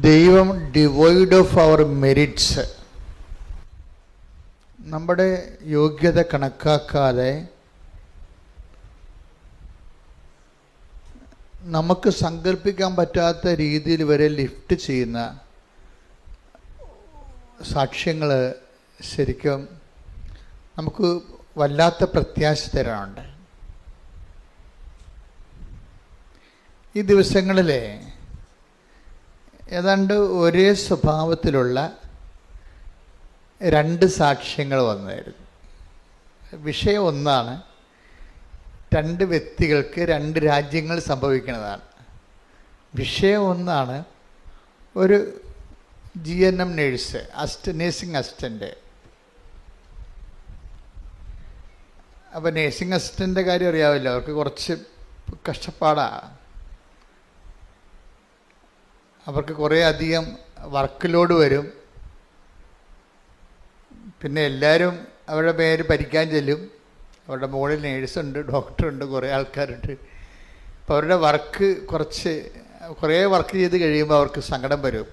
ദൈവം devoid of our merits, നമ്മുടെ യോഗ്യത കണക്കാക്കാതെ നമുക്ക് സങ്കല്പിക്കാൻ പറ്റാത്ത രീതിയിൽ വരെ ലിഫ്റ്റ് ചെയ്യുന്ന സാക്ഷ്യങ്ങൾ ശരിക്കും നമുക്ക് വല്ലാത്ത പ്രത്യാശ തരാനുണ്ട്. ഈ ദിവസങ്ങളിൽ ഏതാണ്ട് ഒരേ സ്വഭാവത്തിലുള്ള രണ്ട് സാക്ഷ്യങ്ങൾ വന്നായിരുന്നു. വിഷയം ഒന്നാണ്, രണ്ട് വ്യക്തികൾക്ക് രണ്ട് രാജ്യങ്ങൾ സംഭവിക്കുന്നതാണ്. വിഷയം ഒന്നാണ്, ഒരു GNM നേഴ്സ്, നേഴ്സിംഗ് അസിസ്റ്റൻ്റ്. അപ്പോൾ നേഴ്സിംഗ് അസിസ്റ്റൻ്റെ കാര്യം അറിയാമല്ലോ, അവർക്ക് കുറച്ച് കഷ്ടപ്പാടാണ്. അവർക്ക് കുറേ അധികം വർക്ക് ലോഡ് വരും. പിന്നെ എല്ലാവരും അവരുടെ പേര് ഭരിക്കാൻ ചെല്ലും. അവരുടെ മുകളിൽ നേഴ്സുണ്ട്, ഡോക്ടറുണ്ട്, കുറേ ആൾക്കാരുണ്ട്. അപ്പോൾ അവരുടെ വർക്ക് കുറേ വർക്ക് ചെയ്ത് കഴിയുമ്പോൾ അവർക്ക് സങ്കടം വരും.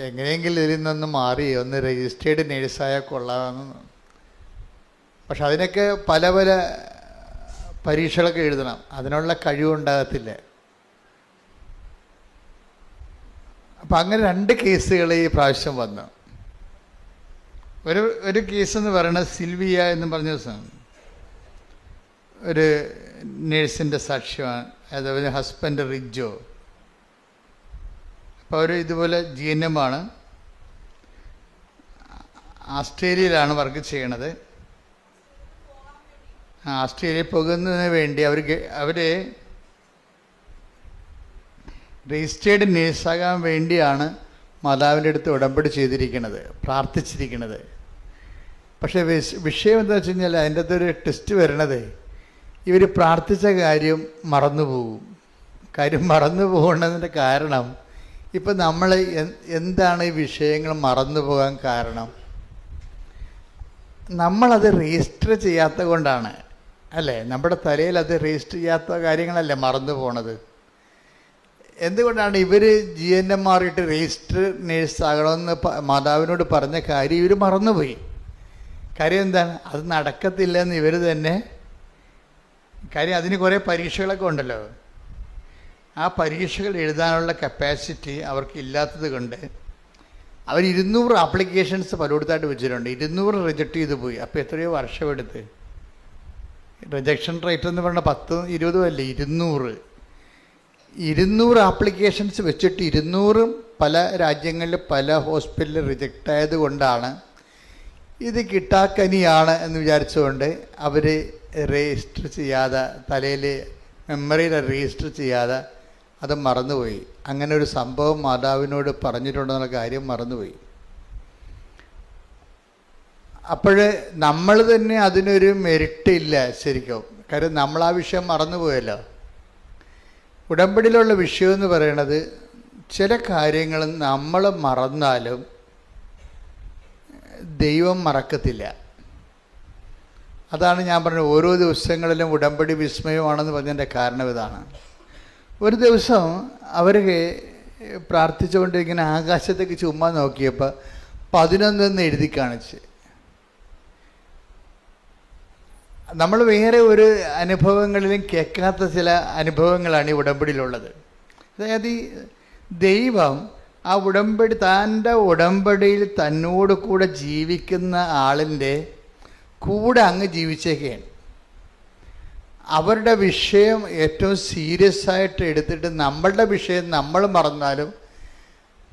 എങ്ങനെയെങ്കിലും ഇതിൽ നിന്ന് മാറി ഒന്ന് രജിസ്റ്റേർഡ് നേഴ്സായാൽ കൊള്ളാമെന്ന്. പക്ഷെ അതിനൊക്കെ പല പല പരീക്ഷകളൊക്കെ എഴുതണം, അതിനുള്ള കഴിവുണ്ടാകത്തില്ല. അപ്പം അങ്ങനെ രണ്ട് കേസുകൾ ഈ പ്രാവശ്യം വന്നു. ഒരു കേസെന്ന് പറയുന്നത് സിൽവിയ എന്ന് പറഞ്ഞ ദിവസം ഒരു നേഴ്സിൻ്റെ സാക്ഷ്യമാണ്. അതുപോലെ ഹസ്ബൻഡ് റിജോ. അപ്പോൾ അവർ ഇതുപോലെ GNM ആണ്, ആസ്ട്രേലിയയിലാണ് വർക്ക് ചെയ്യണത്. ആസ്ട്രേലിയയിൽ പോകുന്നതിന് വേണ്ടി അവർ രജിസ്റ്റേർഡ് നേഴ്സാകാൻ വേണ്ടിയാണ് മാതാവിൻ്റെ അടുത്ത് ഉടമ്പടി ചെയ്തിരിക്കുന്നത്, പ്രാർത്ഥിച്ചിരിക്കുന്നത്. പക്ഷേ വിഷയം എന്താ വെച്ച് കഴിഞ്ഞാൽ, അതിൻ്റെ അകത്തൊരു ടെസ്റ്റ് വരണത്, ഇവർ പ്രാർത്ഥിച്ച കാര്യം മറന്നുപോകും. കാര്യം മറന്നു പോകുന്നതിൻ്റെ കാരണം, ഇപ്പം നമ്മൾ എന്താണ് ഈ വിഷയങ്ങൾ മറന്നു പോകാൻ കാരണം? നമ്മളത് രജിസ്റ്റർ ചെയ്യാത്ത കൊണ്ടാണ്, അല്ലേ? നമ്മുടെ തലയിൽ അത് രജിസ്റ്റർ ചെയ്യാത്ത കാര്യങ്ങളല്ലേ മറന്നു പോണത്. എന്തുകൊണ്ടാണ് ഇവർ GNM മാറിയിട്ട് രജിസ്റ്റർ നേഴ്സ് ആകണമെന്ന് മാതാവിനോട് പറഞ്ഞ കാര്യം ഇവർ മറന്നുപോയി. കാര്യം എന്താണ്? അത് നടക്കത്തില്ലെന്ന് ഇവർ തന്നെ. കാര്യം അതിന് കുറേ പരീക്ഷകളൊക്കെ ഉണ്ടല്ലോ. ആ പരീക്ഷകൾ എഴുതാനുള്ള കപ്പാസിറ്റി അവർക്ക് ഇല്ലാത്തത് കൊണ്ട് അവർ 200 ആപ്ലിക്കേഷൻസ് പലയിടത്തായിട്ട് വെച്ചിട്ടുണ്ട്. 200 റിജക്റ്റ് ചെയ്ത് പോയി. അപ്പോൾ എത്രയോ വർഷമെടുത്ത്. റിജക്ഷൻ റേറ്റ് എന്ന് പറഞ്ഞാൽ 10-20 അല്ലേ, 200 ആപ്ലിക്കേഷൻസ് വെച്ചിട്ട് 200 പല രാജ്യങ്ങളിൽ പല ഹോസ്പിറ്റലിൽ റിജക്റ്റ് ആയത് കൊണ്ടാണ്, ഇത് കിട്ടാക്കനിയാണ് എന്ന് വിചാരിച്ചുകൊണ്ട് അവർ രജിസ്റ്റർ ചെയ്യാതെ, തലയിൽ മെമ്മറിയിൽ രജിസ്റ്റർ ചെയ്യാതെ അത് മറന്നുപോയി. അങ്ങനെ ഒരു സംഭവം മാതാവിനോട് പറഞ്ഞിട്ടുണ്ടെന്നുള്ള കാര്യം മറന്നുപോയി. അപ്പോൾ നമ്മൾ തന്നെ അതിനൊരു മെറിറ്റ് ഇല്ല ശരിക്കും. കാര്യം നമ്മൾ ആ വിഷയം മറന്നുപോയല്ലോ. ഉടമ്പടിയിലുള്ള വിഷയമെന്ന് പറയണത്, ചില കാര്യങ്ങൾ നമ്മൾ മറന്നാലും ദൈവം മറക്കത്തില്ല. അതാണ് ഞാൻ പറഞ്ഞത്, ഓരോ ദിവസങ്ങളിലും ഉടമ്പടി വിസ്മയമാണെന്ന് പറഞ്ഞതിൻ്റെ കാരണം ഇതാണ്. ഒരു ദിവസം അവർ പ്രാർത്ഥിച്ചുകൊണ്ട് ഇങ്ങനെ ആകാശത്തേക്ക് ചുമ്മാ നോക്കിയപ്പോൾ 11 എഴുതി കാണിച്ച്. നമ്മൾ വേറെ ഒരു അനുഭവങ്ങളിലും കേൾക്കാത്ത ചില അനുഭവങ്ങളാണ് ഈ ഉടമ്പടിയിലുള്ളത്. അതായത് ഈ ദൈവം ആ ഉടമ്പടി, തൻ്റെ ഉടമ്പടിയിൽ തന്നോട് കൂടെ ജീവിക്കുന്ന ആളിൻ്റെ കൂടെ അങ്ങ് ജീവിച്ചേക്കുകയാണ്. അവരുടെ വിഷയം ഏറ്റവും സീരിയസ് ആയിട്ട് എടുത്തിട്ട് നമ്മളുടെ വിഷയം നമ്മൾ മറന്നാലും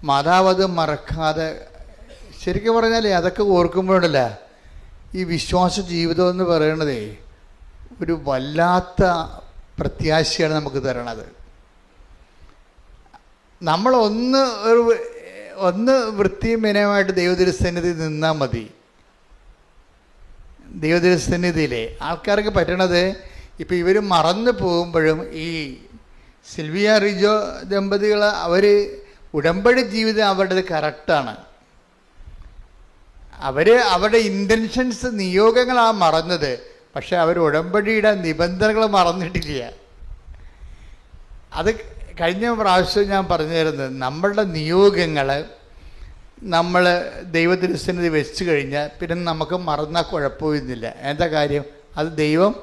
മാതാവ് അത് മറക്കാതെ, ശരിക്കും പറഞ്ഞാൽ അതൊക്കെ ഓർക്കുമ്പോഴല്ല ഈ വിശ്വാസ ജീവിതം എന്ന് പറയണതേ ഒരു വല്ലാത്ത പ്രത്യാശയാണ് നമുക്ക് തരണത്. നമ്മൾ ഒന്ന് വൃത്തിയും വിനയമായിട്ട് ദൈവതിരുസന്നിധി നിന്നാൽ മതി. ദൈവതിരുസന്നിധിയിലെ ആൾക്കാർക്ക് പറ്റണത്, ഇപ്പം ഇവർ മറന്നു പോകുമ്പോഴും ഈ സിൽവിയ റിജോ ദമ്പതികൾ അവർ ഉടമ്പടി ജീവിതം അവരുടേത് കറക്റ്റാണ്. അവരുടെ ഇൻറ്റൻഷൻസ്, നിയോഗങ്ങളാണ് മറന്നത്. പക്ഷെ അവർ ഉടമ്പടിയുടെ നിബന്ധനകൾ മറന്നിട്ടില്ല. അത് കഴിഞ്ഞ പ്രാവശ്യം ഞാൻ പറഞ്ഞു തരുന്നത്, നമ്മളുടെ നിയോഗങ്ങൾ നമ്മൾ ദൈവത്തിരുസന്നിധി വെച്ച് കഴിഞ്ഞാൽ പിന്നെ നമുക്ക് മറന്നാൽ കുഴപ്പമൊന്നുമില്ല. എന്താ കാര്യം? അത് ദൈവം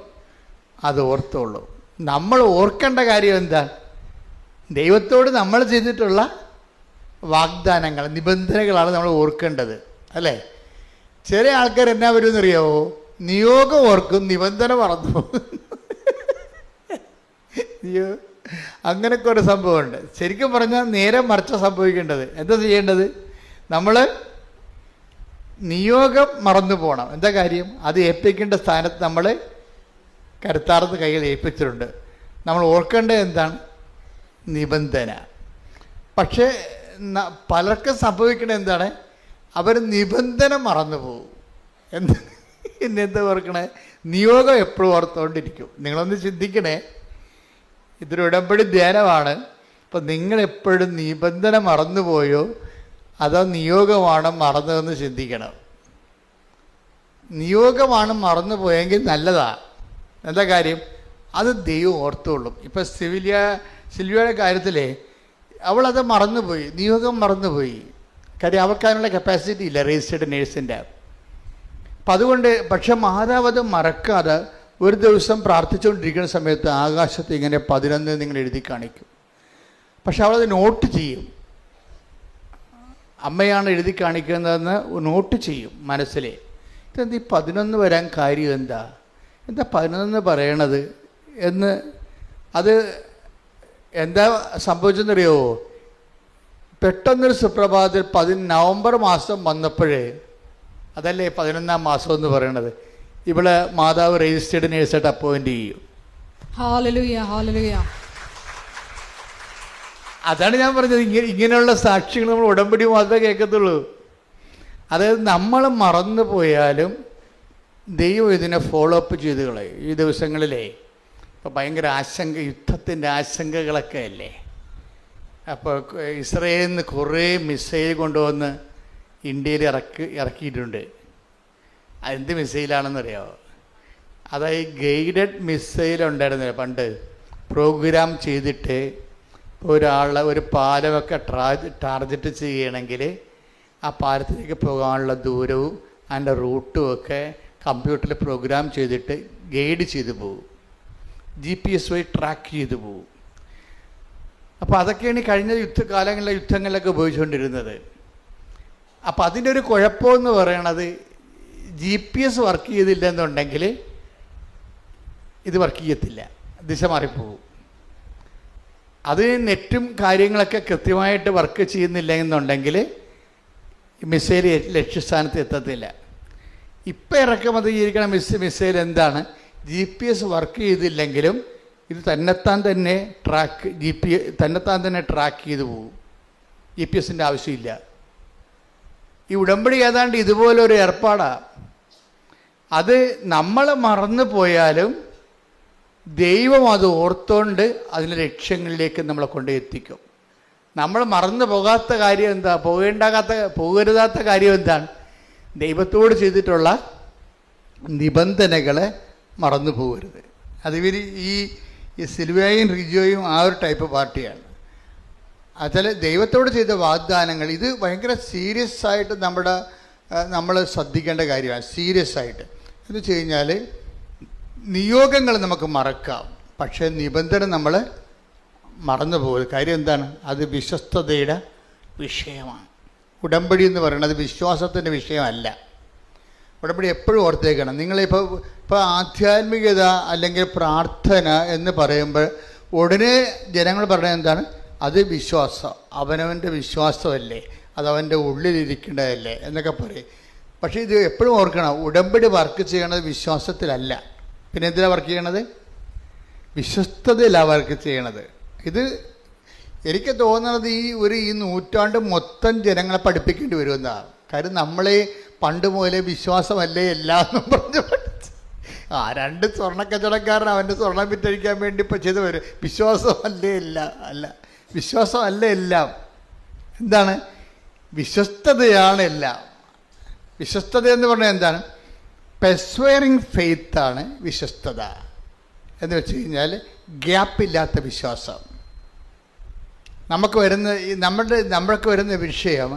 അത് ഓർത്തുള്ളൂ. നമ്മൾ ഓർക്കേണ്ട കാര്യം എന്താ? ദൈവത്തോട് നമ്മൾ ചെയ്തിട്ടുള്ള വാഗ്ദാനങ്ങൾ, നിബന്ധനകളാണ് നമ്മൾ ഓർക്കേണ്ടത്, അല്ലേ? ചില ആൾക്കാർ എന്നാ വരുമെന്നറിയാവോ? നിയോഗം ഓർക്കും, നിബന്ധന മറന്നു പോകും. അങ്ങനെയൊക്കെ ഒരു സംഭവമുണ്ട്. ശരിക്കും പറഞ്ഞാൽ നേരെ മറിച്ച സംഭവിക്കേണ്ടത്. എന്താ ചെയ്യേണ്ടത്? നമ്മൾ നിയോഗം മറന്നു പോകണം. എന്താ കാര്യം? അത് ഏൽപ്പിക്കേണ്ട സ്ഥാനത്ത് നമ്മൾ കരുത്താർന്ന് കയ്യിൽ ഏൽപ്പിച്ചിട്ടുണ്ട്. നമ്മൾ ഓർക്കേണ്ടത് എന്താണ്? നിബന്ധന. പക്ഷേ പലർക്കും സംഭവിക്കേണ്ടത് എന്താണ്? അവർ നിബന്ധന മറന്നു പോകും. എന്താ ഓർക്കണേ? നിയോഗം എപ്പോഴും ഓർത്തുകൊണ്ടിരിക്കും. നിങ്ങളൊന്ന് ചിന്തിക്കണേ, ഇതൊരു ഉടമ്പടി ധ്യാനമാണ്. അപ്പം നിങ്ങളെപ്പോഴും നിബന്ധന മറന്നുപോയോ അതോ നിയോഗമാണ് മറന്നതെന്ന് ചിന്തിക്കണം. നിയോഗമാണ് മറന്നു പോയെങ്കിൽ നല്ലതാ. എന്താ കാര്യം? അത് ദൈവം ഓർത്തുകൊള്ളും. ഇപ്പം സിൽവിയയുടെ കാര്യത്തിലേ അവളത് മറന്നുപോയി, നിയോഗം മറന്നുപോയി. കാര്യം അവൾക്ക് അതിനുള്ള കപ്പാസിറ്റി ഇല്ല, രജിസ്റ്റേർഡ് നേഴ്സിൻ്റെ. അപ്പം അതുകൊണ്ട് പക്ഷെ മാതാവ് അത് മറക്കാതെ ഒരു ദിവസം പ്രാർത്ഥിച്ചുകൊണ്ടിരിക്കുന്ന സമയത്ത് ആകാശത്ത് ഇങ്ങനെ 11 നിങ്ങൾ എഴുതി കാണിക്കും. പക്ഷെ അവളത് നോട്ട് ചെയ്യും. അമ്മയാണ് എഴുതി കാണിക്കുന്നതെന്ന് നോട്ട് ചെയ്യും മനസ്സിലെ. ഇതെന്ത് ഈ 11 വരാൻ കാര്യം എന്താ 11 പറയണത് എന്ന്. അത് എന്താ സംഭവിച്ചെന്നറിയോ? പെട്ടെന്നൊരു സുപ്രഭാതത്തിൽ നവംബർ മാസം വന്നപ്പോഴേ, അതല്ലേ 11ാം മാസം എന്ന് പറയണത്, ഇവിടെ മാതാവ് രജിസ്റ്റേർഡ് നേഴ്സായിട്ട് അപ്പോയിന്റ് ചെയ്യും. Hallelujah, hallelujah. അതാണ് ഞാൻ പറഞ്ഞത്, ഇങ്ങനെയുള്ള സാക്ഷ്യങ്ങൾ നമ്മൾ ഉടമ്പടി മാത്രമേ കേൾക്കത്തുള്ളൂ. അതായത് നമ്മൾ മറന്നു പോയാലും ദൈവം ഇതിനെ ഫോളോ അപ്പ് ചെയ്ത് കളയും. ഈ ദിവസങ്ങളിലേ ഇപ്പോൾ ഭയങ്കര യുദ്ധത്തിൻ്റെ ആശങ്കകളൊക്കെ അല്ലേ. അപ്പോൾ ഇസ്രയേലിൽ നിന്ന് കുറേ മിസൈൽ കൊണ്ടുവന്ന് ഇന്ത്യയിൽ ഇറക്കിയിട്ടുണ്ട്. അതെന്ത് മിസൈലാണെന്നറിയാമോ? അതായത് ഗൈഡഡ് മിസൈൽ ഉണ്ടായിരുന്നില്ല പണ്ട്, പ്രോഗ്രാം ചെയ്തിട്ട് ഒരു പാലമൊക്കെ ടാർഗറ്റ് ചെയ്യണമെങ്കിൽ ആ പാലത്തിലേക്ക് പോകാനുള്ള ദൂരവും അതിൻ്റെ റൂട്ടും ഒക്കെ കമ്പ്യൂട്ടറിൽ പ്രോഗ്രാം ചെയ്തിട്ട് ഗൈഡ് ചെയ്തു പോകും, GPS വഴി ട്രാക്ക് ചെയ്തു പോകും. അപ്പോൾ അതൊക്കെയാണ് കഴിഞ്ഞ യുദ്ധങ്ങളിലൊക്കെ ഉപയോഗിച്ചുകൊണ്ടിരുന്നത്. അപ്പം അതിൻ്റെ ഒരു കുഴപ്പമെന്ന് പറയണത്, GPS വർക്ക് ചെയ്തില്ലെന്നുണ്ടെങ്കിൽ ഇത് വർക്ക് ചെയ്യത്തില്ല, ദിശ മാറിപ്പോകും. അത് നെറ്റും കാര്യങ്ങളൊക്കെ കൃത്യമായിട്ട് വർക്ക് ചെയ്യുന്നില്ല എന്നുണ്ടെങ്കിൽ മിസൈൽ ലക്ഷ്യസ്ഥാനത്ത് എത്തത്തില്ല. ഇപ്പം ഇറക്കുമതി ചെയ്തിരിക്കുന്ന മിസൈൽ എന്താണ്? GPS വർക്ക് ചെയ്തില്ലെങ്കിലും ഇത് തന്നെത്താൻ തന്നെ ട്രാക്ക് ചെയ്തു പോകും. GPS-ൻ്റെ ആവശ്യമില്ല. ഈ ഉടമ്പടി ഏതാണ്ട് ഇതുപോലൊരു ഏർപ്പാടാണ്. അത് നമ്മൾ മറന്നു പോയാലും ദൈവം അത് ഓർത്തുകൊണ്ട് അതിൻ്റെ ലക്ഷ്യങ്ങളിലേക്ക് നമ്മളെ കൊണ്ടെത്തിക്കും. നമ്മൾ മറന്നു പോകാത്ത കാര്യം എന്താ? പോകരുതാത്ത കാര്യം എന്താണ്? ദൈവത്തോട് ചെയ്തിട്ടുള്ള നിബന്ധനകളെ മറന്നു പോകരുത്. അതിവർ ഈ സിൽവിയയും റിജോയും ആ ഒരു ടൈപ്പ് പാർട്ടിയാണ്. അതിൽ ദൈവത്തോട് ചെയ്ത വാഗ്ദാനങ്ങൾ, ഇത് ഭയങ്കര സീരിയസ് ആയിട്ട് നമ്മൾ ശ്രദ്ധിക്കേണ്ട കാര്യമാണ്. സീരിയസ് ആയിട്ട് എന്ന് വെച്ച് കഴിഞ്ഞാൽ നിയോഗങ്ങൾ നമുക്ക് മറക്കാം, പക്ഷേ നിബന്ധന നമ്മൾ മറന്നു പോകരുത്. കാര്യം എന്താണ്? അത് വിശ്വസ്തതയുടെ വിഷയമാണ്. ഉടമ്പടി എന്ന് പറയുന്നത് വിശ്വാസത്തിൻ്റെ വിഷയമല്ല. ഉടമ്പടി എപ്പോഴും ഓർത്തേക്കണം. ഇപ്പോൾ ആധ്യാത്മികത അല്ലെങ്കിൽ പ്രാർത്ഥന എന്ന് പറയുമ്പോൾ ഉടനെ ജനങ്ങൾ പറയുന്നത് എന്താണ്? അത് വിശ്വാസം, അവനവൻ്റെ വിശ്വാസമല്ലേ, അതവൻ്റെ ഉള്ളിലിരിക്കേണ്ടതല്ലേ എന്നൊക്കെ പറയും. പക്ഷേ ഇത് എപ്പോഴും ഓർക്കണം, ഉടമ്പടി വർക്ക് ചെയ്യണത് വിശ്വാസത്തിലല്ല, പിന്നെ എന്തിനാണ് വർക്ക് ചെയ്യണത്? വിശ്വസ്തതയിലാണ് വർക്ക് ചെയ്യണത്. ഇത് എനിക്ക് തോന്നുന്നത് ഈ നൂറ്റാണ്ട് മൊത്തം ജനങ്ങളെ പഠിപ്പിക്കേണ്ടി വരുമെന്നാണ്. കാര്യം നമ്മളെ പണ്ട് മുതലേ വിശ്വാസമല്ലേ എല്ലാന്നും പറഞ്ഞു പഠിച്ച് 2 സ്വർണ്ണക്കച്ചവടക്കാരൻ അവൻ്റെ സ്വർണ്ണം വിറ്റഴിക്കാൻ വേണ്ടി ഇപ്പോൾ ചെയ്ത് വരും. വിശ്വാസമല്ലേ അല്ല, വിശ്വാസമല്ല എല്ലാം. എന്താണ്? വിശ്വസ്തതയാണ് എല്ലാം. വിശ്വസ്തത എന്ന് പറഞ്ഞാൽ എന്താണ്? പെർസ്വയറിങ് ഫെയ്ത്താണ് വിശ്വസ്തത എന്ന് വെച്ച് കഴിഞ്ഞാൽ ഗ്യാപ്പില്ലാത്ത വിശ്വാസം. നമ്മൾക്ക് വരുന്ന വിഷയം,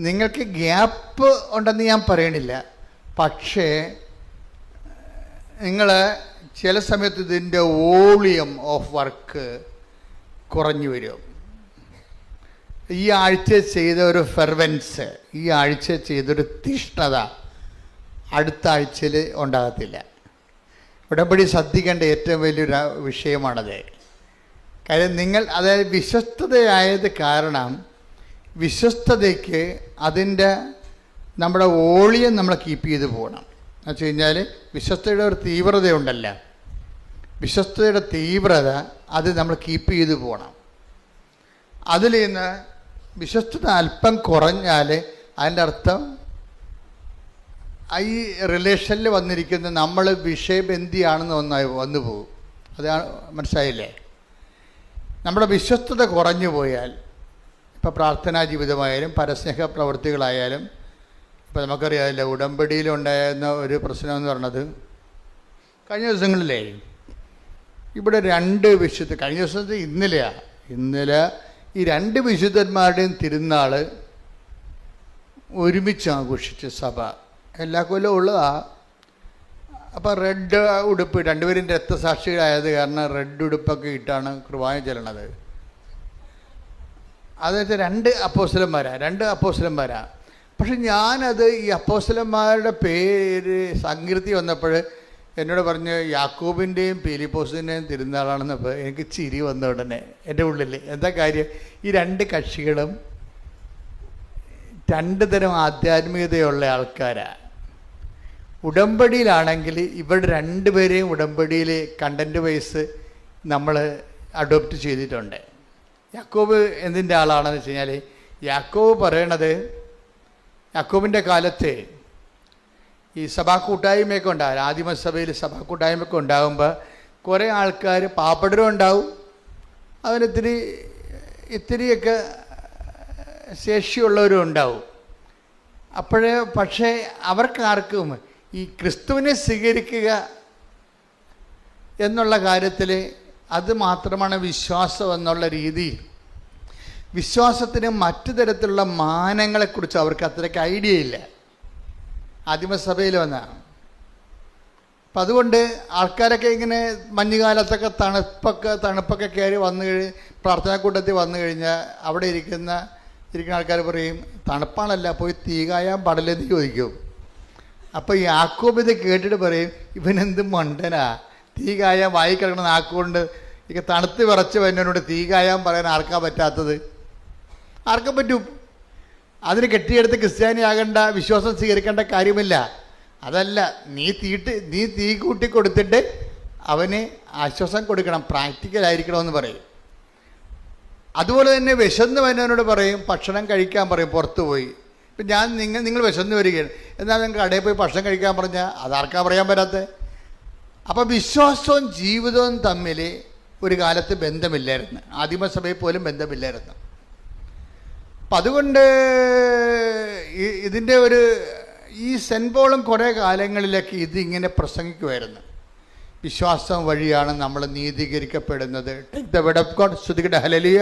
നിങ്ങൾക്ക് ഗ്യാപ്പ് ഉണ്ടെന്ന് ഞാൻ പറയണില്ല, പക്ഷേ നിങ്ങൾ ചില സമയത്ത് ഇതിൻ്റെ വോളിയം ഓഫ് വർക്ക് കുറഞ്ഞു വരും. ഈ ആഴ്ച ചെയ്ത ഒരു ഫെർവൻസ്, ഈ ആഴ്ച ചെയ്തൊരു തീഷ്ണത അടുത്ത ആഴ്ചയിൽ ഉണ്ടാകത്തില്ല. ഉടമ്പടി ശ്രദ്ധിക്കേണ്ട ഏറ്റവും വലിയൊരു വിഷയമാണത്. കാര്യം അതായത് വിശ്വസ്തതയായത് കാരണം വിശ്വസ്തതയ്ക്ക് നമ്മുടെ വോളിയം നമ്മൾ കീപ്പ് ചെയ്ത് പോകണം. എന്ന് വെച്ച് കഴിഞ്ഞാൽ വിശ്വസ്തയുടെ ഒരു തീവ്രതയുണ്ടല്ല, വിശ്വസ്തയുടെ തീവ്രത അത് നമ്മൾ കീപ്പ് ചെയ്ത് പോകണം. അതിൽ നിന്ന് വിശ്വസ്തത അല്പം കുറഞ്ഞാൽ അതിൻ്റെ അർത്ഥം ഈ റിലേഷനിൽ വന്നിരിക്കുന്ന നമ്മൾ വിഷയബന്ധിയാണെന്ന് വന്നു പോകും. അതാണ്, മനസ്സിലായില്ലേ? നമ്മുടെ വിശ്വസ്തത കുറഞ്ഞു പോയാൽ, ഇപ്പോൾ പ്രാർത്ഥനാ ജീവിതമായാലും പരസ്നേഹ പ്രവൃത്തികളായാലും, ഇപ്പോൾ നമുക്കറിയാമല്ലോ ഉടമ്പടിയിലുണ്ടായിരുന്ന ഒരു പ്രശ്നം എന്ന് പറഞ്ഞത്, കഴിഞ്ഞ ദിവസങ്ങളിലേ ഇവിടെ കഴിഞ്ഞ ദിവസത്തെ ഇന്നലെ ഈ 2 വിശുദ്ധന്മാരുടെയും തിരുനാൾ ഒരുമിച്ച് ആഘോഷിച്ച് സഭ എല്ലാ കൊല്ലവും ഉള്ളതാ. അപ്പോൾ റെഡ് ഉടുപ്പ്, 2 പേരും രക്തസാക്ഷികളായത് കാരണം റെഡ് ഉടുപ്പൊക്കെ ഇട്ടാണ് കുർബാന ചെല്ലണത്. അതായത് 2 അപ്പോസ്തലന്മാരാ. പക്ഷെ ഞാനത് ഈ അപ്പോസ്തലന്മാരുടെ പേര് സങ്കീർത്തി വന്നപ്പോൾ എന്നോട് പറഞ്ഞ് യാക്കോബിൻ്റെയും പീലിപ്പോസിൻ്റെയും തിരുനാളാണെന്നപ്പോൾ എനിക്ക് ചിരി വന്ന ഉടനെ എൻ്റെ ഉള്ളിൽ. എന്താ കാര്യം? ഈ 2 കക്ഷികളും 2 തരം ആധ്യാത്മികതയുള്ള ആൾക്കാരാണ്. ഉടമ്പടിയിലാണെങ്കിൽ ഇവരുടെ 2 പേരെയും ഉടമ്പടിയിൽ കണ്ടൻറ്റ് വൈസ് നമ്മൾ അഡോപ്റ്റ് ചെയ്തിട്ടുണ്ട്. യാക്കോബ് എന്തിൻ്റെ ആളാണെന്ന് വെച്ച് കഴിഞ്ഞാൽ, യാക്കോബ് പറയണത്, യാക്കോബിൻ്റെ കാലത്ത് ഈ സഭാ കൂട്ടായ്മയൊക്കെ ഉണ്ടാകും, ആദിമസഭയിൽ സഭാ കൂട്ടായ്മയൊക്കെ ഉണ്ടാകുമ്പോൾ കുറേ ആൾക്കാർ പാപ്പടരും ഉണ്ടാവും, ഇത്തിരിയൊക്കെ ശേഷിയുള്ളവരും ഉണ്ടാവും. പക്ഷേ അവർക്കാർക്കും ഈ ക്രിസ്തുവിനെ സ്വീകരിക്കുക എന്നുള്ള കാര്യത്തിൽ അത് മാത്രമാണ് വിശ്വാസം എന്നുള്ള രീതി. വിശ്വാസത്തിന് മറ്റു തരത്തിലുള്ള മാനങ്ങളെക്കുറിച്ച് അവർക്ക് അത്രയ്ക്ക് ഐഡിയ ഇല്ല, ആദിമസഭയിൽ വന്നാണ്. അപ്പം അതുകൊണ്ട് ആൾക്കാരൊക്കെ ഇങ്ങനെ മഞ്ഞുകാലത്തൊക്കെ തണുപ്പൊക്കെ കയറി പ്രാർത്ഥനാക്കൂട്ടത്തിൽ വന്നു കഴിഞ്ഞാൽ അവിടെ ഇരിക്കുന്ന ആൾക്കാർ പറയും, തണുപ്പാണല്ല, പോയി തീ കായാൻ പാടില്ലെന്ന് ചോദിക്കും. അപ്പോൾ ഈ യാക്കോബ് ഇത് കേട്ടിട്ട് പറയും, ഇവനെന്ത് മണ്ടനാ, തീ കായാൻ വായിക്കിടക്കണ നാക്കുകൊണ്ട് ഇక തണുത്ത് വിറച്ച് വന്നവനോട് തീ കായാൻ പറയാൻ ആർക്കാ പറ്റാത്തത്? ആർക്കും പറ്റും. അതിന് കെട്ടിയെടുത്ത് ക്രിസ്ത്യാനിയാകേണ്ട, വിശ്വാസം സ്വീകരിക്കേണ്ട കാര്യമില്ല. അതല്ല, നീ തീ കൂട്ടി കൊടുത്തിട്ട് അവന് ആശ്വാസം കൊടുക്കണം, പ്രാക്ടിക്കലായിരിക്കണമെന്ന് പറയും. അതുപോലെ തന്നെ വിശന്ന് വരുന്നവനോട് പറയും ഭക്ഷണം കഴിക്കാൻ പറയും, പുറത്തു പോയി. ഇപ്പം നിങ്ങൾ വിശന്ന് വരികയാണ്, എന്നാൽ നിങ്ങൾ കടയിൽ പോയി ഭക്ഷണം കഴിക്കാൻ പറഞ്ഞാൽ അതാർക്കാ പറയാൻ പറ്റാത്തത്? അപ്പം വിശ്വാസവും ജീവിതവും തമ്മിൽ ഒരു കാലത്ത് ബന്ധമില്ലായിരുന്നു, ആദിമസഭയിൽ പോലും ബന്ധമില്ലായിരുന്നു. അപ്പം അതുകൊണ്ട് ഇതിൻ്റെ ഈ സെൻറ്റ് പോളും കുറേ കാലങ്ങളിലൊക്കെ ഇതിങ്ങനെ പ്രസംഗിക്കുമായിരുന്നു. വിശ്വാസം വഴിയാണ് നമ്മൾ നീതീകരിക്കപ്പെടുന്നത്. Take the word of God. ശ്രുതികട്ടെ ഹല്ലേലൂയ.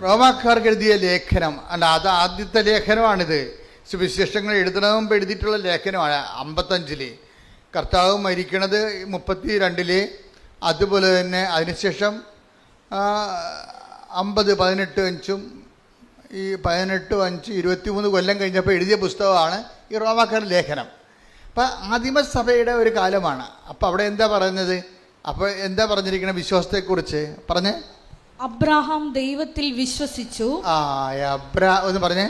റോമാക്കാർക്ക് എഴുതിയ ലേഖനം അല്ല, അത് ആദ്യത്തെ ലേഖനമാണിത്. സുവിശേഷങ്ങൾ എഴുതണ മുമ്പ് എഴുതിയിട്ടുള്ള ലേഖനമാണ്. 55 കർത്താവ് മരിക്കണത് 32, അതുപോലെ തന്നെ അതിനുശേഷം 50, 18 ഈ 18, 5, 23 കൊല്ലം കഴിഞ്ഞപ്പോൾ എഴുതിയ പുസ്തകമാണ് ഈ റോമാക്കാരുടെ ലേഖനം. അപ്പം ആദിമസഭയുടെ ഒരു കാലമാണ്. അപ്പം അവിടെ എന്താ പറയുന്നത്? അപ്പോൾ എന്താ പറഞ്ഞിരിക്കുന്നത് വിശ്വാസത്തെക്കുറിച്ച്? പറഞ്ഞേ. അബ്രഹാം ദൈവത്തിൽ വിശ്വസിച്ചു. ഒന്ന് പറഞ്ഞേ.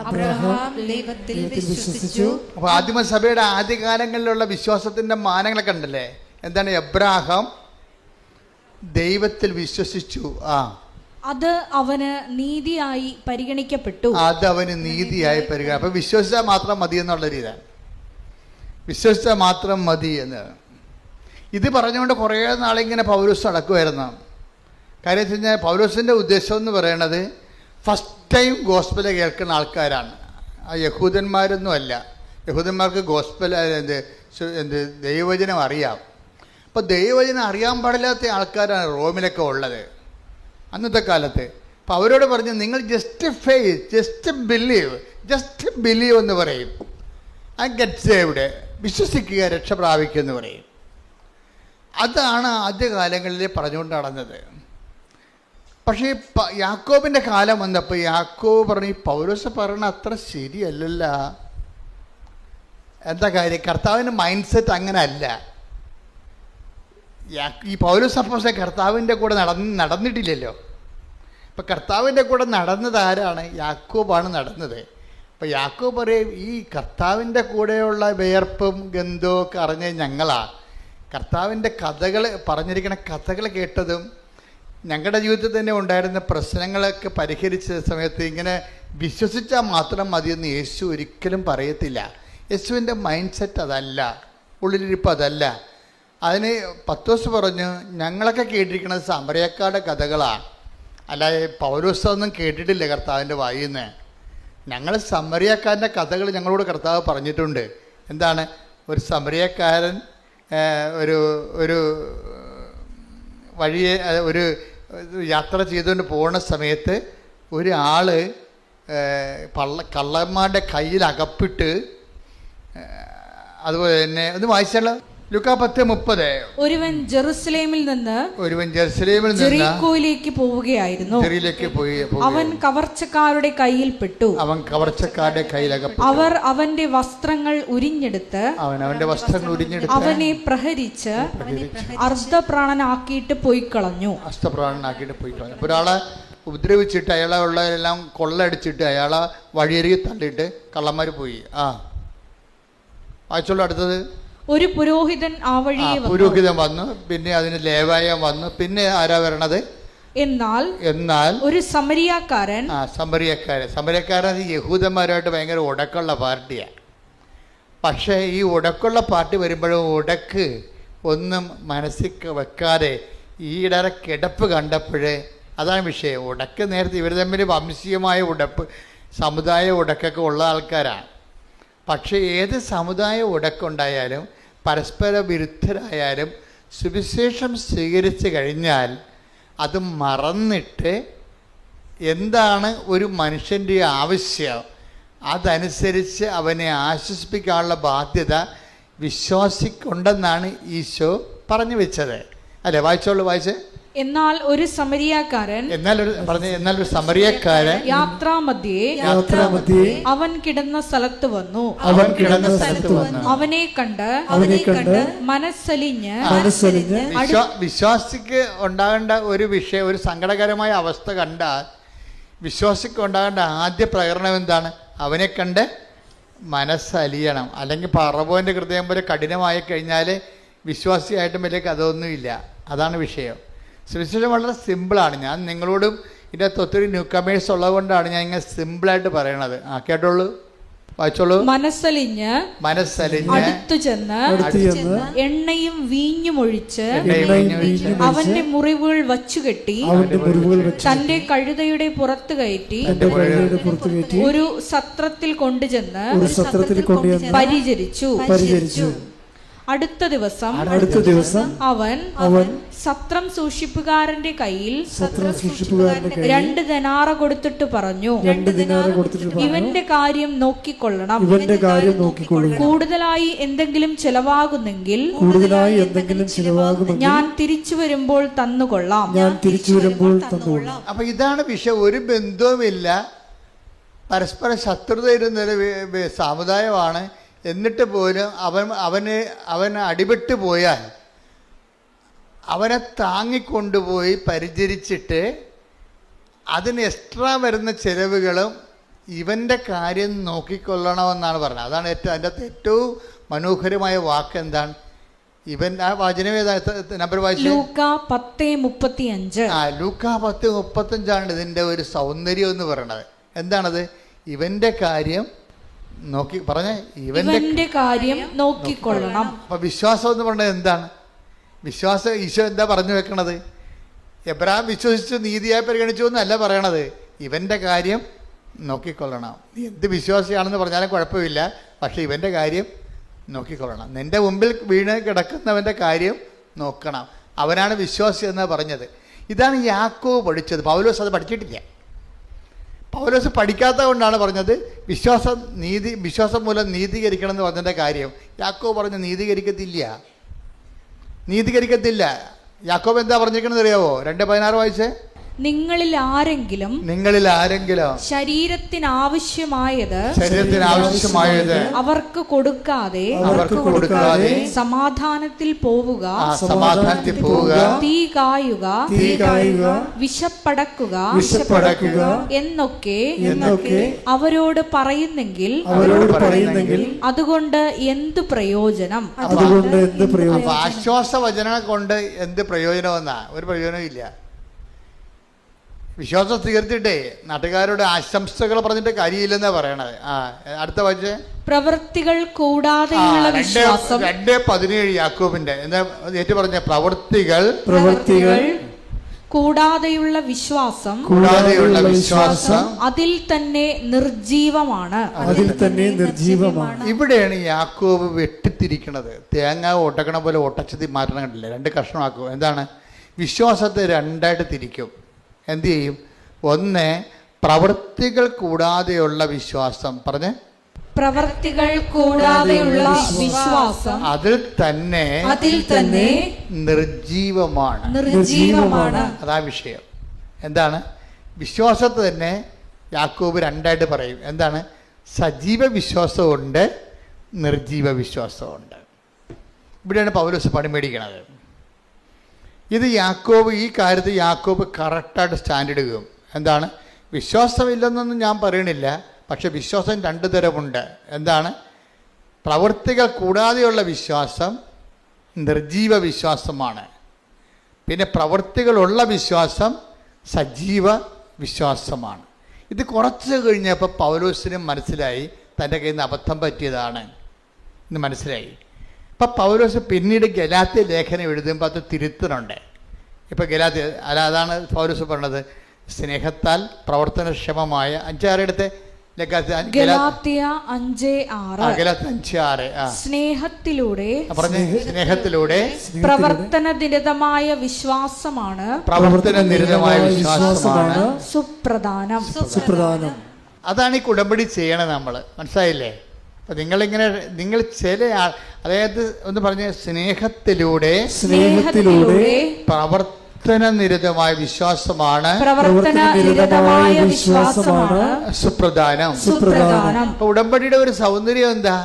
അബ്രഹാം ദൈവത്തിൽ വിശ്വസിച്ചു. അപ്പോൾ ആദിമസഭയുടെ ആദ്യകാലങ്ങളിലുള്ള വിശ്വാസത്തിന്റെ മാനങ്ങളൊക്കെ ഉണ്ടല്ലേ? എന്താണ്? അബ്രഹാം ദൈവത്തിൽ വിശ്വസിച്ചു. അത് അവന് നീതിയായി പരിഗണിക്കപ്പെട്ടു. അപ്പൊ വിശ്വസിച്ചാൽ മാത്രം മതി എന്നുള്ള രീതിയാണ്. വിശ്വസിച്ചാൽ മാത്രം മതി എന്ന് ഇത് പറഞ്ഞുകൊണ്ട് കുറേ നാളിങ്ങനെ പൗലോസ് നടക്കുമായിരുന്നു. കാര്യം വെച്ച് കഴിഞ്ഞാൽ പൗലോസിൻ്റെ ഉദ്ദേശം എന്ന് പറയണത് ഫസ്റ്റ് ടൈം ഗോസ്പല് കേൾക്കുന്ന ആൾക്കാരാണ്. യഹൂദന്മാരൊന്നും അല്ല, യഹൂദന്മാർക്ക് ഗോസ്പൽ എന്ത് ദൈവവചനം അറിയാം. അപ്പോൾ ദൈവവചനം അറിയാൻ പാടില്ലാത്ത ആൾക്കാരാണ് റോമിലൊക്കെ ഉള്ളത് അന്നത്തെ കാലത്ത്. അപ്പോൾ അവരോട് പറഞ്ഞു, നിങ്ങൾ ജസ്റ്റ് ഫെയ്ത്ത്, ജസ്റ്റ് ബിലീവ് എന്ന് പറയും. ആൻഡ് ഗെറ്റ് സേവ്ഡ്, വിശ്വസിക്കുക രക്ഷ പ്രാപിക്കുക എന്ന് പറയും. അതാണ് ആദ്യകാലങ്ങളിൽ പറഞ്ഞുകൊണ്ട് നടന്നത്. പക്ഷേ യാക്കോബിൻ്റെ കാലം വന്നപ്പോൾ യാക്കോബ് പറഞ്ഞു, ഈ പൗലോസ് പറയണ അത്ര ശരിയല്ലല്ല. എന്താ കാര്യം? കർത്താവിൻ്റെ മൈൻഡ് സെറ്റ് അങ്ങനെ അല്ല. ഈ പൗലോസ് അപ്പോസ്തലൻ കർത്താവിൻ്റെ കൂടെ നടന്നിട്ടില്ലല്ലോ. അപ്പം കർത്താവിൻ്റെ കൂടെ നടന്നത് ആരാണ്? യാക്കോബാണ് നടന്നത്. അപ്പം യാക്കോബ് പറയും, ഈ കർത്താവിൻ്റെ കൂടെയുള്ള വിയർപ്പും ഗന്ധവും ഒക്കെ അറിഞ്ഞ ഞങ്ങളാ. കർത്താവിൻ്റെ കഥകൾ പറഞ്ഞിരിക്കുന്ന കഥകൾ കേട്ടതും ഞങ്ങളുടെ ജീവിതത്തിൽ തന്നെ ഉണ്ടായിരുന്ന പ്രശ്നങ്ങളൊക്കെ പരിഹരിച്ച സമയത്ത് ഇങ്ങനെ വിശ്വസിച്ചാൽ മാത്രം മതിയെന്ന് യേശു ഒരിക്കലും പറയത്തില്ല. യേശുവിൻ്റെ മൈൻഡ് സെറ്റ് അതല്ല, ഉള്ളിലിരിപ്പ് അതല്ല. അതിന് പത്രോസ് പറഞ്ഞു, ഞങ്ങളൊക്കെ കേട്ടിരിക്കുന്നത് സമറിയക്കാരുടെ കഥകളാണ്, അല്ലാതെ പൗലോസൊന്നും കേട്ടിട്ടില്ല കർത്താവിൻ്റെ വായിൽ നിന്ന്. ഞങ്ങൾ സമറിയക്കാരൻ്റെ കഥകൾ ഞങ്ങളോട് കർത്താവ് പറഞ്ഞിട്ടുണ്ട്. എന്താണ്? ഒരു സമറിയക്കാരൻ ഒരു വഴിയെ ഒരു യാത്ര ചെയ്തുകൊണ്ട് പോകുന്ന സമയത്ത് ഒരാൾ കള്ളന്മാരുടെ കയ്യിൽ അകപ്പെട്ട്, അതുപോലെ തന്നെ ഒന്ന് വായിച്ചാലോ, ലൂക്കാ 10:30. ഒരുവൻ ജെറുസലേമിൽ നിന്ന് ജെറീക്കോയിലേക്ക് പോവുകയായിരുന്നു. അവൻ കവർച്ചക്കാരുടെ കയ്യിൽ പെട്ടു. അവർ അവന്റെ വസ്ത്രങ്ങൾ ഉരിഞ്ഞെടുത്ത് അവനെ പ്രഹരിച്ച് അർദ്ധപ്രാണനാക്കിയിട്ട് പോയി കളഞ്ഞു. ഒരാളെ ഉപദ്രവിച്ചിട്ട് അയാളെ ഉള്ളതെല്ലാം കൊള്ളടിച്ചിട്ട് അയാളെ വഴിയരികെ തള്ളിയിട്ട് കള്ളന്മാർ പോയി. വായിച്ചോളൂ അടുത്തത്. ഒരു പുരോഹിതൻ ആ വഴിയെ വന്നു. പിന്നെ അതിന് ലേവായം വന്നു. പിന്നെ ആരാ വരണത്? എന്നാൽ ഒരു സമരിയാക്കാരൻ യഹൂദന്മാരുമായിട്ട് ഭയങ്കര ഉടക്കുള്ള പാർട്ടിയാണ്. പക്ഷേ ഈ ഉടക്കുള്ള പാർട്ടി വരുമ്പോഴും ഉടക്ക് ഒന്നും മനസ്സിൽ വെക്കാതെ ഈയിടെ കിടപ്പ് കണ്ടപ്പോഴേ, അതാണ് വിഷയം. ഉടക്ക് നേരത്തെ ഇവർ തമ്മിൽ വംശീയമായ ഉടപ്പ്, സമുദായ ഉടക്കൊക്കെ ഉള്ള ആൾക്കാരാണ്. പക്ഷേ ഏത് സമുദായ ഉടക്കുണ്ടായാലും പരസ്പര വിരുദ്ധരായാലും സുവിശേഷം സ്വീകരിച്ചു കഴിഞ്ഞാൽ അത് മറന്നിട്ട് എന്താണ് ഒരു മനുഷ്യൻ്റെ ആവശ്യം അതനുസരിച്ച് അവനെ ആശ്വസിപ്പിക്കാനുള്ള ബാധ്യത വിശ്വാസിക്കുണ്ടെന്നാണ് ഈശോ പറഞ്ഞു വെച്ചത്. അല്ലേ? വായിച്ചേ. എന്നാൽ ഒരു സമരിയാക്കാരൻ യാത്രാമധ്യേ അവൻ കിടന്ന സ്ഥലത്ത് വന്നു. അവനെ കണ്ട് മനസ്സലിഞ്ഞ് വിശ്വാസിക്ക് ഉണ്ടാകേണ്ട ഒരു വിഷയം, ഒരു സങ്കടകരമായ അവസ്ഥ കണ്ടാൽ വിശ്വാസിക്ക് ഉണ്ടാകേണ്ട ആദ്യ പ്രകടനം എന്താണ്? അവനെ കണ്ട് മനസ്സലിയണം. അല്ലെങ്കിൽ പറവോൻ്റെ ഹൃദയം പോലെ കഠിനമായി കഴിഞ്ഞാൽ വിശ്വാസിയായിട്ടും വലിയ കഥയൊന്നുമില്ല. അതാണ് വിഷയം. സുവിശേഷം വളരെ സിമ്പിളാണ്. ഞാൻ നിങ്ങളോടും ഇതിനകത്ത് ഒത്തിരി ന്യൂ കമേഴ്സ് ഉള്ളത് കൊണ്ടാണ് ഞാൻ ഇങ്ങനെ സിമ്പിളായിട്ട് പറയണത്. കേട്ടോളൂ, വായിച്ചോളൂ. മനസ്സലിഞ്ഞ് അടുത്തു ചെന്ന് എണ്ണയും വീഞ്ഞും ഒഴിച്ച് അവന്റെ മുറിവുകൾ വച്ചുകെട്ടി തന്റെ കഴുതയുടെ പുറത്ത് കയറ്റി ഒരു സത്രത്തിൽ കൊണ്ടുചെന്ന് പരിചരിച്ചു. അടുത്ത ദിവസം അവൻ സത്രം സൂക്ഷിപ്പുകാരന്റെ കയ്യിൽ 2 ദനാറ കൊടുത്തിട്ട് പറഞ്ഞു, ഇവന്റെ കാര്യം നോക്കിക്കൊള്ളണം. കൂടുതലായി എന്തെങ്കിലും ചെലവാകുന്നെങ്കിൽ ഞാൻ തിരിച്ചു വരുമ്പോൾ തന്നുകൊള്ളാം. അപ്പൊ ഇതാണ് വിഷയം. ഒരു ബന്ധവുമില്ല, പരസ്പര ശത്രുത ഇരുന്നൊരു സമുദായമാണ്. എന്നിട്ട് പോലും അവന് അടിപെട്ട് പോയാൽ അവനെ താങ്ങിക്കൊണ്ടുപോയി പരിചരിച്ചിട്ട് അതിന് എക്സ്ട്രാ വരുന്ന ചിലവുകളും ഇവൻ്റെ കാര്യം നോക്കിക്കൊള്ളണമെന്നാണ് പറഞ്ഞത്. അതാണ് അതിൻ്റെ ഏറ്റവും മനോഹരമായ വാക്ക്. എന്താണ് ഇവൻ? ആ വചനം ഏതാ? നമ്പർ വായിച്ചു. ലൂക്കാ 10:35. ലൂക്കാ 10:35 ഇതിൻ്റെ ഒരു സൗന്ദര്യം എന്ന് പറയണത്. എന്താണത്? ഇവൻ്റെ കാര്യം ഇവന്റെ കാര്യം നോക്കിക്കൊള്ളണം. അപ്പൊ വിശ്വാസം എന്ന് പറഞ്ഞത് എന്താണ്? വിശ്വാസം ഈശോ എന്താ പറഞ്ഞു വെക്കണത്? എബ്രഹാം വിശ്വസിച്ച് നീതിയായി പരിഗണിച്ചു എന്നല്ല പറയണത്. ഇവന്റെ കാര്യം നോക്കിക്കൊള്ളണം. നീ എന്ത് വിശ്വാസിയാണെന്ന് പറഞ്ഞാലും കുഴപ്പമില്ല, പക്ഷേ ഇവൻ്റെ കാര്യം നോക്കിക്കൊള്ളണം. നിൻ്റെ മുമ്പിൽ വീണ് കിടക്കുന്നവൻ്റെ കാര്യം നോക്കണം. അവനാണ് വിശ്വാസി എന്നാണ് പറഞ്ഞത്. ഇതാണ് യാക്കോബ് പഠിച്ചത്. പൗലോസ് അത് പഠിച്ചിട്ടില്ല. പൗലോസ് പഠിക്കാത്തത് കൊണ്ടാണ് പറഞ്ഞത് വിശ്വാസം മൂലം നീതീകരിക്കണം എന്ന് പറഞ്ഞതിൻ്റെ കാര്യം. യാക്കോബ് പറഞ്ഞ് നീതീകരിക്കത്തില്ല. യാക്കോബ് എന്താ പറഞ്ഞിരിക്കണമെന്ന് അറിയാവോ? 2:16 വായിച്ചേ. നിങ്ങളിൽ ആരെങ്കിലും ശരീരത്തിന് ആവശ്യമായത് അവർക്ക് കൊടുക്കാതെ സമാധാനത്തിൽ പോവുക, തീ കായുക, വിശപ്പടക്കുക എന്നൊക്കെ അവരോട് പറയുന്നെങ്കിൽ അതുകൊണ്ട് എന്ത് പ്രയോജനം? ആശ്വാസവചനം കൊണ്ട് എന്ത് പ്രയോജനമെന്നാ? ഒരു പ്രയോജനവും ഇല്ല. വിശ്വാസം തീർത്തിട്ടേ നാട്ടുകാരോട് ആശംസകൾ പറഞ്ഞിട്ട് കാര്യമില്ലെന്നാ പറയണത്. അടുത്ത വായിച്ചേ. പ്രവൃത്തികൾ കൂടാതെയുള്ള വിശ്വാസം. 2:17 യാക്കോബിന്റെ എന്താ ഏറ്റു പറഞ്ഞ? പ്രവൃത്തികൾ കൂടാതെയുള്ള വിശ്വാസം അതിൽ തന്നെ നിർജീവമാണ്. ഇവിടെയാണ് യാക്കോബ് വെട്ടിത്തിരിക്കണത്. തേങ്ങ ഒട്ടക്കണ പോലെ ഒട്ടച്ചതി മാറ്റണം കണ്ടില്ല? 2 കഷ്ണമാക്കും. എന്താണ്? വിശ്വാസത്തെ 2ആയിട്ട് തിരിക്കും. എന്തു ചെയ്യും? ഒന്ന്, പ്രവൃത്തികൾ കൂടാതെയുള്ള വിശ്വാസം. പറഞ്ഞേ. പ്രവൃത്തികൾ കൂടാതെയുള്ള വിശ്വാസം അതിൽ തന്നെ നിർജീവമാണ്. അതാ വിഷയം. എന്താണ്? വിശ്വാസത്തെ തന്നെ യാക്കോബ് 2ആയിട്ട് പറയും. എന്താണ്? സജീവ വിശ്വാസമുണ്ട്, നിർജീവ വിശ്വാസമുണ്ട്. ഇവിടെയാണ് പൗലോസ് പണി മേടിക്കണത്. ഇത് ഈ കാര്യത്തിൽ യാക്കോബ് കറക്റ്റായിട്ട് സ്റ്റാൻഡ് എടുക്കും. എന്താണ്? വിശ്വാസമില്ലെന്നൊന്നും ഞാൻ പറയണില്ല, പക്ഷെ വിശ്വാസം 2 തരമുണ്ട്. എന്താണ്? പ്രവൃത്തികൾ കൂടാതെയുള്ള വിശ്വാസം നിർജീവ വിശ്വാസമാണ്. പിന്നെ പ്രവൃത്തികളുള്ള വിശ്വാസം സജീവ വിശ്വാസമാണ്. ഇത് കുറച്ച് കഴിഞ്ഞപ്പോൾ പൗലോസിന് മനസ്സിലായി തൻ്റെ കയ്യിൽ നിന്ന് അബദ്ധം പറ്റിയതാണ് എന്ന് മനസ്സിലായി. ഇപ്പം പൗലോസ് പിന്നീട് ഗലാത്യ ലേഖനം എഴുതുമ്പോൾ അത് തിരുത്തലുണ്ട്. ഇപ്പം അതാണ് പൗലോസ് പറഞ്ഞത്, സ്നേഹത്താൽ പ്രവർത്തനക്ഷമമായ 5:6 ഗലാത്യ 5:6 സ്നേഹത്തിലൂടെ പ്രവർത്തനനിരതമായ വിശ്വാസമാണ് സുപ്രധാനം. അതാണ് ഈ ഉടമ്പടി ചെയ്യണത് നമ്മൾ. മനസ്സിലായില്ലേ? അപ്പം നിങ്ങൾ ചില അതായത് ഒന്ന് പറഞ്ഞ സ്നേഹത്തിലൂടെ പ്രവർത്തനനിരതമായ വിശ്വാസമാണ് സുപ്രധാനം. അപ്പൊ ഉടമ്പടിയുടെ ഒരു സൗന്ദര്യം എന്താ?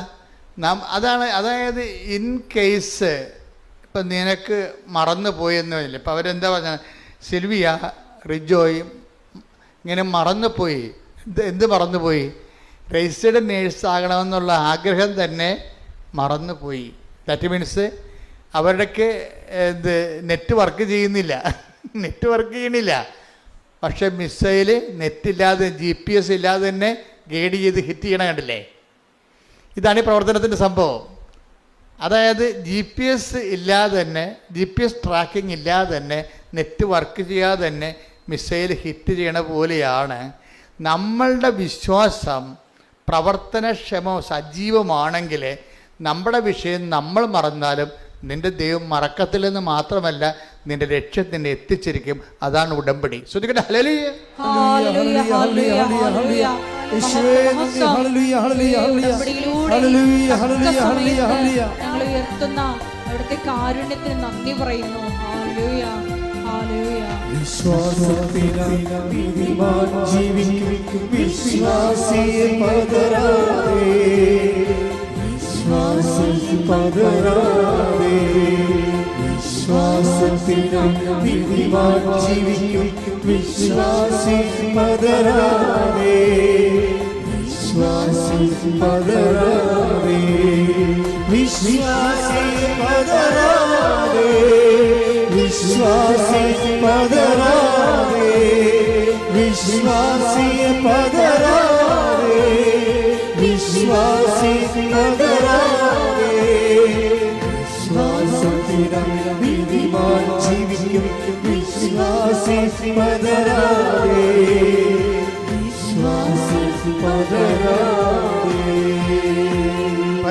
അതായത് ഇൻ കേസ് ഇപ്പം നിനക്ക് മറന്നു പോയെന്നില്ല. ഇപ്പം അവരെന്താ പറഞ്ഞ? സിൽവിയ, റിജോയ് ഇങ്ങനെ മറന്നുപോയി. എന്ത് മറന്നുപോയി? രജിസ്റ്റേർഡ് നേഴ്സ് ആകണമെന്നുള്ള ആഗ്രഹം തന്നെ മറന്നുപോയി. ദാറ്റ് മീൻസ് അവരുടെയൊക്കെ നെറ്റ് വർക്ക് ചെയ്യണില്ല. പക്ഷെ മിസൈൽ നെറ്റില്ലാതെ GPS ഇല്ലാതെ തന്നെ ഗൈഡ് ചെയ്ത് ഹിറ്റ് ചെയ്യണ കണ്ടില്ലേ? ഇതാണ് ഈ പ്രവർത്തനത്തിൻ്റെ സംഭവം. അതായത് GPS ഇല്ലാതെ തന്നെ, GPS ട്രാക്കിംഗ് ഇല്ലാതെ തന്നെ, നെറ്റ് വർക്ക് ചെയ്യാതെ തന്നെ മിസൈൽ ഹിറ്റ് ചെയ്യണ പോലെയാണ് നമ്മളുടെ വിശ്വാസം. സജീവമാണെങ്കിൽ നമ്മുടെ വിഷയം നമ്മൾ മറന്നാലും നിന്റെ ദൈവം മറക്കത്തില്ലെന്ന് മാത്രമല്ല, നിന്റെ ലക്ഷ്യത്തിനെ എത്തിച്ചിരിക്കും. അതാണ് ഉടമ്പടി. ശ്രദ്ധിക്കട്ടെ. ഹല്ലേലൂയ. ഞങ്ങൾ ഉയർത്തുന്ന അവിടുത്തെ കാരുണ്യത്തിന് നന്ദി പറയുന്നു. Hallelujah, hallelujah. വിശ്വാസി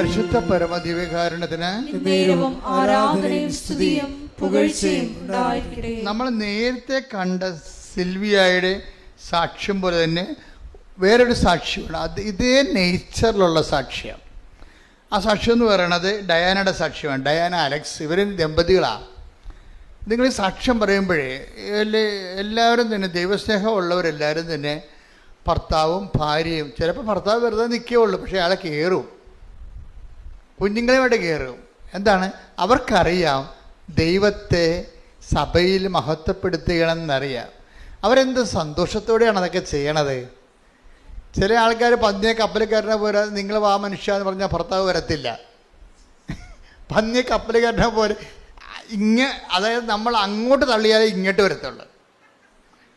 പരിശുദ്ധ പരമദിവ്യകാരുണ്യത്തിന് നേരവും ആരാധനയും സ്തുതിയും പുകഴ്ചയും ഉണ്ടായിരിക്കട്ടെ. നമ്മൾ നേരത്തെ കണ്ട സിൽവിയയുടെ സാക്ഷ്യം പോലെ തന്നെ വേറൊരു സാക്ഷ്യമാണ്. അത് ഇതേ നേച്ചറിലുള്ള സാക്ഷ്യം. ആ സാക്ഷ്യം എന്ന് പറയുന്നത് ഡയാനയുടെ സാക്ഷ്യമാണ്. ഡയാന അലക്സ്, ഇവർ ദമ്പതികളാണ്. നിങ്ങൾ ഈ സാക്ഷ്യം പറയുമ്പോഴേ എല്ലാവരും തന്നെ ദൈവസ്നേഹമുള്ളവരെല്ലാവരും തന്നെ ഭർത്താവും ഭാര്യയും, ചിലപ്പോൾ ഭർത്താവ് വെറുതെ നിൽക്കുകയുള്ളൂ, പക്ഷേ അയാളെ കയറും, കുഞ്ഞുങ്ങളെയുമായിട്ട് കയറും. എന്താണ്? അവർക്കറിയാം ദൈവത്തെ സഭയിൽ മഹത്വപ്പെടുത്തുകയാണെന്നറിയാം. അവരെന്ത് സന്തോഷത്തോടെയാണ് അതൊക്കെ ചെയ്യണത്. ചില ആൾക്കാർ പന്നിയെ കപ്പലിൽ കയറുന്ന പോലെ നിങ്ങൾ വാ മനുഷ്യ എന്ന് പറഞ്ഞാൽ ഭർത്താവ് വരത്തില്ല. പന്നിയെ കപ്പലിൽ കയറുന്ന പോലെ അതായത് നമ്മൾ അങ്ങോട്ട് തള്ളിയാലേ ഇങ്ങോട്ട് വരത്തുള്ളൂ.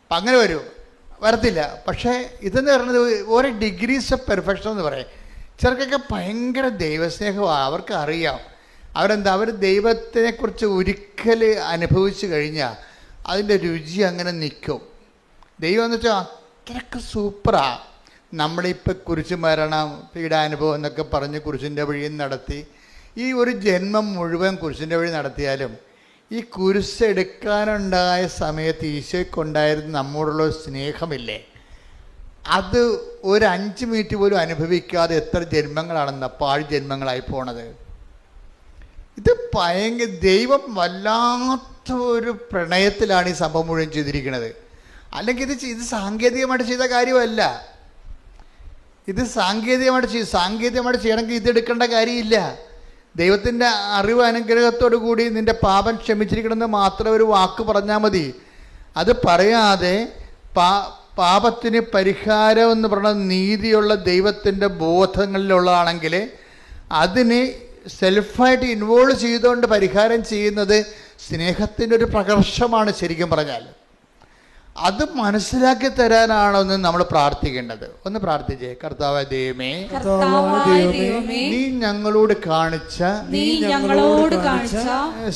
അപ്പം അങ്ങനെ വരത്തില്ല. പക്ഷേ ഇതെന്ന് പറയുന്നത് ഓരോ ഡിഗ്രീസ് ഓഫ് പെർഫെക്ഷൻ എന്ന് പറയും. ചിലർക്കൊക്കെ ഭയങ്കര ദൈവസ്നേഹമാണ്. അവർക്ക് അറിയാം അവരെന്താ, അവർ ദൈവത്തിനെക്കുറിച്ച് ഒരിക്കൽ അനുഭവിച്ചു കഴിഞ്ഞാൽ അതിൻ്റെ രുചി അങ്ങനെ നിൽക്കും. ദൈവം എന്ന് വെച്ചാൽ അത്രയ്ക്ക് സൂപ്പറാണ്. നമ്മളിപ്പോൾ കുരിശ് മരണം, പീഡാനുഭവം എന്നൊക്കെ പറഞ്ഞ് കുരിശിൻ്റെ വഴി നടത്തി ഈ ഒരു ജന്മം മുഴുവൻ കുരിശിൻ്റെ വഴി നടത്തിയാലും ഈ കുരിശ് എടുക്കാനുണ്ടായ സമയത്ത് ഈശോയ്ക്കുണ്ടായിരുന്ന നമ്മോടുള്ള സ്നേഹമില്ലേ, അത് ഒരു 5 മിനിറ്റ് പോലും അനുഭവിക്കാതെ എത്ര ജന്മങ്ങളാണെന്ന പാഴ് ജന്മങ്ങളായി പോണത്. ഇത് ഭയങ്കര ദൈവം വല്ലാത്ത ഒരു പ്രണയത്തിലാണ് ഈ സംഭവം മുഴുവൻ ചെയ്തിരിക്കുന്നത്. അല്ലെങ്കിൽ ഇത് സാങ്കേതികമായിട്ട് ചെയ്ത കാര്യമല്ല. ഇത് സാങ്കേതികമായിട്ട് ചെയ്യണമെങ്കിൽ ഇതെടുക്കേണ്ട കാര്യമില്ല. ദൈവത്തിൻ്റെ അറിവ് അനുഗ്രഹത്തോടു കൂടി നിൻ്റെ പാപം ക്ഷമിച്ചിരിക്കണമെന്ന് മാത്രം ഒരു വാക്ക് പറഞ്ഞാൽ മതി. അത് പറയാതെ പാപത്തിന് പരിഹാരം എന്ന് പറയുന്നത് നീതിയുള്ള ദൈവത്തിൻ്റെ ബോധങ്ങളിലുള്ളതാണെങ്കിൽ അതിന് സെൽഫായിട്ട് ഇൻവോൾവ് ചെയ്തുകൊണ്ട് പരിഹാരം ചെയ്യുന്നത് സ്നേഹത്തിൻ്റെ ഒരു പ്രകർഷമാണ്. ശരിക്കും പറഞ്ഞാൽ അത് മനസ്സിലാക്കി തരാനാണോ നമ്മൾ പ്രാർത്ഥിക്കേണ്ടത്. ഒന്ന് പ്രാർത്ഥിച്ചേ. കർത്താവേ ദൈവമേ, നീ ഞങ്ങളോട് കാണിച്ച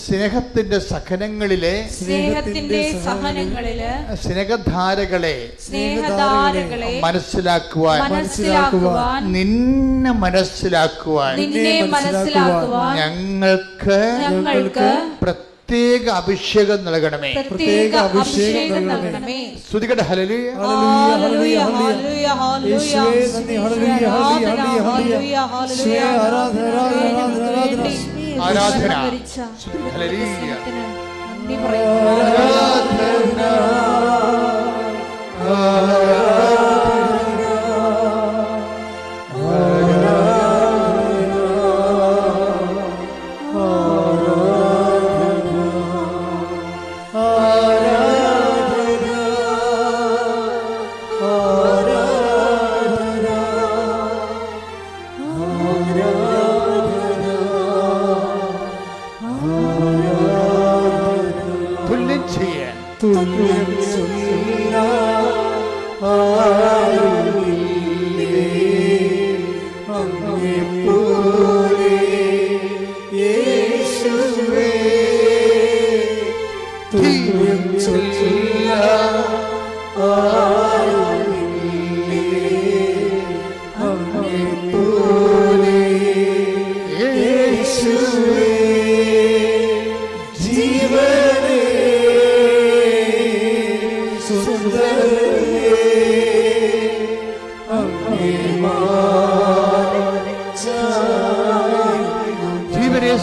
സ്നേഹത്തിന്റെ സഹനങ്ങളിലെ സ്നേഹധാരകളെ മനസ്സിലാക്കുവാൻ, നിന്നെ മനസ്സിലാക്കുവാൻ ഞങ്ങൾക്ക് പ്രത്യേക അഭിഷേകം നൽകണമേ. സ്തുതിക്കട്ടെ. ഹല്ലേലൂയ, ഹല്ലേലൂയ, ഹല്ലേലൂയ, ഹല്ലേലൂയ, ആരാധന. ഹല്ലേലൂയ,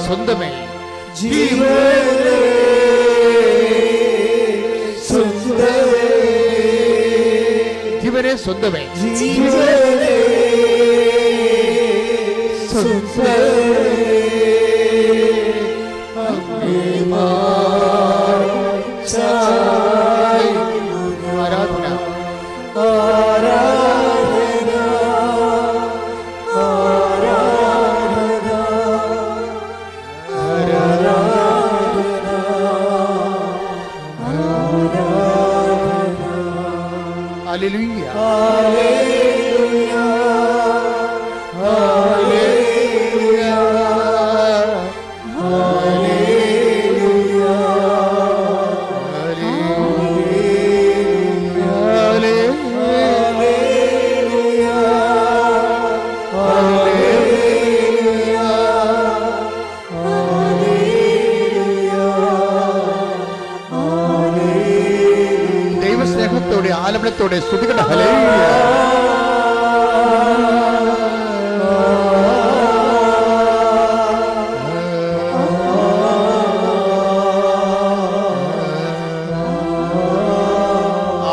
സ്വന്തമേ, ജീവനെ സ്വന്തമേ, ആലംബനത്തോടെ സ്തുതിക്കട്ടെ. ഹല്ലേലൂയ.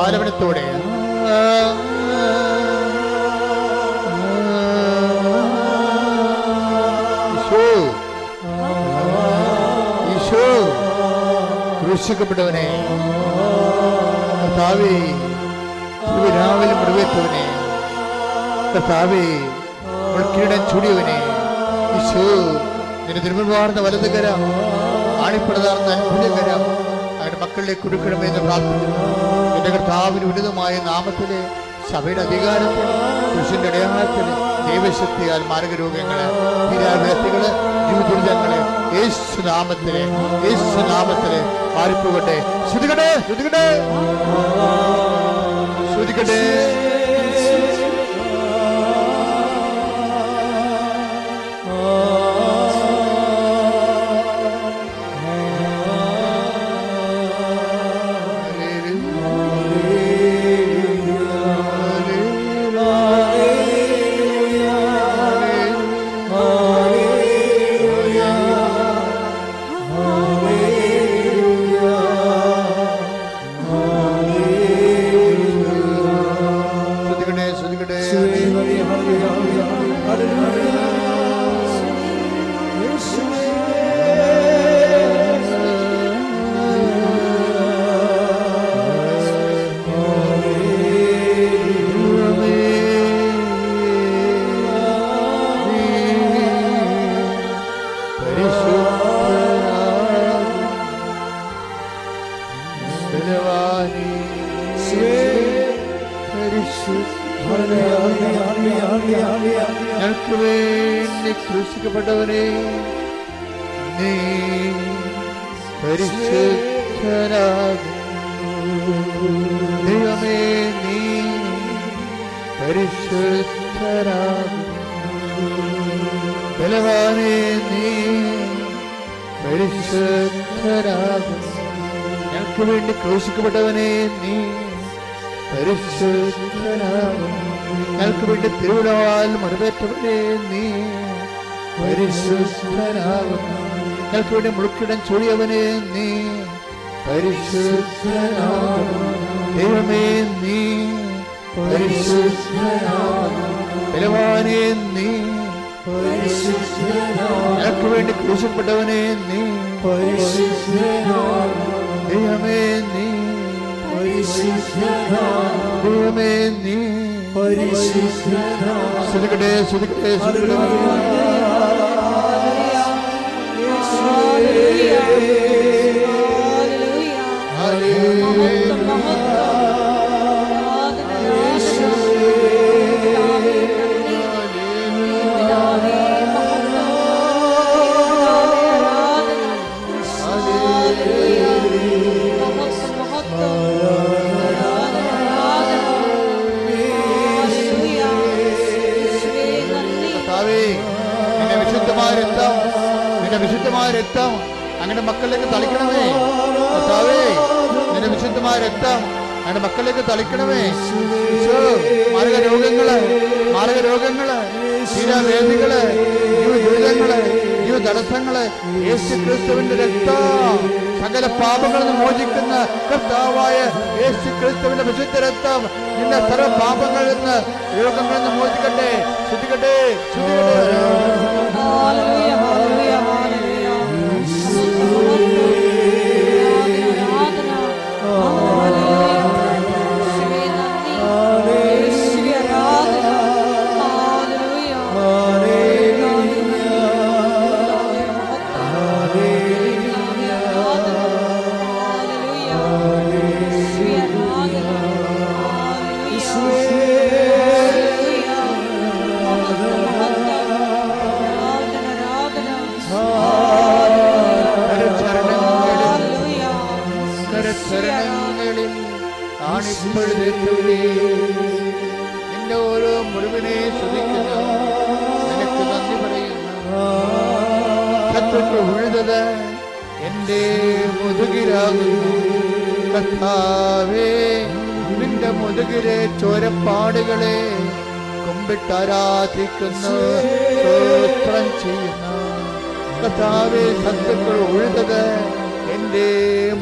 ആലംബനത്തോടെ ക്രൂശിക്കപ്പെട്ടവനെ കർത്താവേ, രാവിലെ മുറിവേറ്റവനെ കർത്താവേ, മുൾക്കിരീടം ചൂടിയവനെ ഈശോ, നിന്റെ തിരുമുൻപാർന്ന വലതുകരം ആണിപ്പടതാർന്ന അത്ഭുതകരം അവരുടെ മക്കളിലേക്ക് കൊടുക്കണമെന്ന് പ്രാർത്ഥിക്കുന്നു. എന്റെ കർത്താവിന് ഉന്നതമായ നാമത്തില്, സഭയുടെ അധികാരത്തിൽ, പുരുഷന്റെ അടയാളത്തിൽ, ദൈവശക്തിയാൽ മാരകരോഗങ്ങള്, തീരാവ്യാധികള്, ജീവിതങ്ങള് യേശുനാമത്തില് മാറിപ്പോകട്ടെ. ശ്രുതികട്ടെ ശ്രുതികട്ടെ ശ്രുതികട്ടെ. ഞങ്ങൾക്ക് വേണ്ടി ക്രൂശിക്കപ്പെട്ടവനെ, നീ പരിശുദ്ധനാകുന്നു. ദൈവമേ, നീ പരിശുദ്ധനാകുന്നു. ബലവാനേ, നീ പരിശുദ്ധനാകുന്നു. ഞങ്ങൾക്ക് വേണ്ടി ക്രൂശിക്കപ്പെട്ടവനെ, നീ പരിശുദ്ധനാകുന്നു. ഞങ്ങൾക്ക് വേണ്ടി തിരുവിടാൽ മുറിവേറ്റവനെ, നീ പരിശുദ്ധനാകുന്നു. ഞങ്ങൾക്ക് വേണ്ടി മുൾക്കിടം ചൂടിയവനെ, നീ പരിശുദ്ധനാകുന്നു. ദൈവമേ, നീ പരിശുദ്ധനാകുന്നു. ബലവാനേ, നീ പരിശുദ്ധനാകുന്നു. ഞങ്ങൾക്ക് വേണ്ടി ക്രൂശിക്കപ്പെട്ടവനെ, നീ പരിശുദ്ധനാകുന്നു. ദൈവമേ, നീ ദൈവമേ, നീ ശ്രുതികട്ടെ ശ്രുതികട്ടെ വിശുദ്ധമായ രക്തം അങ്ങനെ മക്കളിലേക്ക് തളിക്കണമേ. കർത്താവേ, നിന്റെ വിശുദ്ധമായ രക്തം അങ്ങനെ മക്കളിലേക്ക് തളിക്കണമേ. മാരകരോഗങ്ങള്, തീരാവേദികള്, ജീവിതങ്ങള്, ജീവിത തടസ്സങ്ങള്, യേശു ക്രിസ്തുവിന്റെ രക്തം സകല പാപങ്ങളിൽ നിന്ന് മോചിക്കുന്ന കർത്താവായ യേശു ക്രിസ്തുവിന്റെ വിശുദ്ധ രക്തം നിന്റെ സർവ്വ പാപങ്ങളിൽ നിന്ന്, രോഗങ്ങളിൽ നിന്ന് മോചിക്കട്ടെ. ശ്രുതികട്ടെ ശ്രുതികട്ടെ. നിന്റെ ഓരോ മുറിവിനെ ശ്രദ്ധിക്കുന്നു, നിനക്ക് നന്ദി പറയുന്നു. ശത്രുക്കൾ ഉഴുതത് എന്റെ മുതുകിലാകുന്നു. കർത്താവേ, നിന്റെ നിന്റെ മുതുകിലെ ചോരപ്പാടുകളെ കുമ്പിട്ടാരാധിക്കുന്നു, സ്തോത്രം ചെയ്യുന്നു. കർത്താവേ, ശത്രുക്കൾ ഉഴുതത് എന്റെ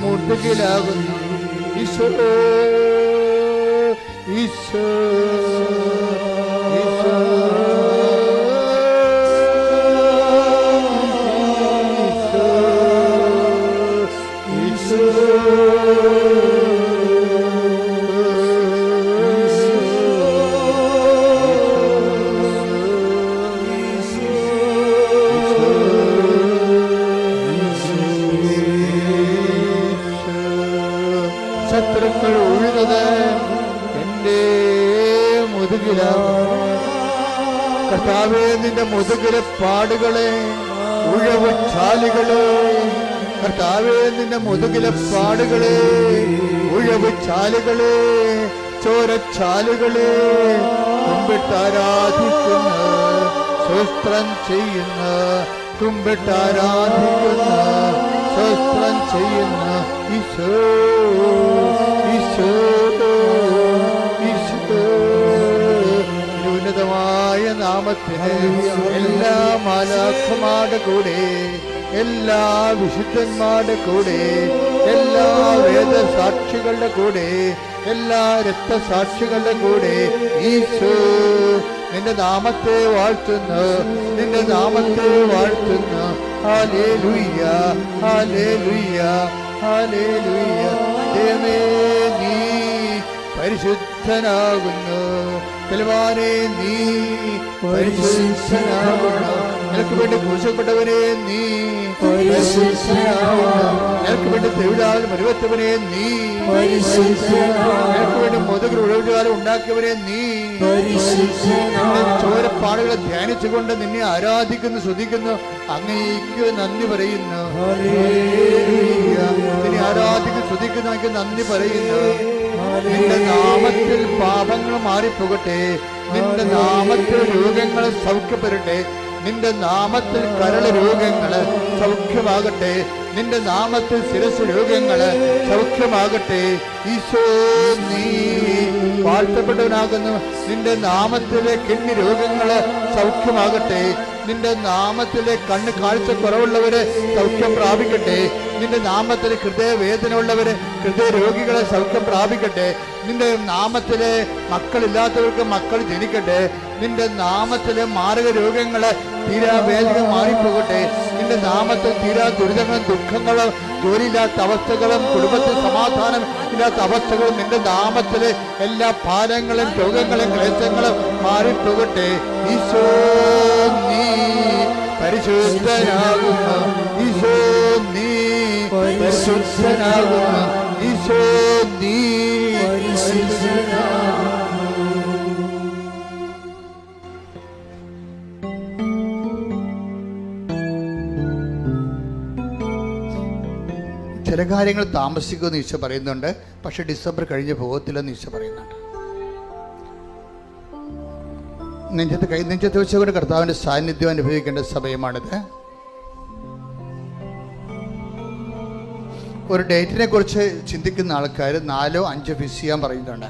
മുതുകിലാകുന്നു. ഈശോ ഈശോ ഈശോ ശത്രുക്കൾ ഉഴുന്നത് എന്റെ മുതുകിലാണ്. കർത്താവേ, നിന്റെ മുതുകിലെ പാടുകളെ, ഉഴവ് ചാലുകളെ, കർത്താവേ, നിന്റെ മുതുകിലെ പാടുകളെ, ഉഴവ് ചാലുകളെ, ചോരച്ചാലുകളെ കുമ്പിട്ടാരാധിക്കുന്ന, സ്വസ്ത്രം ചെയ്യുന്ന, കുമ്പിട്ടാരാധിക്കുന്ന, സ്വസ്ത്രം ചെയ്യുന്ന ഈശോ ഈശോ ഈശോ. ഉന്നതമായ നാമത്തിന് എല്ലാ മാലാഖമാരുടെ കൂടെ, എല്ലാ വിശുദ്ധന്മാരുടെ കൂടെ, എല്ലാ വേദസാക്ഷികളുടെ കൂടെ, എല്ലാ രക്തസാക്ഷികളുടെ കൂടെ ഈശോ നിന്റെ നാമത്തെ വാഴ്ത്തുന്നു, നിന്റെ നാമത്തെ വാഴ്ത്തുന്നു. Hallelujah hallelujah hallelujah. ദൈവമേ, നീ പരിശുദ്ധനാകുന്നു. ബലവാനേ, നീ പരിശുദ്ധനാകുന്നു. നിനക്ക് വേണ്ടി ക്രൂശിക്കപ്പെട്ടവനെ, നീ പരിശുദ്ധനാകുന്നു. നിനക്ക് വേണ്ടി തെരുവിലാലും മരുവത്തവനെ, നീ പരിശുദ്ധനാകുന്നു. നിനക്ക് വേണ്ടി മുതുകിൽ ഉഴവുകാലം ഉണ്ടാക്കിയവനെ, നീ നിന്റെ ചോരപ്പാടുകളെ ധ്യാനിച്ചുകൊണ്ട് നിന്നെ ആരാധിക്കുന്നു, സ്തുതിക്കുന്നു, അങ്ങേക്ക് നന്ദി പറയുന്നു. നിന്നെ ആരാധിക്കുന്നു, സ്തുതിക്കുന്നു, അങ്ങേക്ക് നന്ദി പറയുന്നു. നിന്റെ നാമത്തിൽ പാപങ്ങൾ മാറിപ്പോകട്ടെ, നിന്റെ നാമത്തിൽ രോഗങ്ങൾ സൗഖ്യപ്പെടട്ടെ, നിന്റെ നാമത്തിൽ കരൾ രോഗങ്ങൾ സൗഖ്യമാകട്ടെ, നിന്റെ നാമത്തിൽ ശിരസ് രോഗങ്ങൾ സൗഖ്യമാകട്ടെ. ഈശോ, നീ വാഴ്ത്തപ്പെട്ടവനാകുന്നു. നിന്റെ നാമത്തിലെ കിഡ്നി രോഗങ്ങൾ സൗഖ്യമാകട്ടെ, നിന്റെ നാമത്തിലെ കണ്ണ് കാഴ്ച കുറവുള്ളവരെ സൗഖ്യം പ്രാപിക്കട്ടെ, നിന്റെ നാമത്തിലെ ഹൃദയവേദന ഉള്ളവരെ, ഹൃദയ രോഗികളെ സൗഖ്യം പ്രാപിക്കട്ടെ, നിന്റെ നാമത്തിലെ മക്കളില്ലാത്തവർക്ക് മക്കൾ ജനിക്കട്ടെ, നിന്റെ നാമത്തിലെ മാരക രോഗങ്ങള് തീരാവേദന മാറിപ്പോകട്ടെ, നിന്റെ നാമത്തിൽ തീരാ ദുരിതങ്ങളും ദുഃഖങ്ങളും ജോലിയില്ലാത്ത അവസ്ഥകളും കുടുംബത്തിൽ സമാധാനം ഇല്ലാത്ത അവസ്ഥകളും നിന്റെ നാമത്തിലെ എല്ലാ ഭാരങ്ങളും രോഗങ്ങളും ക്ലേശങ്ങളും മാറിപ്പോകട്ടെ. ഈശോ, നീ പരിശുദ്ധനാകുന്നു. ഈശോ, നീ പരിശുദ്ധനാകുന്നു. ഈശോ, നീ പരിശുദ്ധനാകുന്നു. ചില കാര്യങ്ങൾ താമസിക്കുമെന്ന് ഈശോ പറയുന്നുണ്ട്, പക്ഷെ ഡിസംബർ കഴിഞ്ഞ് പോകത്തില്ലെന്ന് ഈശോ പറയുന്നുണ്ട്. നെഞ്ചത്ത് വെച്ചുകൊണ്ട് കർത്താവിൻ്റെ സാന്നിധ്യം അനുഭവിക്കേണ്ട സമയമാണിത്. ഒരു ഡേറ്റിനെ കുറിച്ച് ചിന്തിക്കുന്ന ആൾക്കാർ 4 or 5 ഫിക്സ് ചെയ്യാൻ പറയുന്നുണ്ട്.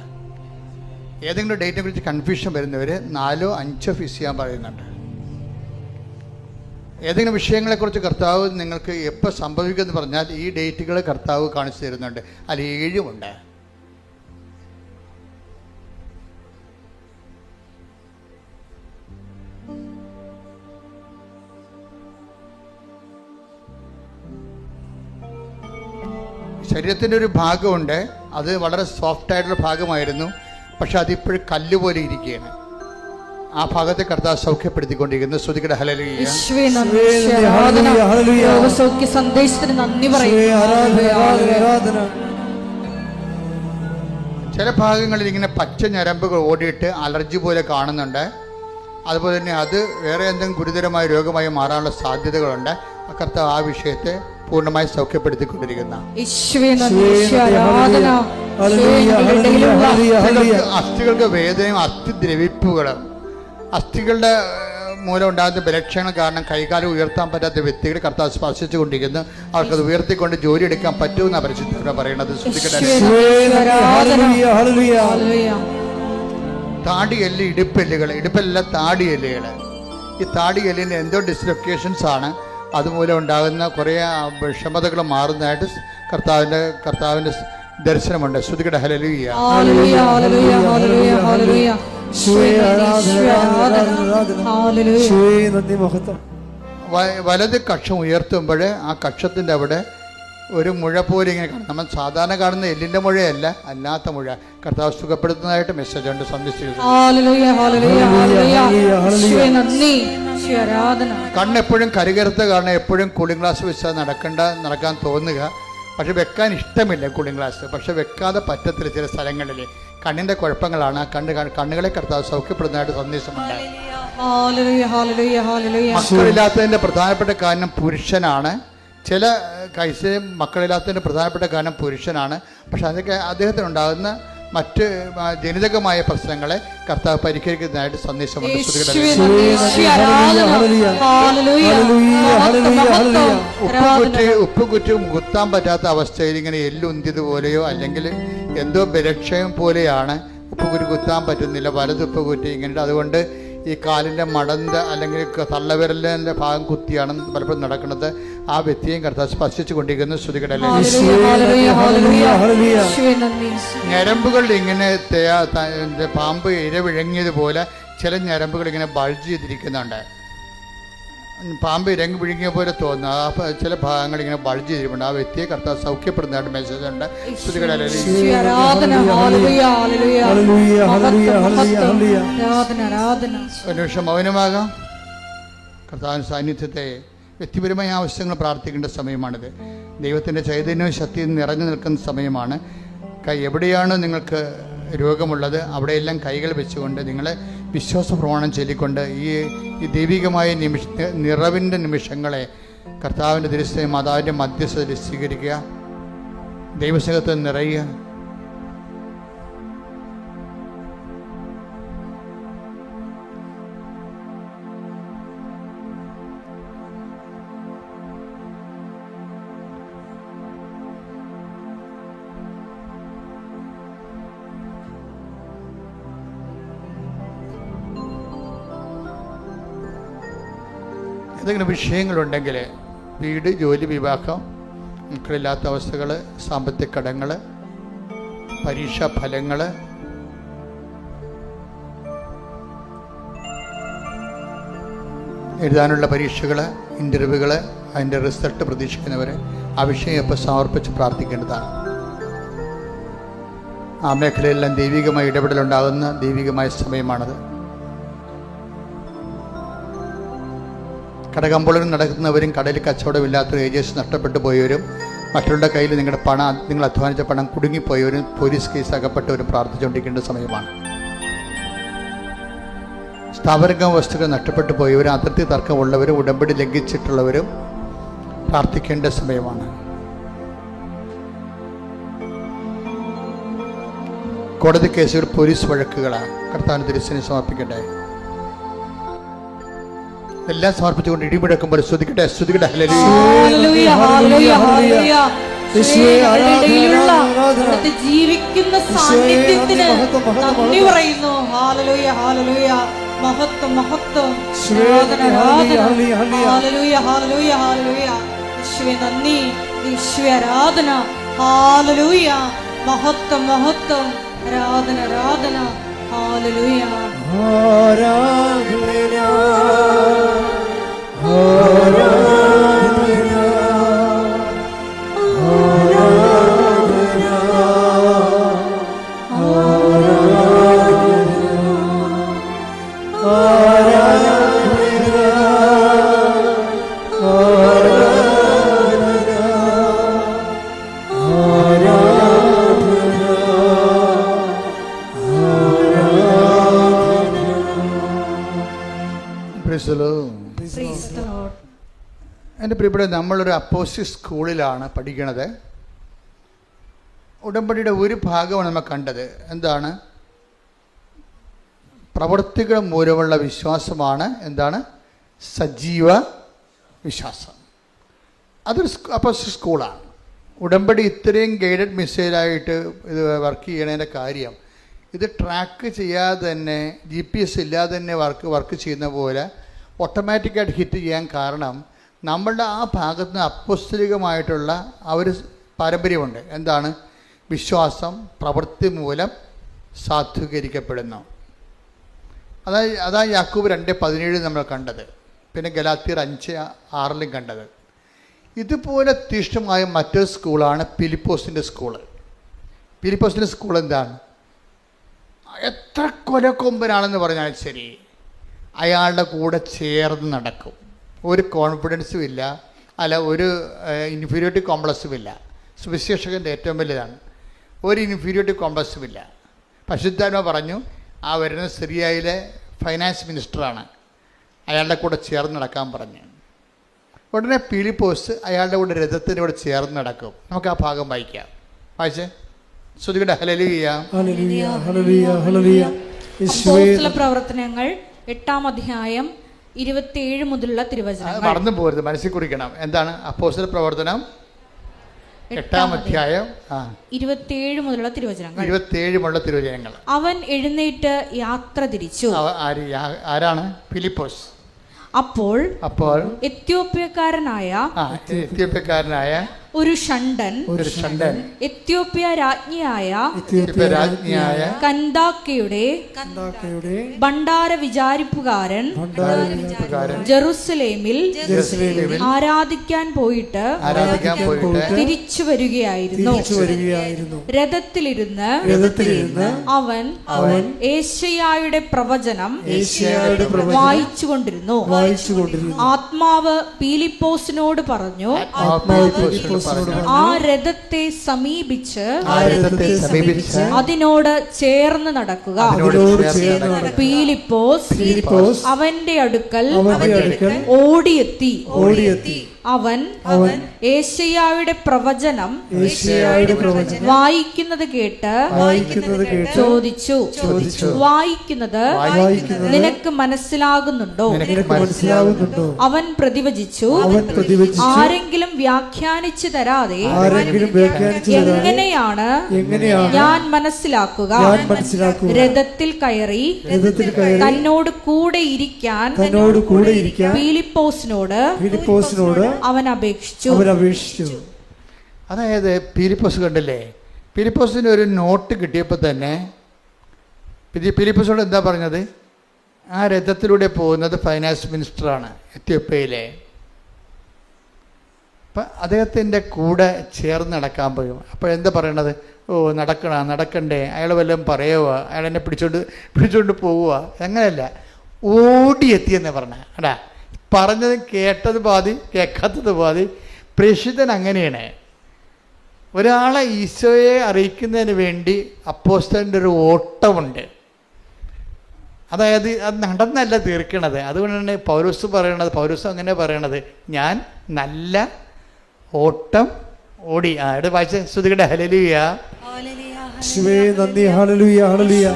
ഏതെങ്കിലും ഡേറ്റിനെ കുറിച്ച് കൺഫ്യൂഷൻ വരുന്നവർ 4 or 5 ഫിക്സ് ചെയ്യാൻ പറയുന്നുണ്ട്. ഏതെങ്കിലും വിഷയങ്ങളെക്കുറിച്ച് കർത്താവ് നിങ്ങൾക്ക് എപ്പോൾ സംഭവിക്കുമെന്ന് പറഞ്ഞാൽ ഈ ഡേറ്റുകൾ കർത്താവ് കാണിച്ചു തരുന്നുണ്ട്. അതിൽ 7 ഉണ്ട്. ശരീരത്തിൻ്റെ ഒരു ഭാഗമുണ്ട്, അത് വളരെ സോഫ്റ്റായിട്ടുള്ള ഭാഗമായിരുന്നു, പക്ഷെ അതിപ്പോഴും കല്ലുപോലെ ഇരിക്കുകയാണ്. ആ ഭാഗത്തെ കർത്താവ് സൗഖ്യപ്പെടുത്തിക്കൊണ്ടിരിക്കുന്നു. ശ്രുതികടെ ഹല്ലേലൂയ. ചില ഭാഗങ്ങളിൽ ഇങ്ങനെ പച്ച ഞരമ്പുകൾ ഓടിയിട്ട് അലർജി പോലെ കാണുന്നുണ്ട്. അതുപോലെ തന്നെ അത് വേറെ എന്തെങ്കിലും ഗുരുതരമായ രോഗമായി മാറാനുള്ള സാധ്യതകളുണ്ട്. കർത്താവ് ആ വിഷയത്തെ പൂർണ്ണമായി സൗഖ്യപ്പെടുത്തിക്കൊണ്ടിരിക്കുന്ന അസ്ഥികൾക്ക് വേദനയും അസ്ഥി ദ്രവിപ്പുകളും അസ്ഥികളുടെ മൂലം ഉണ്ടാകുന്ന ബലക്ഷണങ്ങൾ കാരണം കൈകാലം ഉയർത്താൻ പറ്റാത്ത വ്യക്തികൾ കർത്താവ് സ്പർശിച്ചു കൊണ്ടിരിക്കുന്നു. അവർക്കത് ഉയർത്തിക്കൊണ്ട് ജോലി എടുക്കാൻ പറ്റുമെന്നാണ് പരിശുദ്ധ പറയുന്നത്. താടിയെല്ല്, ഇടുപ്പെല്ല താടിയെല്ലുകൾ. ഈ താടിയെല്ലിന് എന്തോ ഡിസ്ലൊക്കേഷൻസ് ആണ്. അതുമൂലം ഉണ്ടാകുന്ന കുറേ വിഷമതകൾ മാറുന്നതായിട്ട് കർത്താവിൻ്റെ ദർശനമുണ്ട്. ശ്രുതികട ഹല്ലേലൂയ. വലത് കക്ഷം ഉയർത്തുമ്പോൾ ആ കക്ഷത്തിൻ്റെ അവിടെ ഒരു മുഴ പോലെ ഇങ്ങനെ കാണും. നമ്മൾ സാധാരണ കാണുന്ന എല്ലിൻ്റെ മുഴയല്ല, അല്ലാത്ത മുഴ. കർത്താവ് സുഖപ്പെടുത്തുന്നതായിട്ട് മെസ്സേജ് ഉണ്ട്. കണ്ണെപ്പോഴും കരുകരുത്ത കാരണം എപ്പോഴും കൂളിംഗ് ഗ്ലാസ് വെച്ചാൽ നടക്കാൻ തോന്നുക. പക്ഷെ വെക്കാൻ ഇഷ്ടമില്ല കൂളിംഗ് ഗ്ലാസ്. പക്ഷെ വെക്കാതെ പറ്റത്തില്ല ചില സ്ഥലങ്ങളിൽ. കണ്ണിൻ്റെ കുഴപ്പങ്ങളാണ്. കണ്ണുകളെ കർത്താവ് സൗഖ്യപ്പെടുന്നതായിട്ട് സന്ദേശമുണ്ട്. മക്കളില്ലാത്തതിൻ്റെ പ്രധാനപ്പെട്ട കാരണം പുരുഷനാണ്. ചില കേസിൽ മക്കളില്ലാത്തതിൻ്റെ പ്രധാനപ്പെട്ട കാരണം പുരുഷനാണ്. പക്ഷെ അതൊക്കെ അദ്ദേഹത്തിനുണ്ടാകുന്ന മറ്റ് ജനിതകമായ പ്രശ്നങ്ങളെ കർത്താവ് പരിഹരിക്കുന്നതായിട്ട് സന്ദേശമുണ്ട്. ഉപ്പുകുറ്റി കുത്താൻ പറ്റാത്ത അവസ്ഥയിൽ ഇങ്ങനെ എല്ലുന്തിയതുപോലെയോ അല്ലെങ്കിൽ എന്തോ ബലക്ഷയം പോലെയാണ്. ഉപ്പുകുറ്റി കുത്താൻ പറ്റുന്നില്ല, വലത് ഉപ്പുകുറ്റി ഇങ്ങനെ. അതുകൊണ്ട് ഈ കാലിൻ്റെ മടന്ത അല്ലെങ്കിൽ തള്ളവിരലിൻ്റെ ഭാഗം കുത്തിയാണ് പലപ്പോഴും നടക്കുന്നത്. ആ വ്യക്തിയും കർത്താവ് സ്പർശിച്ചു കൊണ്ടിരിക്കുന്നു. ശ്രുതികടല്ലേ. ഞരമ്പുകൾ ഇങ്ങനെ പാമ്പ് ഇരവിഴങ്ങിയതുപോലെ ചില ഞരമ്പുകൾ ഇങ്ങനെ ബൾജ് ചെയ്തിരിക്കുന്നുണ്ട്. പാമ്പ് ഇരങ്ങി വിഴുങ്ങിയ പോലെ തോന്നുന്നു. ആ ചില ഭാഗങ്ങൾ ഇങ്ങനെ ബൾജ് ചെയ്തിട്ടുണ്ട്. ആ വ്യക്തിയെ കർത്താവ് സൗഖ്യപ്പെടുന്നതായിട്ട് മെസ്സേജ് ഉണ്ട്. ശ്രുതികടല്ലേ. ഒരു നിമിഷം മൗനമാകാം. കർത്താവിൻ്റെ സാന്നിധ്യത്തെ വ്യക്തിപരമായ ആവശ്യങ്ങൾ പ്രാർത്ഥിക്കേണ്ട സമയമാണിത്. ദൈവത്തിൻ്റെ ചൈതന്യവും ശക്തിയും നിറഞ്ഞു നിൽക്കുന്ന സമയമാണ്. എവിടെയാണ് നിങ്ങൾക്ക് രോഗമുള്ളത് അവിടെയെല്ലാം കൈകൾ വെച്ചുകൊണ്ട് നിങ്ങളെ വിശ്വാസ പ്രമാണം ചൊല്ലിക്കൊണ്ട് ഈ ദൈവികമായ നിറവിൻ്റെ നിമിഷങ്ങളെ കർത്താവിൻ്റെ തിരുസ്ഥ മാതാവിൻ്റെ മധ്യസ്ഥതയിൽ സ്വീകരിക്കുക. ദൈവസ്നേഹത്തിൽ നിറയുക. എന്തെങ്കിലും വിഷയങ്ങളുണ്ടെങ്കിൽ വീട്, ജോലി, വിവാഹം, മക്കളില്ലാത്ത അവസ്ഥകൾ, സാമ്പത്തിക കടങ്ങൾ, പരീക്ഷാ ഫലങ്ങൾ, എഴുതാനുള്ള പരീക്ഷകൾ, ഇൻ്റർവ്യൂകൾ, അതിൻ്റെ റിസൾട്ട് പ്രതീക്ഷിക്കുന്നവർ ആ വിഷയം ഇപ്പോൾ സമർപ്പിച്ച് പ്രാർത്ഥിക്കേണ്ടതാണ്. ആ മേഖലയെല്ലാം ദൈവികമായ ഇടപെടലുണ്ടാകുന്ന ദൈവികമായ സമയമാണത്. കടകമ്പോളങ്ങൾ നടക്കുന്നവരും കടലിൽ കച്ചവടമില്ലാത്തവരും ഏജൻസി നഷ്ടപ്പെട്ടു പോയവരും മറ്റുള്ള കയ്യിൽ നിങ്ങൾ അധ്വാനിച്ച പണം കുടുങ്ങിപ്പോയവരും പോലീസ് കേസ് അകപ്പെട്ടവരും പ്രാർത്ഥിച്ചുകൊണ്ടിരിക്കേണ്ട സമയമാണ്. സ്ഥാപനക വസ്തുക്കൾ നഷ്ടപ്പെട്ടു പോയവരും അതിർത്തി തർക്കമുള്ളവരും ഉടമ്പടി ലംഘിച്ചിട്ടുള്ളവരും പ്രാർത്ഥിക്കേണ്ട സമയമാണ്. കോടതി കേസുകൾ, പോലീസ് വഴക്കുകളാണ്. കർത്താവിന് തിരുസേന സമർപ്പിക്കട്ടെ. എല്ലാം സമർപ്പിച്ചുകൊണ്ട് ഇടിമുഴക്കുമ്പോൾ സ്തുതിക്കട്ടെ, സ്തുതിക്കട്ടെ. ജീവിക്കുന്ന സാന്നിധ്യത്തിന് നന്ദി പറയുന്നു. ഹല്ലേലൂയ, ഹല്ലേലൂയ. മഹത്വം, മഹത്വം. ഹല്ലേലൂയ, ഹല്ലേലൂയ, ഹല്ലേലൂയ. യേശുവേ നന്ദി, യേശുവേ ആരാധന. ഹല്ലേലൂയ. മഹത്വം, മഹത്വം. ആരാധന, ആരാധന. ഹല്ലേലൂയ. എൻ്റെ പ്രിയപ്പെട്ട, നമ്മളൊരു അപ്പോസ്റ്റിക് സ്കൂളിലാണ് പഠിക്കണത്. ഉടമ്പടിയുടെ ഒരു ഭാഗമാണ് നമ്മൾ കണ്ടത്. എന്താണ്? പ്രവൃത്തികൾ മൂലമുള്ള വിശ്വാസമാണ് എന്താണ്? സജീവ വിശ്വാസം. അതൊരു അപ്പോസ്തലിക് സ്കൂളാണ്. ഉടമ്പടി ഇത്രയും ഗൈഡഡ് മിസൈലായിട്ട് ഇത് വർക്ക് ചെയ്യണതിൻ്റെ കാര്യം, ഇത് ട്രാക്ക് ചെയ്യാതെ തന്നെ GPS ഇല്ലാതെ തന്നെ വർക്ക് ചെയ്യുന്ന പോലെ ഓട്ടോമാറ്റിക്കായിട്ട് ഹിറ്റ് ചെയ്യാൻ കാരണം നമ്മളുടെ ആ ഭാഗത്ത് നിന്ന് അപ്പോസ്തലികമായിട്ടുള്ള ആ ഒരു പാരമ്പര്യമുണ്ട്. എന്താണ്? വിശ്വാസം പ്രവൃത്തി മൂലം സാധൂകരിക്കപ്പെടുന്നു. അതാ യാക്കോബ് 2:17 നമ്മൾ കണ്ടത്, പിന്നെ ഗലാത്യർ 5:6 കണ്ടത്. ഇതുപോലെ തീഷ്ണമായ മറ്റൊരു സ്കൂളാണ് ഫിലിപ്പോസിൻ്റെ സ്കൂള്. ഫിലിപ്പോസിൻ്റെ സ്കൂൾ എന്താണ്? എത്ര കൊലക്കൊമ്പനാണെന്ന് പറഞ്ഞാൽ ശരി, അയാളുടെ കൂടെ ചേർന്ന് നടക്കും. ഒരു കോൺഫിഡൻസും ഇല്ല, ഒരു ഇൻഫീരിയോറിറ്റി കോംപ്ലക്സും ഇല്ല. സുവിശേഷകൻ്റെ ഏറ്റവും വലുതാണ്. ഒരു ഇൻഫീരിയോറിറ്റി കോംപ്ലക്സും ഇല്ല. പരിശുദ്ധാത്മാ പറഞ്ഞു, ആ വരുന്ന സിറിയയിലെ ഫൈനാൻസ് മിനിസ്റ്ററാണ്, അയാളുടെ കൂടെ ചേർന്ന് നടക്കാൻ പറഞ്ഞു. ഉടനെ ഫിലിപ്പോസ് അയാളുടെ കൂടെ രഥത്തിൻ്റെ കൂടെ ചേർന്ന് നടക്കും. നമുക്ക് ആ ഭാഗം വായിക്കാം. വായിച്ചേ, ശ്രുതികടെ ഹല്ലേലൂയ. അപ്പോസ്തല പ്രവർത്തനങ്ങൾ 8-ാം അധ്യായം 27 മുതലുള്ള തിരുവചനങ്ങൾ. മറന്നു പോരുത്, മനസ്സിൽ കുറിക്കണം. എന്താണ് അപ്പോസ്തല പ്രവർത്തനം 8-ാം അധ്യായം 27 മുതലുള്ള തിരുവചനങ്ങൾ? 27 മുതലുള്ള തിരുവചനങ്ങൾ. അവൻ എഴുന്നേറ്റ് യാത്ര തിരിച്ചു. ആരാണ്? ഫിലിപ്പോസ്. അപ്പോൾ എത്യോപ്യക്കാരനായ ഒരു ഷണ്ടൻ എത്യോപ്യ രാജ്ഞിയായ കന്ദാക്കയുടെ ഭണ്ഡാര വിചാരിപ്പുകാരൻ ജെറുസലേമിൽ ആരാധിക്കാൻ പോയിട്ട് തിരിച്ചു വരികയായിരുന്നു. രഥത്തിലിരുന്ന് അവൻ ഏശയ്യായുടെ പ്രവചനം വായിച്ചുകൊണ്ടിരുന്നു. ആത്മാവ് ഫിലിപ്പോസിനോട് പറഞ്ഞു, ആ രഥത്തെ സമീപിച്ച് അതിനോട് ചേർന്ന് നടക്കുക. ഫിലിപ്പോസ് അവന്റെ അടുക്കൽ ഓടിയെത്തി. അവൻ ഏശയ്യായുടെ പ്രവചനം വായിക്കുന്നത് കേട്ട് ചോദിച്ചു, വായിക്കുന്നത് നിനക്ക് മനസ്സിലാകുന്നുണ്ടോ? അവൻ പ്രതിവചിച്ചു, ആരെങ്കിലും വ്യാഖ്യാനിച്ചു തരാതെ എങ്ങനെയാണ് ഞാൻ മനസ്സിലാക്കുക? രഥത്തിൽ കയറി തന്നോട് കൂടെ ഇരിക്കാൻ ഫിലിപ്പോസിനോട് അവൻ അപേക്ഷിച്ചു. അതായത് ഫിലിപ്പോസ് കണ്ടില്ലേ, ഫിലിപ്പോസിന് ഒരു നോട്ട് കിട്ടിയപ്പോൾ തന്നെ ഫിലിപ്പോസിനോട് എന്താ പറഞ്ഞത്? ആ രഥത്തിലൂടെ പോകുന്നത് ഫൈനാൻസ് മിനിസ്റ്ററാണ് എത്യോപ്യയിലെ. അപ്പം അദ്ദേഹത്തിൻ്റെ കൂടെ ചേർന്ന് നടക്കാൻ പോയും. അപ്പോഴെന്താ പറയണത്? നടക്കണ്ടേ, അയാൾ വല്ലതും പറയുക, അയാളെന്നെ പിടിച്ചോണ്ട് പോവുക? അങ്ങനെയല്ല, ഓടിയെത്തിയെന്ന് പറഞ്ഞ. അടാ, പറഞ്ഞത് കേട്ടത് പാതി, കേൾക്കാത്തത് പാതി. പ്രേക്ഷിതൻ അങ്ങനെയാണ്. ഒരാളെ ഈശോയെ അറിയിക്കുന്നതിന് വേണ്ടി അപ്പോസ്തലൻ്റെ ഒരു ഓട്ടമുണ്ട്. അതായത് അത് നടന്നല്ല തീർക്കണത്. അതുകൊണ്ടാണ് പൗലോസ് പറയണത്, പൗലോസ് അങ്ങനെ പറയണത്, ഞാൻ നല്ല ഓട്ടം ഓടി. ഇവിടെ വായിച്ച ശ്രുതികടെ ഹല്ലേലൂയ. യേശുവേ നന്ദി, ഹല്ലേലൂയ ഹല്ലേലൂയ.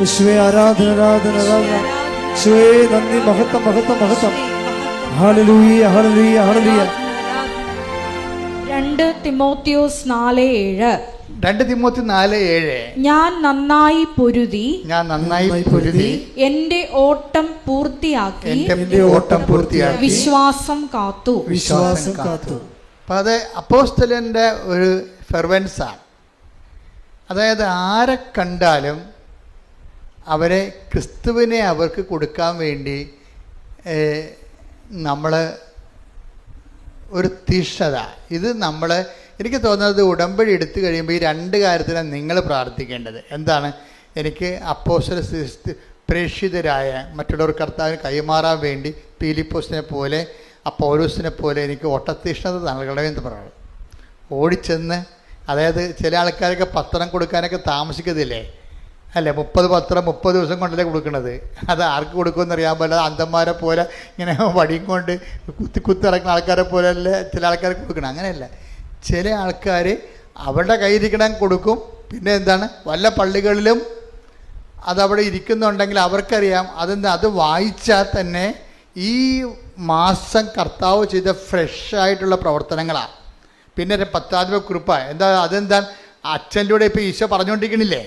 യേശുവേ ആരാധന ആരാധന ആരാധന. യേശുവേ നന്ദി, മഹത്വം മഹത്വം മഹത്വം. Hallelujah hallelujah hallelujah. 2 തിമോത്തിയോസ് 4:7. 2 തിമോത്തി 4:7. ഞാൻ നന്നായി പൊരുതി എന്റെ ഓട്ടം പൂർത്തിയാക്കി വിശ്വാസം കാത്തു. അപ്പം അത് അപ്പോസ്തലൻ്റെ ഒരു ഫെർവൻസാണ്. അതായത് ആരെ കണ്ടാലും അവരെ ക്രിസ്തുവിനെ അവർക്ക് കൊടുക്കാൻ വേണ്ടി നമ്മൾ ഒരു തീഷ്ണത. ഇത് നമ്മൾ, എനിക്ക് തോന്നുന്നത് ഉടമ്പടി എടുത്തു കഴിയുമ്പോൾ ഈ 2 കാര്യത്തിലാണ് നിങ്ങൾ പ്രാർത്ഥിക്കേണ്ടത്. എന്താണ്? എനിക്ക് അപ്പോസ്തല പ്രേക്ഷിതരായ മറ്റുള്ളവർ കർത്താവിന് കൈമാറാൻ വേണ്ടി ഫിലിപ്പോസിനെ പോലെ പൗലോസിനെ പോലെ എനിക്ക് ഓട്ടത്തീഷ്ണത നൽകണമെന്ന് പറയുന്നത്. ഓടിച്ചെന്ന്, അതായത് ചില ആൾക്കാരൊക്കെ പത്രം കൊടുക്കാനൊക്കെ താമസിക്കത്തില്ലേ, അല്ലേ? 30 പത്രം 30 ദിവസം കൊണ്ടല്ലേ കൊടുക്കണത്. അത് ആർക്ക് കൊടുക്കുമെന്ന് അറിയാൻ പറ്റില്ല. അന്ധന്മാരെ പോലെ ഇങ്ങനെ വടിയും കൊണ്ട് കുത്തിറക്കുന്ന ആൾക്കാരെ പോലെ അല്ലേ ചില ആൾക്കാർക്ക് കൊടുക്കണം. അങ്ങനെയല്ല, ചില ആൾക്കാർ അവരുടെ കയ്യിരിക്കണം കൊടുക്കും. പിന്നെ എന്താണ്, വല്ല പള്ളികളിലും അതവിടെ ഇരിക്കുന്നുണ്ടെങ്കിൽ അവർക്കറിയാം അത് വായിച്ചാൽ തന്നെ ഈ മാസം കർത്താവ് ചെയ്ത ഫ്രഷായിട്ടുള്ള പ്രവർത്തനങ്ങളാണ്. പിന്നെ പത്താത്മ കുറിപ്പാണ്. അതെന്താണ്? അച്ഛൻ്റെ ഇപ്പോൾ ഈശോ പറഞ്ഞുകൊണ്ടിരിക്കണില്ലേ,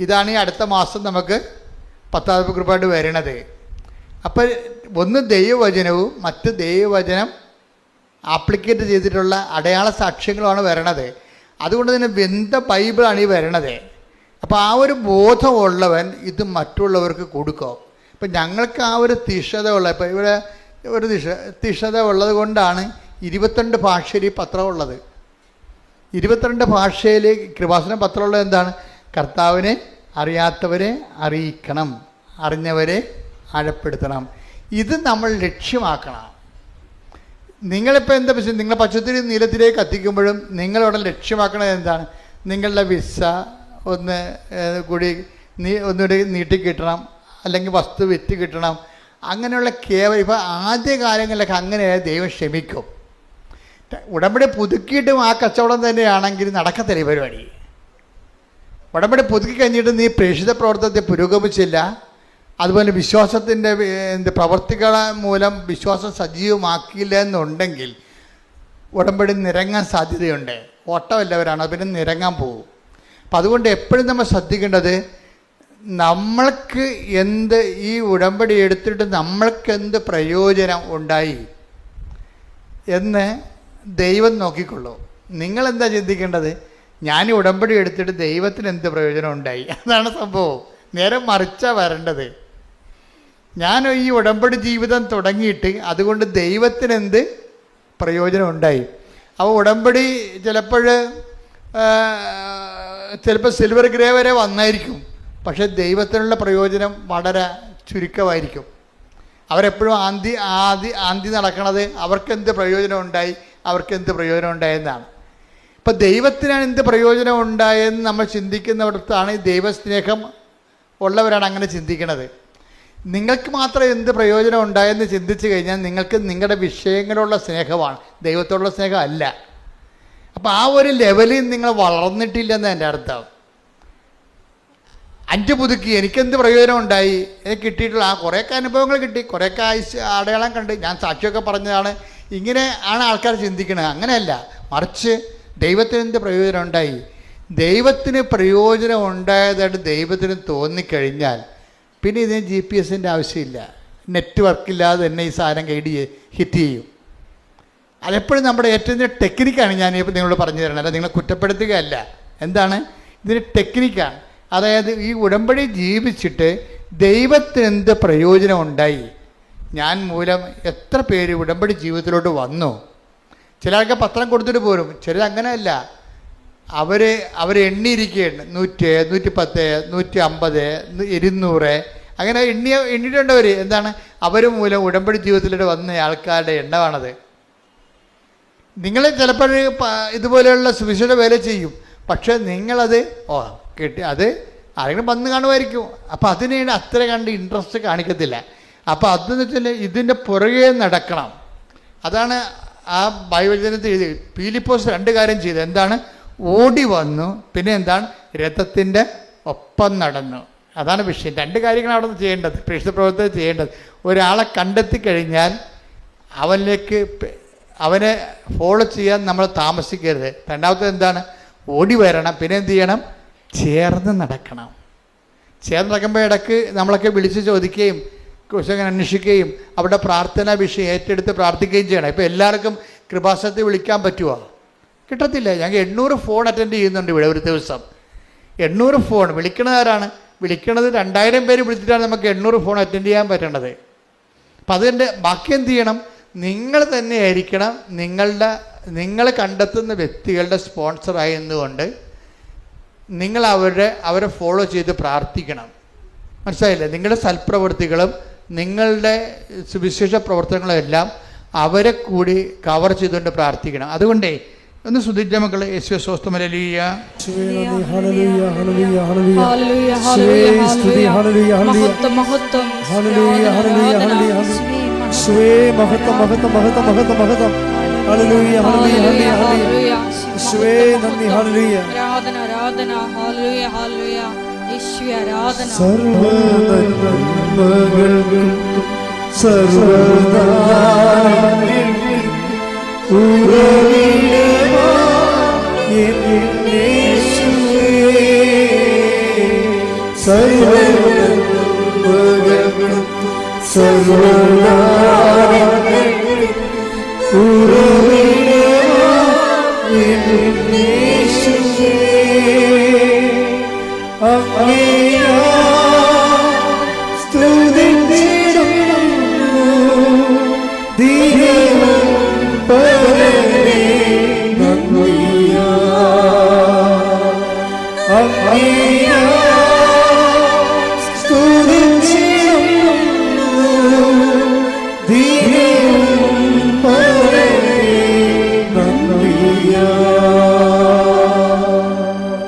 ഇതാണ് ഈ അടുത്ത മാസം നമുക്ക് പത്താത്മ കുറിപ്പായിട്ട് വരണത്. അപ്പോൾ ഒന്ന് ദൈവവചനവും മറ്റ് ദൈവവചനം ആപ്ലിക്കേറ്റ് ചെയ്തിട്ടുള്ള അടയാള സാക്ഷ്യങ്ങളുമാണ് വരണത്. അതുകൊണ്ട് തന്നെ വെന്ത ബൈബിളാണ് ഈ വരണത്. അപ്പോൾ ആ ഒരു ബോധമുള്ളവൻ ഇത് മറ്റുള്ളവർക്ക് കൊടുക്കും. ഇപ്പം ഞങ്ങൾക്ക് ആ ഒരു തിഷ്ണത ഇപ്പോൾ ഇവിടെ ഒരു തിഷ്ണത ഉള്ളത് കൊണ്ടാണ് 22 ഭാഷയിൽ ഈ പത്രം ഉള്ളത്. 22 ഭാഷയിൽ കൃപാസന പത്രമുള്ളത് എന്താണ്? കർത്താവിനെ അറിയാത്തവരെ അറിയിക്കണം, അറിഞ്ഞവരെ ആഴപ്പെടുത്തണം. ഇത് നമ്മൾ ലക്ഷ്യമാക്കണം. നിങ്ങളിപ്പോൾ എന്താ പ്രശ്നം? നിങ്ങൾ പച്ചത്തിരി നീലത്തിലേക്ക് കത്തിക്കുമ്പോഴും നിങ്ങളവിടെ ലക്ഷ്യമാക്കണത് എന്താണ്? നിങ്ങളുടെ വിസ ഒന്നുകൂടി നീട്ടിക്കിട്ടണം, അല്ലെങ്കിൽ വസ്തു വിറ്റ് കിട്ടണം. അങ്ങനെയുള്ള ഇപ്പോൾ ആദ്യ കാലങ്ങളിലൊക്കെ അങ്ങനെയായ ദൈവം ക്ഷമിക്കും. ഉടമ്പടി പുതുക്കിയിട്ടും ആ കച്ചവടം തന്നെയാണെങ്കിൽ നടക്കത്തില്ല ഈ പരിപാടി. ഉടമ്പടി പുതുക്കി കഴിഞ്ഞിട്ട് നീ പ്രേക്ഷിത പ്രവർത്തനത്തെ പുരോഗമിച്ചില്ല, അതുപോലെ വിശ്വാസത്തിൻ്റെ പ്രവർത്തികൾ മൂലം വിശ്വാസം സജീവമാക്കിയില്ല എന്നുണ്ടെങ്കിൽ ഉടമ്പടി നിരങ്ങാൻ സാധ്യതയുണ്ട്. ഓട്ടമല്ലവരാണ്, പിന്നെ നിരങ്ങാൻ പോകും. അപ്പം അതുകൊണ്ട് എപ്പോഴും നമ്മൾ ശ്രദ്ധിക്കേണ്ടത്, നമ്മൾക്ക് എന്ത് ഈ ഉടമ്പടി എടുത്തിട്ട് നമ്മൾക്കെന്ത് പ്രയോജനം ഉണ്ടായി എന്ന് ദൈവം നോക്കിക്കൊള്ളൂ. നിങ്ങളെന്താ ചിന്തിക്കേണ്ടത്? ഞാൻ ഈ ഉടമ്പടി എടുത്തിട്ട് ദൈവത്തിന് എന്ത് പ്രയോജനം ഉണ്ടായി? അതാണ് സംഭവം. നേരെ മറിച്ചാണ് വരേണ്ടത്. ഞാൻ ഈ ഉടമ്പടി ജീവിതം തുടങ്ങിയിട്ട് അതുകൊണ്ട് ദൈവത്തിന് എന്ത് പ്രയോജനം ഉണ്ടായി? അപ്പോൾ ഉടമ്പടി ചിലപ്പോൾ സിൽവർ ഗ്രേ വരെ വന്നായിരിക്കും, പക്ഷെ ദൈവത്തിനുള്ള പ്രയോജനം വളരെ ചുരുക്കമായിരിക്കും. അവരെപ്പോഴും ആന്തി നടക്കണത് അവർക്കെന്ത് പ്രയോജനം ഉണ്ടായി, അവർക്കെന്ത് പ്രയോജനം ഉണ്ടായെന്നാണ്. ഇപ്പം ദൈവത്തിനാണ് എന്ത് പ്രയോജനം ഉണ്ടായെന്ന് നമ്മൾ ചിന്തിക്കുന്നിടത്താണ് ദൈവസ്നേഹം ഉള്ളവരാണ് അങ്ങനെ ചിന്തിക്കുന്നത്. നിങ്ങൾക്ക് മാത്രം എന്ത് പ്രയോജനം ഉണ്ടായെന്ന് ചിന്തിച്ചു കഴിഞ്ഞാൽ നിങ്ങൾക്ക് നിങ്ങളുടെ വിഷയങ്ങളുള്ള സ്നേഹമാണ്, ദൈവത്തോടുള്ള സ്നേഹം അല്ല. അപ്പോൾ ആ ഒരു ലെവലിൽ നിങ്ങൾ വളർന്നിട്ടില്ലെന്ന് എൻ്റെ അർത്ഥം. 5 പുതുക്കി എനിക്കെന്ത് പ്രയോജനം ഉണ്ടായി? എനിക്ക് കിട്ടിയിട്ടുള്ള കുറേയൊക്കെ അനുഭവങ്ങൾ കിട്ടി, കുറേയൊക്കെ അടയാളം കണ്ട്, ഞാൻ സാക്ഷിയൊക്കെ പറഞ്ഞതാണ്. ഇങ്ങനെ ആണ് ആൾക്കാർ ചിന്തിക്കുന്നത്. അങ്ങനെയല്ല, മറിച്ച് ദൈവത്തിന് എന്ത് പ്രയോജനം ഉണ്ടായി? ദൈവത്തിന് പ്രയോജനം ഉണ്ടായതായിട്ട് ദൈവത്തിന് തോന്നിക്കഴിഞ്ഞാൽ പിന്നെ ഇതിന് GPS ആവശ്യമില്ല. നെറ്റ്വർക്കില്ലാതെ തന്നെ ഈ സാധനം ഹിറ്റ് ചെയ്യും. അതെപ്പോഴും നമ്മുടെ ഏറ്റവും ടെക്നിക്കാണ് ഞാൻ ഇപ്പോൾ നിങ്ങളോട് പറഞ്ഞു തരണം, അല്ല നിങ്ങളെ കുറ്റപ്പെടുത്തുകയല്ല. എന്താണ് ഇതിന് ടെക്നിക്കാണ്? അതായത് ഈ ഉടമ്പടി ജീവിച്ചിട്ട് ദൈവത്തിന് എന്ത് പ്രയോജനം ഉണ്ടായി? ഞാൻ മൂലം എത്ര പേര് ഉടമ്പടി ജീവിതത്തിലോട്ട് വന്നു? ചിലർക്ക് പത്രം കൊടുത്തിട്ട് പോരും, ചിലർ അങ്ങനെയല്ല. അവർ എണ്ണിയിരിക്കുകയാണ്. 100, 110, 150, 200 അങ്ങനെ എണ്ണിയിട്ടുണ്ടവർ. എന്താണ്? അവർ മൂലം ഉടമ്പടി ജീവിതത്തിലൂടെ വന്ന ആൾക്കാരുടെ എണ്ണമാണത്. നിങ്ങൾ ചിലപ്പോൾ ഇതുപോലെയുള്ള സുവിശേഷ വേല ചെയ്യും, പക്ഷേ നിങ്ങളത് കിട്ടി അത് ആരെങ്കിലും വന്ന് കാണുമായിരിക്കും. അപ്പോൾ അതിനെ അത്ര കണ്ട് ഇൻട്രസ്റ്റ് കാണിക്കത്തില്ല. അപ്പോൾ അതെന്ന് വെച്ചാൽ ഇതിൻ്റെ പുറകെ നടക്കണം. അതാണ് ആ ബൈബിളിനകത്ത് എഴുതി. പീലിപ്പോസ് 2 കാര്യം ചെയ്തു. എന്താണ്? ഓടി വന്നു, പിന്നെ എന്താണ്? രഥത്തിൻ്റെ ഒപ്പം നടന്നു. അതാണ് വിഷയം. 2 കാര്യങ്ങളാണ് അവിടെ നിന്ന് ചെയ്യേണ്ടത്, പ്രേക്ഷിത പ്രവർത്തനം ചെയ്യേണ്ടത്. ഒരാളെ കണ്ടെത്തി കഴിഞ്ഞാൽ അവനെ ഫോളോ ചെയ്യാൻ നമ്മൾ താമസിക്കരുത്. രണ്ടാമത്തത് എന്താണ്? ഓടി വരണം. പിന്നെ എന്ത് ചെയ്യണം? ചേർന്ന് നടക്കണം. ചേർന്ന് നടക്കുമ്പോൾ ഇടയ്ക്ക് നമ്മളൊക്കെ വിളിച്ച് ചോദിക്കുകയും കുറിച്ചങ്ങനെ അന്വേഷിക്കുകയും അവിടെ പ്രാർത്ഥനാ വിഷയം ഏറ്റെടുത്ത് പ്രാർത്ഥിക്കുകയും ചെയ്യണം. ഇപ്പോൾ എല്ലാവർക്കും കൃപാസനത്തിൽ വിളിക്കാൻ പറ്റുമോ? കിട്ടത്തില്ല. ഞങ്ങൾ 800 ഫോൺ അറ്റൻഡ് ചെയ്യുന്നുണ്ട് ഇവിടെ ഒരു ദിവസം. 800 ഫോൺ വിളിക്കണത് ആരാണ്? വിളിക്കണത് 2000 പേര് വിളിച്ചിട്ടാണ് നമുക്ക് 800 ഫോൺ അറ്റൻഡ് ചെയ്യാൻ പറ്റേണ്ടത്. അപ്പം അതിൻ്റെ ബാക്കി എന്ത് ചെയ്യണം? നിങ്ങൾ തന്നെ ആയിരിക്കണം നിങ്ങൾ കണ്ടെത്തുന്ന വ്യക്തികളുടെ സ്പോൺസറായി എന്നുകൊണ്ട് നിങ്ങൾ അവരെ ഫോളോ ചെയ്ത് പ്രാർത്ഥിക്കണം. മനസ്സിലായില്ലേ? നിങ്ങളുടെ സൽപ്രവൃത്തികളും നിങ്ങളുടെ സുവിശേഷ പ്രവർത്തനങ്ങളും എല്ലാം അവരെ കൂടി കവർ ചെയ്തുകൊണ്ട് പ്രാർത്ഥിക്കണം. അതുകൊണ്ടേ ഒന്ന് സ്തുതിച്ച മക്കളെ. യേശുവേ സ്തോത്രം. ഹല്ലേലൂയ. സർവദാ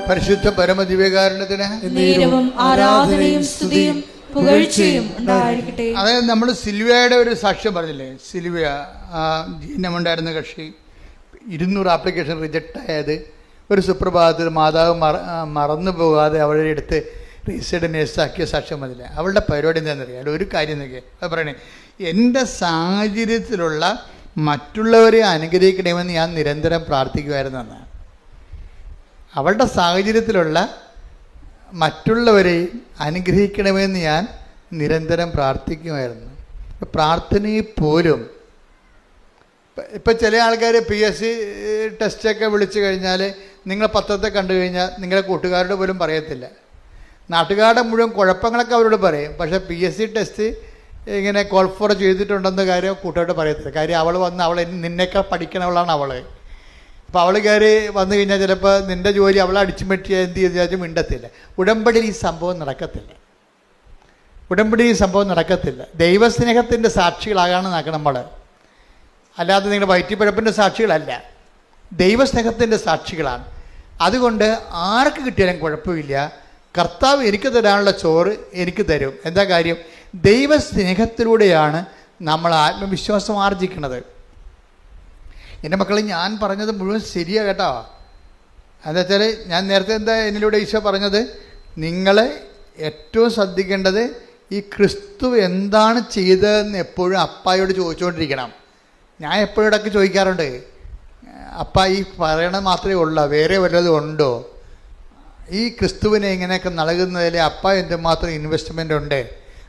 പരിശുദ്ധ പരമദിവ്യകാരുണ്യത്തിന് നേരവും ആരാധനയും സ്തുതിയും പുകഴ്ചയും ഉണ്ടായിരിക്കട്ടെ. അതായത് നമ്മൾ സിൽവിയയുടെ ഒരു സാക്ഷ്യം പറഞ്ഞില്ലേ, സിൽവിയ ജീനമുണ്ടായിരുന്ന കക്ഷി 200 ആപ്ലിക്കേഷൻ റിജക്റ്റ് ആയത് ഒരു സുപ്രഭാതത്തിൽ മാതാവ് മറന്നു പോകാതെ അവളുടെ അടുത്ത് രജിസ്റ്റേർഡ് നേഴ്സാക്കിയ സാക്ഷ്യം പറഞ്ഞില്ലേ. അവളുടെ പരിപാടി എന്താണെന്നറിയാം, ഒരു കാര്യം നോക്കിയാൽ അത് പറയണേ, എൻ്റെ സാഹചര്യത്തിലുള്ള മറ്റുള്ളവരെ അനുഗ്രഹിക്കണമെന്ന് ഞാൻ നിരന്തരം പ്രാർത്ഥിക്കുമായിരുന്നു എന്നാണ്. അവളുടെ സാഹചര്യത്തിലുള്ള മറ്റുള്ളവരെയും അനുഗ്രഹിക്കണമെന്ന് ഞാൻ നിരന്തരം പ്രാർത്ഥിക്കുമായിരുന്നു. പ്രാർത്ഥനയിൽ പോലും ഇപ്പം ചില ആൾക്കാർ PSC ടെസ്റ്റൊക്കെ വിളിച്ചു കഴിഞ്ഞാൽ നിങ്ങൾ പത്രത്തെ കണ്ടു കഴിഞ്ഞാൽ നിങ്ങളുടെ കൂട്ടുകാരോട് പോലും പറയത്തില്ല. നാട്ടുകാരുടെ മുഴുവൻ കുഴപ്പങ്ങളൊക്കെ അവരോട് പറയും. പക്ഷേ PSC ടെസ്റ്റ് ഇങ്ങനെ കോൾ ഫോർ ചെയ്തിട്ടുണ്ടെന്ന കാര്യം കൂട്ടുകാരോട് പറയത്തില്ല. കാര്യം അവൾ വന്ന് അവൾ നിന്നേക്കാൾ പഠിക്കണവളാണ് അവൾ. അപ്പോൾ അവൾ കയറി വന്നു കഴിഞ്ഞാൽ ചിലപ്പോൾ നിൻ്റെ ജോലി അവളെ അടിച്ചു മെറ്റിയാൽ എന്ത് ചെയ്താലും മിണ്ടത്തില്ല. ഉടമ്പടിയിൽ ഈ സംഭവം നടക്കത്തില്ല. ഉടമ്പടിയിൽ ഈ സംഭവം നടക്കത്തില്ല. ദൈവസ്നേഹത്തിൻ്റെ സാക്ഷികളാകാണ് നോക്കണം നമ്മൾ. അല്ലാതെ നിങ്ങളുടെ വയറ്റിപ്പഴപ്പിൻ്റെ സാക്ഷികളല്ല, ദൈവസ്നേഹത്തിൻ്റെ സാക്ഷികളാണ്. അതുകൊണ്ട് ആർക്ക് കിട്ടിയാലും കുഴപ്പമില്ല, കർത്താവ് എനിക്ക് തരാനുള്ള ചോറ് എനിക്ക് തരും. എന്താ കാര്യം? ദൈവസ്നേഹത്തിലൂടെയാണ് നമ്മൾ ആത്മവിശ്വാസം ആർജിക്കുന്നത്. എൻ്റെ മക്കളെ, ഞാൻ പറഞ്ഞത് മുഴുവൻ ശരിയാണ് കേട്ടോ. എന്താ വെച്ചാൽ ഞാൻ നേരത്തെ എന്താ എന്നിലൂടെ ഈശോ പറഞ്ഞത്, നിങ്ങൾ ഏറ്റവും ശ്രദ്ധിക്കേണ്ടത് ഈ ക്രിസ്തു എന്താണ് ചെയ്തതെന്ന് എപ്പോഴും അപ്പായോട് ചോദിച്ചുകൊണ്ടിരിക്കണം. ഞാൻ എപ്പോഴും ഇടയ്ക്ക് ചോദിക്കാറുണ്ട്, അപ്പ ഈ പറയണത് മാത്രമേ ഉള്ളൂ, വേറെ വല്ലതും ഉണ്ടോ? ഈ ക്രിസ്തുവിനെ ഇങ്ങനെയൊക്കെ നൽകുന്നതിൽ അപ്പ എന്തുമാത്രം ഇൻവെസ്റ്റ്മെൻ്റ് ഉണ്ട്,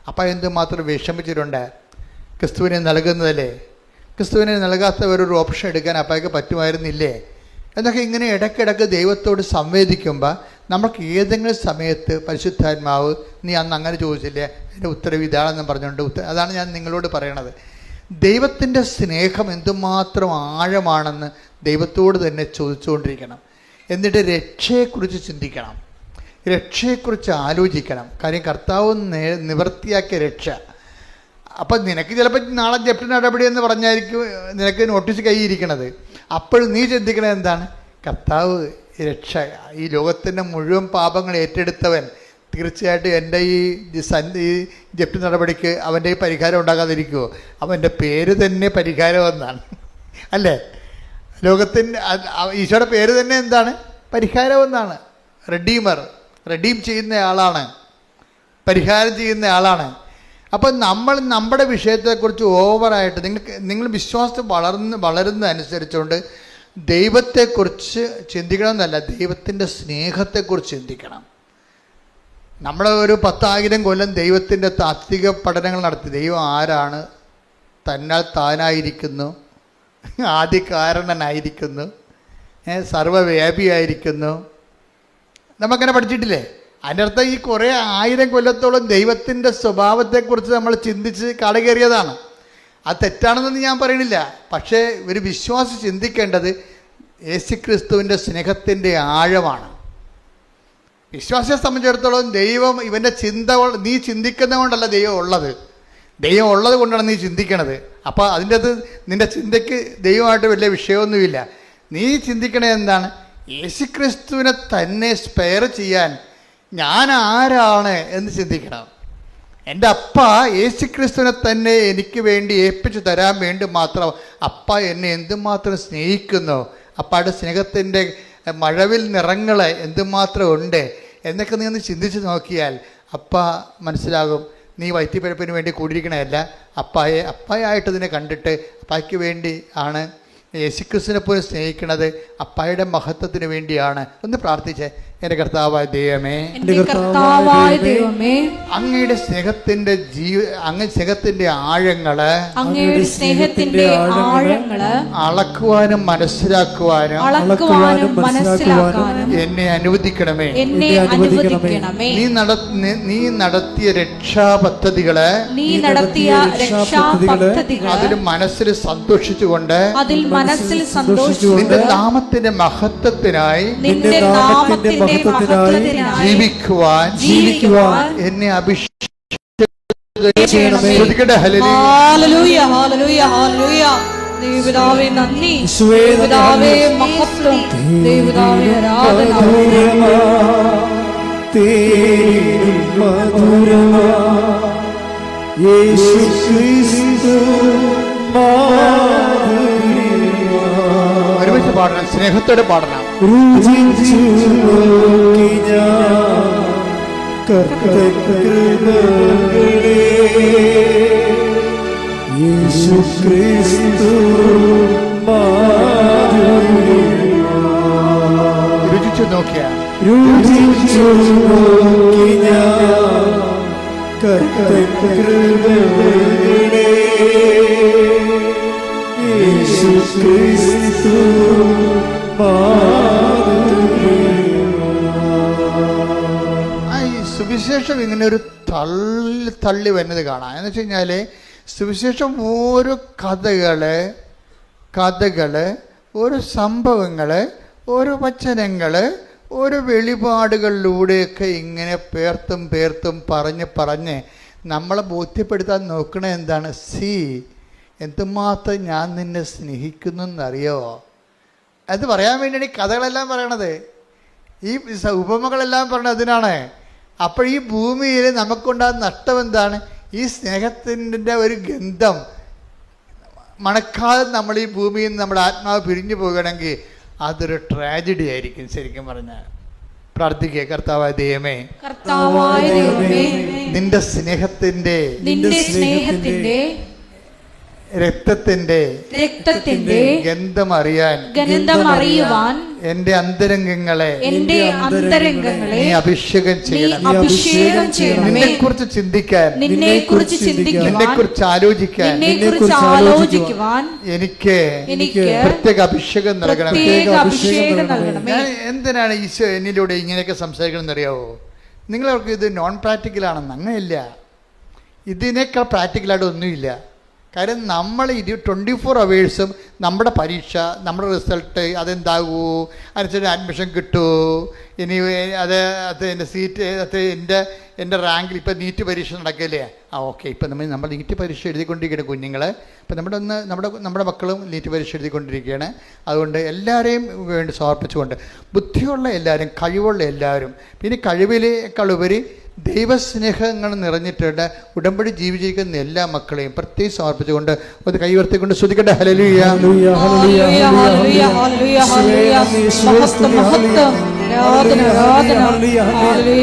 അപ്പ എന്തുമാത്രം വിഷമിച്ചിട്ടുണ്ട് ക്രിസ്തുവിനെ നൽകുന്നതിലേ. ക്രിസ്തുവിനെ നൽകാത്ത ഒരു ഓപ്ഷൻ എടുക്കാൻ അപ്പായ്ക്ക് പറ്റുമായിരുന്നില്ലേ എന്നൊക്കെ ഇങ്ങനെ ഇടയ്ക്കിടയ്ക്ക് ദൈവത്തോട് സംവേദിക്കുമ്പോൾ നമുക്ക് ഏതെങ്കിലും സമയത്ത് പരിശുദ്ധാത്മാവ് നീ അന്ന് അങ്ങനെ ചോദിച്ചില്ലേ, അതിൻ്റെ ഉത്തരവ് ഇതാണെന്ന് പറഞ്ഞുകൊണ്ട് അതാണ് ഞാൻ നിങ്ങളോട് പറയണത്. ദൈവത്തിൻ്റെ സ്നേഹം എന്തുമാത്രം ആഴമാണെന്ന് ദൈവത്തോട് തന്നെ ചോദിച്ചുകൊണ്ടിരിക്കണം. എന്നിട്ട് രക്ഷയെക്കുറിച്ച് ചിന്തിക്കണം, രക്ഷയെക്കുറിച്ച് ആലോചിക്കണം. കാര്യം കർത്താവ് നിവർത്തിയാക്കിയ രക്ഷ. അപ്പം നിനക്ക് ചിലപ്പോൾ നാളെ ജപ്തി നടപടി എന്ന് പറഞ്ഞായിരിക്കും നിനക്ക് നോട്ടീസ് കൈയിരിക്കണത്. അപ്പോഴും നീ ചിന്തിക്കണത് എന്താണ്? കർത്താവ് രക്ഷ, ഈ ലോകത്തിൻ്റെ മുഴുവൻ പാപങ്ങൾ ഏറ്റെടുത്തവൻ തീർച്ചയായിട്ടും എൻ്റെ ഈ ജപ്തി നടപടിക്ക് അവൻ്റെ ഈ പരിഹാരം ഉണ്ടാകാതിരിക്കുമോ? അവൻ്റെ പേര് തന്നെ പരിഹാരമെന്നാണ് അല്ലേ? ലോകത്തിൻ്റെ ഈശോയുടെ പേര് തന്നെ എന്താണ്? പരിഹാരമെന്നാണ്. റെഡീമർ, റെഡീം ചെയ്യുന്ന ആളാണ്, പരിഹാരം ചെയ്യുന്ന ആളാണ്. അപ്പം നമ്മൾ നമ്മുടെ വിഷയത്തെക്കുറിച്ച് ഓവറായിട്ട് നിങ്ങൾ വിശ്വാസത്തിൽ വളരുന്നതനുസരിച്ചുകൊണ്ട് ദൈവത്തെക്കുറിച്ച് ചിന്തിക്കണമെന്നല്ല, ദൈവത്തിൻ്റെ സ്നേഹത്തെക്കുറിച്ച് ചിന്തിക്കണം. നമ്മൾ ഒരു 10,000 കൊല്ലം ദൈവത്തിൻ്റെ താത്വിക പഠനങ്ങൾ നടത്തി. ദൈവം ആരാണ്? തന്നാൽ താനായിരിക്കുന്നു, ആദികാരണനായിരിക്കുന്നു, സർവ്വവ്യാപിയായിരിക്കുന്നു. നമുക്കങ്ങനെ പഠിച്ചിട്ടില്ലേ? അതിൻ്റെ അർത്ഥം ഈ കുറേ 1000 കൊല്ലത്തോളം ദൈവത്തിൻ്റെ സ്വഭാവത്തെക്കുറിച്ച് നമ്മൾ ചിന്തിച്ച് കടകേറിയതാണ്. അത് തെറ്റാണെന്നൊന്നും ഞാൻ പറയണില്ല. പക്ഷേ ഒരു വിശ്വാസി ചിന്തിക്കേണ്ടത് യേശുക്രിസ്തുവിൻ്റെ സ്നേഹത്തിൻ്റെ ആഴമാണ്. വിശ്വാസിയെ സംബന്ധിച്ചിടത്തോളം ദൈവം ഇവൻ്റെ നീ ചിന്തിക്കുന്നത് കൊണ്ടല്ല ദൈവം ഉള്ളത്, ദൈവം ഉള്ളത് കൊണ്ടാണ് നീ ചിന്തിക്കണത്. അപ്പോൾ അതിൻ്റെ അത് നിൻ്റെ ചിന്തയ്ക്ക് ദൈവമായിട്ട് വലിയ വിഷയമൊന്നുമില്ല. നീ ചിന്തിക്കണത് എന്താണ്? യേശുക്രിസ്തുവിനെ തന്നെ സ്പെയർ ചെയ്യാൻ ഞാൻ ആരാണ് എന്ന് ചിന്തിക്കണം. എൻ്റെ അപ്പ യേശുക്രിസ്തുവിനെ തന്നെ എനിക്ക് വേണ്ടി ഏൽപ്പിച്ചു തരാൻ വേണ്ടി മാത്രം അപ്പ എന്നെ എന്തുമാത്രം സ്നേഹിക്കുന്നു, അപ്പയുടെ സ്നേഹത്തിൻ്റെ മഴവിൽ നിറങ്ങൾ എന്തുമാത്രം ഉണ്ട് എന്നൊക്കെ നീ ഒന്ന് ചിന്തിച്ച് നോക്കിയാൽ അപ്പ മനസ്സിലാകും നീ വയറ്റിപ്പഴപ്പിന് വേണ്ടി കൂടിയിരിക്കണമല്ല, അപ്പായായിട്ട് ഇതിനെ കണ്ടിട്ട് അപ്പായ്ക്ക് വേണ്ടി ആണ് യേശുക്രിസ്തുവിനെ പോലും സ്നേഹിക്കുന്നത്, അപ്പായുടെ മഹത്വത്തിന് വേണ്ടിയാണ്. ഒന്ന് പ്രാർത്ഥിച്ചേ. എൻ്റെ കർത്താവായ ദൈവമേ, അങ്ങയുടെ സ്നേഹത്തിന്റെ അങ്ങ് സ്നേഹത്തിന്റെ ആഴങ്ങള് അളക്കുവാനും മനസ്സിലാക്കുവാനും എന്നെ അനുവദിക്കണമേ. നീ നടത്തിയ രക്ഷാപദ്ധതികള് അതിൽ മനസ്സിൽ സന്തോഷിച്ചുകൊണ്ട് നിന്റെ നാമത്തിന്റെ മഹത്വത്തിനായി ജീവിക്കുവാൻ എന്നെ അഭിഷേകിക്കട്ടെ. ഹല്ലേലൂയ, ഹല്ലേലൂയ, ഹല്ലേലൂയ. ദൈവപിതാവേ നന്ദി, ദൈവപിതാവേ മഹത്വം, ദൈവപിതാവേ ആരാധന. ഒരുമിച്ച് പാടണം, സ്നേഹത്തോടെ പാടണം. രുചിച്ചു നോക്കിയാ സുവിശേഷം ഇങ്ങനെ ഒരു തള്ളി വരുന്നത് കാണാം. എന്ന് വെച്ച് കഴിഞ്ഞാൽ സുവിശേഷം ഓരോ കഥകൾ, ഓരോ സംഭവങ്ങൾ, ഓരോ വചനങ്ങൾ, ഓരോ വെളിപാടുകളിലൂടെയൊക്കെ ഇങ്ങനെ പേർത്തും പറഞ്ഞ് നമ്മളെ ബോധ്യപ്പെടുത്താൻ നോക്കണത് എന്താണ്? എന്തുമാത്രം ഞാൻ നിന്നെ സ്നേഹിക്കുന്നു എന്നറിയോ? അത് പറയാൻ വേണ്ടിയാണ് ഈ കഥകളെല്ലാം പറയണത്, ഈ ഉപമകളെല്ലാം പറയണത് അതിനാണ്. അപ്പോൾ ഈ ഭൂമിയിൽ നമുക്കുണ്ടാകുന്ന നഷ്ടം എന്താണ്? ഈ സ്നേഹത്തിൻ്റെ ഒരു ഗന്ധം മണക്കാതെ നമ്മൾ ഈ ഭൂമിയിൽ നിന്ന് നമ്മുടെ ആത്മാവ് പിരിഞ്ഞു പോകുകയാണെങ്കിൽ അതൊരു ട്രാജഡി ആയിരിക്കും ശരിക്കും പറഞ്ഞാൽ. പ്രാർത്ഥിക്കുക. കർത്താവായ ദൈവമേ, നിന്റെ സ്നേഹത്തിന്റെ രക്തത്തിന്റെ ഗന്ധമറിയാൻ എന്റെ അന്തരംഗങ്ങളെ നീ അഭിഷേകം ചെയ്യണം. നിന്നെ കുറിച്ച് ചിന്തിക്കാൻ, നിന്നെ കുറിച്ച് ആലോചിക്കാൻ എനിക്ക് പ്രത്യേക അഭിഷേകം നൽകണം. എന്തിനാണ് ഈശോ എന്നിലൂടെ ഇങ്ങനെയൊക്കെ സംസാരിക്കണം എന്നറിയാവോ? നിങ്ങളവർക്ക് ഇത് നോൺ പ്രാക്ടിക്കലാണെന്ന്. അങ്ങനെയില്ല, ഇതിനേക്കാൾ പ്രാക്ടിക്കലായിട്ട് ഒന്നുമില്ല. കാര്യം നമ്മൾ 24 hours നമ്മുടെ പരീക്ഷ, നമ്മുടെ റിസൾട്ട് അതെന്താകുമോ, അതിനനുസരിച്ച് അഡ്മിഷൻ കിട്ടുമോ, ഇനി എൻ്റെ സീറ്റ് എൻ്റെ റാങ്കിൽ ഇപ്പോൾ നീറ്റ് പരീക്ഷ നടക്കില്ലേ? ഓക്കെ, ഇപ്പം നമ്മൾ നീറ്റ് പരീക്ഷ എഴുതിക്കൊണ്ടിരിക്കുകയാണ് കുഞ്ഞുങ്ങൾ. ഇപ്പം നമ്മുടെ മക്കളും നീറ്റ് പരീക്ഷ എഴുതിക്കൊണ്ടിരിക്കുകയാണ്. അതുകൊണ്ട് എല്ലാവരെയും വേണ്ടി സമർപ്പിച്ചുകൊണ്ട് ബുദ്ധിയുള്ള എല്ലാവരും, കഴിവുള്ള എല്ലാവരും, പിന്നെ കഴിവിനേക്കാൾ ഉപരി ദൈവസ്നേഹങ്ങൾ നിറഞ്ഞിട്ടുണ്ട് ഉടമ്പടി ജീവിച്ചിരിക്കുന്ന എല്ലാ മക്കളെയും പ്രത്യേകം സമർപ്പിച്ചുകൊണ്ട് ഒരു കൈവർത്തിക്കൊണ്ട് ശ്രുതിക്കട്ടെ. ഹല്ലേലൂയ, ഹല്ലേലൂയ, ഹല്ലേലൂയ, ഹല്ലേലൂയ, ഹല്ലേലൂയ, ഹല്ലേലൂയ. മഹത്വം, മഹത്വം, ആരാധന, ആരാധന, ഹല്ലേലൂയ, ഹല്ലേലൂയ,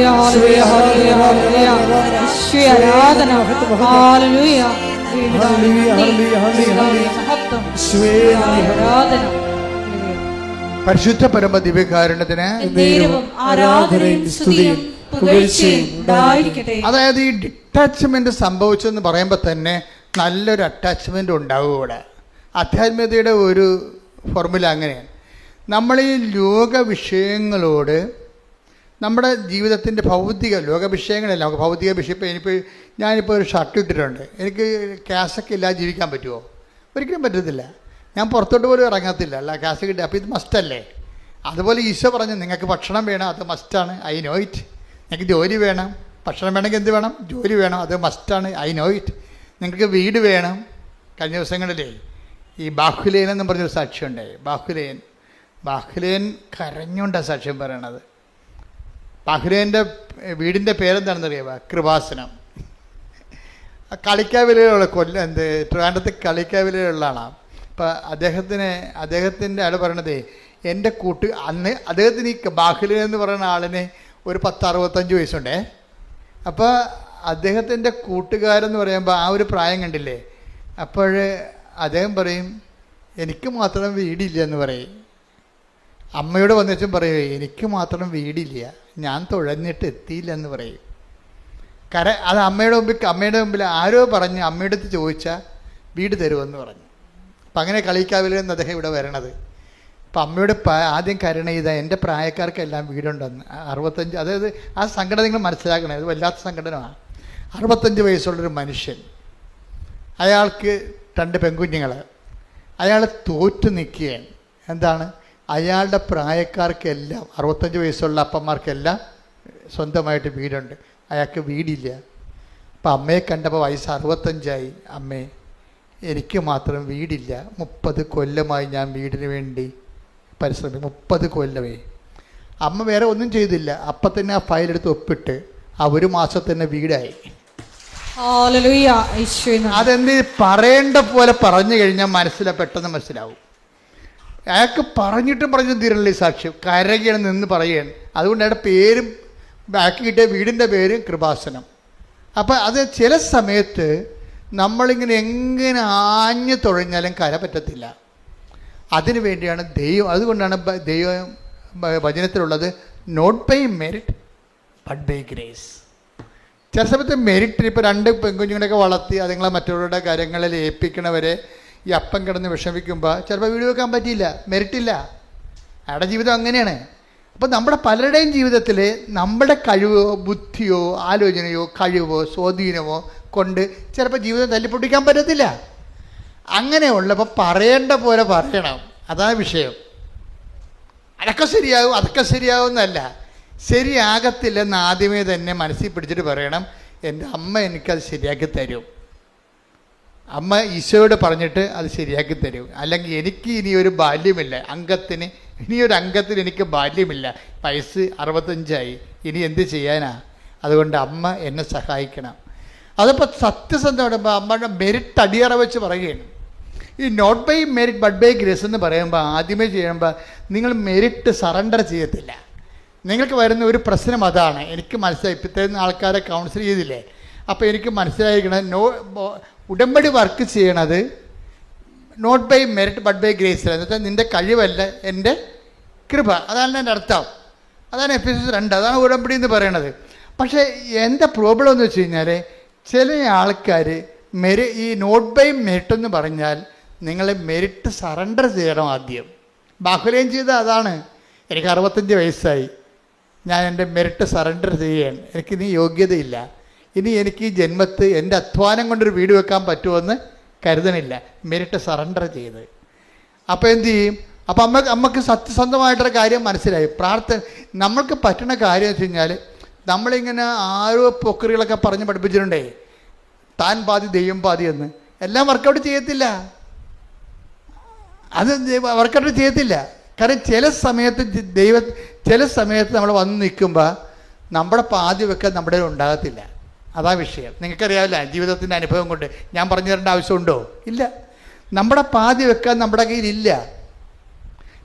ഹല്ലേലൂയ, ഹല്ലേലൂയ, ഈശോയെ ആരാധന, ഹല്ലേലൂയ, ഹല്ലേലൂയ, ഹല്ലേലൂയ, മഹത്വം, ഈശോയെ ആരാധന. പരിശുദ്ധ പരമ ദിവ്യകാരുണ്യത്തിന് ആരാധനയും സ്തുതിയും. അതായത് ഈ ഡിറ്റാച്ച്മെന്റ് സംഭവിച്ചെന്ന് പറയുമ്പോൾ തന്നെ നല്ലൊരു അറ്റാച്ച്മെന്റ് ഉണ്ടാവും ഇവിടെ. ആധ്യാത്മികതയുടെ ഒരു ഫോർമുല അങ്ങനെയാണ്. നമ്മൾ ഈ ലോക വിഷയങ്ങളോട് നമ്മുടെ ജീവിതത്തിൻ്റെ ലോക വിഷയങ്ങളല്ല, നമുക്ക് ഭൗതിക വിഷയം. ഇപ്പോൾ ഞാനിപ്പോൾ ഒരു ഷർട്ട് ഇട്ടിട്ടുണ്ട്, എനിക്ക് ക്യാഷൊക്കെ ഇല്ലാതെ ജീവിക്കാൻ പറ്റുമോ? ഒരിക്കലും പറ്റത്തില്ല. ഞാൻ പുറത്തോട്ട് പോലും ഇറങ്ങത്തില്ല, അല്ല ക്യാഷ് കിട്ടുക. അപ്പോൾ ഇത് മസ്റ്റല്ലേ? അതുപോലെ ഈശോ പറഞ്ഞു, നിങ്ങൾക്ക് ഭക്ഷണം വേണം, അത് മസ്റ്റാണ്, ഐ നോ ഇറ്റ്. നിങ്ങൾക്ക് ജോലി വേണം, ഭക്ഷണം വേണമെങ്കിൽ എന്ത് വേണം? ജോലി വേണം, അത് മസ്റ്റാണ്, ഐ നോ ഇറ്റ്. നിങ്ങൾക്ക് വീട് വേണം. കഴിഞ്ഞ ദിവസങ്ങളിലേ ഈ ബാഹുലേൻ എന്നും പറഞ്ഞൊരു സാക്ഷ്യമുണ്ടായി. ബാഹുലേൻ കരഞ്ഞുകൊണ്ടാണ് സാക്ഷ്യം പറയണത്. ബാഹുലേൻ്റെ വീടിൻ്റെ പേരെന്താണെന്നറിയാമോ? കൃപാസനം. കളിക്കാവിലുള്ള ട്രിവാൻഡ്രത്ത് കളിക്കാവിലുള്ള ആളാണ്. അപ്പം അദ്ദേഹത്തിൻ്റെ ആൾ പറയണതേ, എൻ്റെ അന്ന് അദ്ദേഹത്തിന് ഈ ബാഹുലേൻ എന്ന് പറയുന്ന ആളിന് ഒരു 10-65 വയസ്സുണ്ടേ. അപ്പോൾ അദ്ദേഹത്തിൻ്റെ കൂട്ടുകാരെന്ന് പറയുമ്പോൾ ആ ഒരു പ്രായം കണ്ടില്ലേ. അപ്പോൾ അദ്ദേഹം പറയും എനിക്ക് മാത്രം വീടില്ല എന്ന് പറയും. അമ്മയോട് വന്നിട്ടും പറയും എനിക്ക് മാത്രം വീടില്ല, ഞാൻ തുഴഞ്ഞിട്ട് എത്തിയില്ല എന്ന് പറയും. അത് അമ്മയുടെ മുമ്പിൽ ആരോ പറഞ്ഞ് അമ്മയുടെ അടുത്ത് ചോദിച്ചാൽ വീട് തരുമെന്ന് പറഞ്ഞു. അപ്പം അങ്ങനെ കളിക്കാവില്ല എന്ന് അദ്ദേഹം ഇവിടെ വരണത്. അപ്പം അമ്മയോട് ആദ്യം കരുണ ചെയ്താൽ എൻ്റെ പ്രായക്കാർക്കെല്ലാം വീടുണ്ടെന്ന്. 65, അതായത് ആ സംഘടന നിങ്ങൾ മനസ്സിലാക്കണേ, അത് വല്ലാത്ത സംഘടനമാണ്. 65 വയസ്സുള്ളൊരു മനുഷ്യൻ, അയാൾക്ക് 2 പെൺകുഞ്ഞുങ്ങൾ, അയാൾ തോറ്റു നിൽക്കുകയാണ്. എന്താണ്, അയാളുടെ പ്രായക്കാർക്കെല്ലാം 65 വയസ്സുള്ള അപ്പന്മാർക്കെല്ലാം സ്വന്തമായിട്ട് വീടുണ്ട്, അയാൾക്ക് വീടില്ല. അപ്പം അമ്മയെ കണ്ടപ്പോൾ വയസ്സ് 65ആയി. അമ്മേ എനിക്ക് മാത്രം വീടില്ല, 30 കൊല്ലമായി ഞാൻ വീടിന് വേണ്ടി പരിശ്രമിക്കും, 30 കൊല്ലമേ. അമ്മ വേറെ ഒന്നും ചെയ്തില്ല, അപ്പം തന്നെ ആ ഫയലെടുത്ത് ഒപ്പിട്ട് ആ 1 മാസം തന്നെ വീടായി. അതെന്ത് പറയേണ്ട പോലെ പറഞ്ഞു കഴിഞ്ഞാൽ പെട്ടെന്ന് മനസ്സിലാവും. അയാൾക്ക് പറഞ്ഞും തീരണില്ല ഈ സാക്ഷ്യം, കരകയാണ് നിന്ന് പറയുകയാണ്. അതുകൊണ്ട് അയാളുടെ പേരും ബാക്കി കിട്ടിയ വീടിൻ്റെ പേര് കൃപാസനം. അപ്പം അത് ചില സമയത്ത് നമ്മളിങ്ങനെ എങ്ങനെ ആഞ്ഞു തുഴഞ്ഞാലും കര പറ്റത്തില്ല. അതിനു വേണ്ടിയാണ് ദൈവം, അതുകൊണ്ടാണ് ദൈവം വചനത്തിലുള്ളത് not by merit but by grace. ചില സമയത്ത് മെറിറ്റ്, ഇപ്പോൾ 2 പെൺകുഞ്ഞുങ്ങളെയൊക്കെ വളർത്തി അതുങ്ങളെ മറ്റുള്ളവരുടെ കാര്യങ്ങളിൽ ഏൽപ്പിക്കണവരെ ഈ അപ്പം കിടന്ന് വിഷമിക്കുമ്പോൾ ചിലപ്പോൾ വീട് വെക്കാൻ പറ്റിയില്ല, മെറിറ്റില്ല. അയാളുടെ ജീവിതം അങ്ങനെയാണ്. അപ്പോൾ നമ്മുടെ പലരുടെയും ജീവിതത്തിൽ നമ്മുടെ കഴിവോ ബുദ്ധിയോ ആലോചനയോ കഴിവോ സ്വാധീനമോ കൊണ്ട് ചിലപ്പോൾ ജീവിതം തല്ലിപ്പൊട്ടിക്കാൻ പറ്റത്തില്ല. അങ്ങനെയുള്ളപ്പോൾ പറയേണ്ട പോലെ പറയണം, അതാണ് വിഷയം. അതൊക്കെ ശരിയാവും എന്നല്ല, ശരിയാകത്തില്ലെന്ന് ആദ്യമേ തന്നെ മനസ്സിൽ പിടിച്ചിട്ട് പറയണം, എൻ്റെ അമ്മ എനിക്കത് ശരിയാക്കി തരും. അമ്മ ഈശോയോട് പറഞ്ഞിട്ട് അത് ശരിയാക്കി തരും. അല്ലെങ്കിൽ എനിക്ക് ഇനിയൊരു ബാല്യമില്ല, ഇനിയൊരു അംഗത്തിന് എനിക്ക് ബാല്യമില്ല, വയസ്സ് 65ആയി, ഇനി എന്ത് ചെയ്യാനാ? അതുകൊണ്ട് അമ്മ എന്നെ സഹായിക്കണം. അതിപ്പോൾ സത്യസന്ധമാണ്. അമ്മയുടെ മെറിറ്റ് അടിയറ വെച്ച് പറയുകയാണ്. ഈ not by merit but by grace എന്ന് പറയുമ്പോൾ ആദ്യമേ ചെയ്യുമ്പോൾ നിങ്ങൾ മെറിറ്റ് സറണ്ടർ ചെയ്യത്തില്ല. നിങ്ങൾക്ക് വരുന്ന ഒരു പ്രശ്നം അതാണ്. എനിക്ക് മനസ്സിലായി, ഇപ്പോഴത്തെ ആൾക്കാരെ കൗൺസിൽ ചെയ്തില്ലേ, അപ്പോൾ എനിക്ക് മനസ്സിലായിരിക്കണം ഉടമ്പടി വർക്ക് ചെയ്യണത് not by merit but by grace. എന്നുവെച്ചാൽ നിൻ്റെ കഴിവല്ല, എൻ്റെ കൃപ, അതാണ് എൻ്റെ അർത്ഥം. അതാണ് എഫെസ്യസ് 2, അതാണ് ഉടമ്പടി എന്ന് പറയണത്. പക്ഷേ എന്താ പ്രോബ്ലം എന്ന് വെച്ച് കഴിഞ്ഞാൽ ചില ആൾക്കാർ ഈ നോട്ട് ബൈ മെറിറ്റ് എന്ന് പറഞ്ഞാൽ നിങ്ങൾ മെറിറ്റ് സറണ്ടർ ചെയ്യണം ആദ്യം. ബാഹുല്യം ചെയ്ത അതാണ്, എനിക്ക് 65 വയസ്സായി, ഞാൻ എൻ്റെ മെറിറ്റ് സറണ്ടർ ചെയ്യുകയാണ്, എനിക്കിനി യോഗ്യതയില്ല, ഇനി എനിക്ക് ഈ ജന്മത്ത് എൻ്റെ അധ്വാനം കൊണ്ടൊരു വീട് വെക്കാൻ പറ്റുമെന്ന് കരുതണില്ല, മെറിറ്റ് സറണ്ടർ ചെയ്ത്. അപ്പോൾ എന്തു ചെയ്യും? അപ്പോൾ അമ്മക്ക് സത്യസന്ധമായിട്ടൊരു കാര്യം മനസ്സിലായി. നമ്മൾക്ക് പറ്റുന്ന കാര്യം എന്ന് വെച്ച് കഴിഞ്ഞാൽ നമ്മളിങ്ങനെ ആരോ പൊക്കറികളൊക്കെ പറഞ്ഞ് പഠിപ്പിച്ചിട്ടുണ്ടേ, താൻ പാതി ദൈവം പാതി എന്ന്. എല്ലാം വർക്കൗട്ട് ചെയ്യത്തില്ല, അത് വർക്കൗട്ട് ചെയ്യത്തില്ല. കാരണം ചില സമയത്ത് നമ്മൾ വന്ന് നിൽക്കുമ്പോൾ നമ്മുടെ പാതി വെക്കാൻ നമ്മുടെ ഉണ്ടാകത്തില്ല. അതാ വിഷയം. നിങ്ങൾക്കറിയാവില്ല, ജീവിതത്തിൻ്റെ അനുഭവം കൊണ്ട് ഞാൻ പറഞ്ഞു തരേണ്ട ആവശ്യമുണ്ടോ? ഇല്ല. നമ്മുടെ പാതി വെക്കാൻ നമ്മുടെ കയ്യിലില്ല.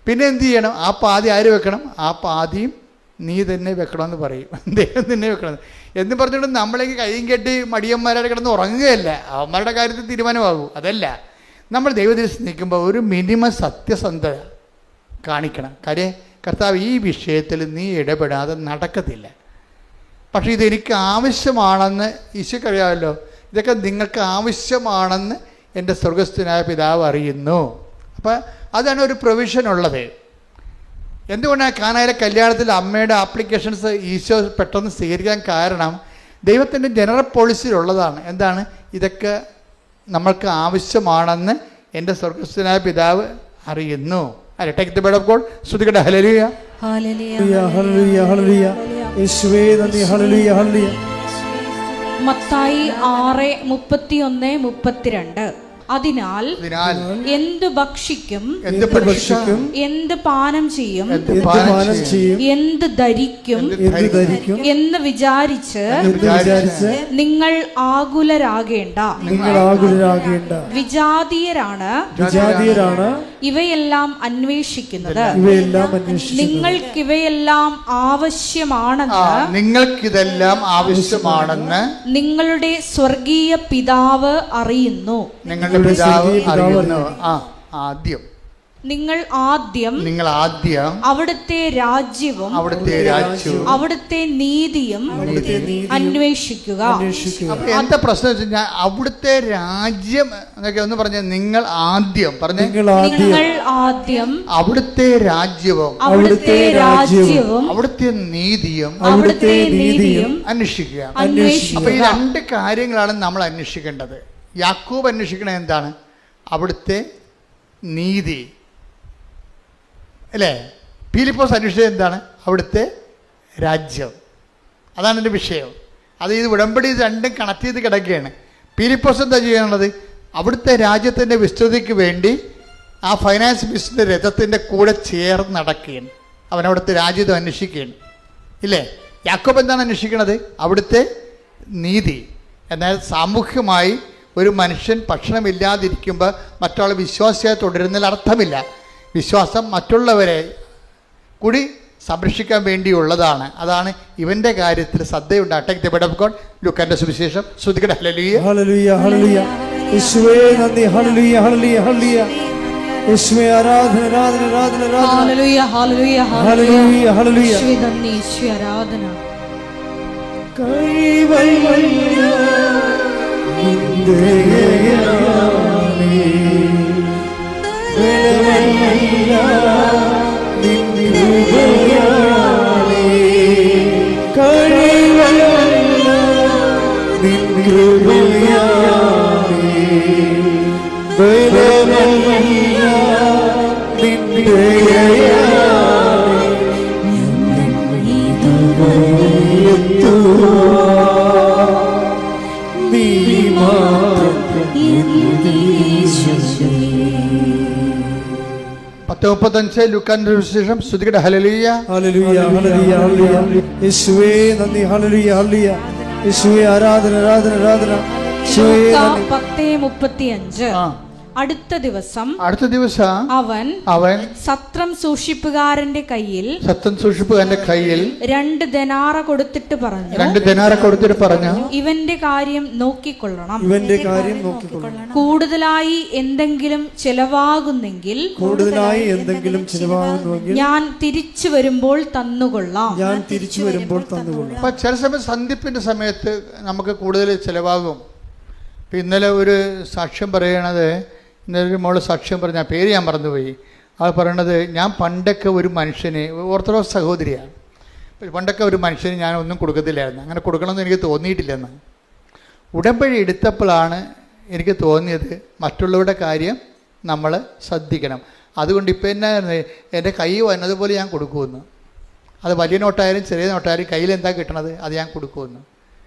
പിന്നെ എന്ത് ചെയ്യണം? ആ പാതി ആര് വെക്കണം? ആ പാതിയും നീ തന്നെ വെക്കണമെന്ന് പറയും, ദൈവം തന്നെ വെക്കണം എന്ന് പറഞ്ഞുകൊണ്ട് നമ്മളെങ്കിൽ കൈയും കെട്ടി മടിയന്മാരെ കിടന്ന് ഉറങ്ങുകയല്ല, അവന്മാരുടെ കാര്യത്തിൽ തീരുമാനമാകും. അതല്ല, നമ്മൾ ദൈവത്തിൽ നിൽക്കുമ്പോൾ ഒരു മിനിമം സത്യസന്ധത കാണിക്കണം. കാര്യം കർത്താവ് ഈ വിഷയത്തിൽ നീ ഇടപെടാതെ നടക്കത്തില്ല. പക്ഷേ ഇതെനിക്ക് ആവശ്യമാണെന്ന് ഈശോയ്ക്കറിയാമല്ലോ, ഇതൊക്കെ നിങ്ങൾക്ക് ആവശ്യമാണെന്ന് എൻ്റെ സ്വർഗസ്ഥനായ പിതാവ് അറിയുന്നു. അപ്പം അതാണ് ഒരു പ്രൊവിഷൻ ഉള്ളത്. എന്തുകൊണ്ടാണ് കാനായിലെ കല്യാണത്തിൽ അമ്മയുടെ ആപ്ലിക്കേഷൻസ് ഈശോ പെട്ടെന്ന് സ്വീകരിക്കാൻ കാരണം ദൈവത്തിൻ്റെ ജനറൽ പോളിസിയിലുള്ളതാണ്. എന്താണ്? ഇതൊക്കെ നമ്മൾക്ക് ആവശ്യമാണെന്ന് എൻ്റെ സ്വർഗസ്ഥനായ പിതാവ് അറിയുന്നു. Take the word of God. ശ്രുതികട്ടെ ഹല്ലേലൂയ. ഹല്ലേലൂയ ഹല്ലേലൂയ ഹല്ലേലൂയ. യേശുവേ നന്ദി. ഹല്ലേലൂയ ഹല്ലേലൂയ. മത്തായി 6:31-32. അതിനാൽ എന്തു ഭക്ഷിക്കും, എന്ത് ഭക്ഷിക്കും, എന്ത് പാനം ചെയ്യും, എന്ത് ധരിക്കും എന്ന് വിചാരിച്ച് നിങ്ങൾ ആകുലരാകേണ്ട. വിജാതീയരാണ് ഇവയെല്ലാം അന്വേഷിക്കുന്നത്. നിങ്ങൾക്കിവയെല്ലാം ആവശ്യമാണെന്ന് നിങ്ങളുടെ സ്വർഗീയ പിതാവ് അറിയുന്നു. നിങ്ങളുടെ പിതാവ് അറിയുന്നു. നിങ്ങൾ ആദ്യം അവിടുത്തെ രാജ്യവും അവിടുത്തെ നീതിയും അന്വേഷിക്കുക. അപ്പൊ എന്താ പ്രശ്നം വെച്ച് കഴിഞ്ഞാൽ അവിടുത്തെ രാജ്യം എന്നൊക്കെ ഒന്ന് പറഞ്ഞ, നിങ്ങൾ ആദ്യം അവിടുത്തെ രാജ്യവും അവിടുത്തെ നീതിയും അന്വേഷിക്കുക. അപ്പൊ ഈ രണ്ട് കാര്യങ്ങളാണ് നമ്മൾ അന്വേഷിക്കേണ്ടത്. യാക്കോബ് അന്വേഷിക്കണത് എന്താണ്? അവിടുത്തെ നീതി, അല്ലേ? ഫിലിപ്പോസ് അന്വേഷിച്ചത് എന്താണ്? അവിടുത്തെ രാജ്യം. അതാണ് എൻ്റെ വിഷയം. അത് ഇത് ഉടമ്പടി രണ്ടും കണക്ട് ചെയ്ത് കിടക്കുകയാണ്. ഫിലിപ്പോസ് എന്താ ചെയ്യാനുള്ളത്? അവിടുത്തെ രാജ്യത്തിൻ്റെ വിസ്തൃതിക്ക് വേണ്ടി ആ ഫൈനാൻസ് ബിസിനസ് രഥത്തിൻ്റെ കൂടെ ചേർന്ന് നടക്കുകയാണ്. അവനവിടുത്തെ രാജ്യത്തെ അന്വേഷിക്കുകയാണ്, ഇല്ലേ? യാക്കോബ് എന്താണ് അന്വേഷിക്കുന്നത്? അവിടുത്തെ നീതി. എന്നാൽ സാമൂഹ്യമായി ഒരു മനുഷ്യൻ ഭക്ഷണമില്ലാതിരിക്കുമ്പോൾ മറ്റുള്ള വിശ്വാസിയായി തുടരുന്നതിൽ അർത്ഥമില്ല. വിശ്വാസം മറ്റുള്ളവരെ കൂടി സംരക്ഷിക്കാൻ വേണ്ടിയുള്ളതാണ്. അതാണ് ഇവന്റെ കാര്യത്തിൽ ശ്രദ്ധയുണ്ടാകട്ടെ. ലൂക്കാന്റെ സുവിശേഷം. ശ്രുതിക്കട്ടെ. ഹല്ലേലൂയ, ഹല്ലേലൂയ, ഹല്ലേലൂയ. യേശുവേ നന്ദി. ഹല്ലേലൂയ, ഹല്ലേലൂയ, ഹല്ലേലൂയ. യേശുവേ ആരാധന, ആരാധന, ആരാധന, ആരാധന. ഹല്ലേലൂയ, ഹല്ലേലൂയ, ഹല്ലേലൂയ, ഹല്ലേലൂയ. യേശുവേ നന്ദി, യേശുവേ ആരാധന. കൈവല്യ ലൂക്കാന്റെ സുവിശേഷം. ശ്രുതിക്കട്ടെ. ഹല്ലേലൂയ, ഹല്ലേലൂയ, ഹല്ലേലൂയ, ഹല്ലേലൂയ. യേശുവേ നന്ദി. ഹല്ലേലൂയ, ഹല്ലേലൂയ. യേശുവേ ആരാധന, ആരാധന, ആരാധന. ലൂക്കാ 10:35. അടുത്ത ദിവസം അവൻ സത്രം സൂക്ഷിപ്പുകാരന്റെ കയ്യിൽ 2 ദനാറ കൊടുത്തിട്ട് പറഞ്ഞു, ഇവന്റെ കാര്യം നോക്കിക്കൊള്ളണം. കൂടുതലായി എന്തെങ്കിലും ചെലവാകുന്നെങ്കിൽ ഞാൻ തിരിച്ചു വരുമ്പോൾ തന്നുകൊള്ളാം. അപ്പൊ ചില സമയം സന്ധിപ്പിന്റെ സമയത്ത് നമുക്ക് കൂടുതൽ ചിലവാകും. ഇന്നലെ ഒരു സാക്ഷ്യം പറയണത്, ഇന്നലെ മോള് സാക്ഷ്യം പറഞ്ഞ പേര് ഞാൻ മറന്നുപോയി. അത് പറയണത്, ഞാൻ പണ്ടൊക്കെ ഒരു മനുഷ്യന്, ഓർത്തഡോക്സ് സഹോദരിയാണ്, പണ്ടൊക്കെ ഒരു മനുഷ്യന് ഞാൻ ഒന്നും കൊടുക്കത്തില്ലായിരുന്നു. അങ്ങനെ കൊടുക്കണമെന്ന് എനിക്ക് തോന്നിയിട്ടില്ലെന്ന്. ഉടമ്പടി എടുത്തപ്പോഴാണ് എനിക്ക് തോന്നിയത് മറ്റുള്ളവരുടെ കാര്യം നമ്മൾ ശ്രദ്ധിക്കണം. അതുകൊണ്ട് ഇപ്പം എന്നാ എൻ്റെ കൈ വന്നതുപോലെ ഞാൻ കൊടുക്കുമെന്ന്. അത് വലിയ നോട്ടായാലും ചെറിയ നോട്ടായാലും കയ്യിൽ എന്താ കിട്ടണത് അത് ഞാൻ കൊടുക്കുമെന്ന്.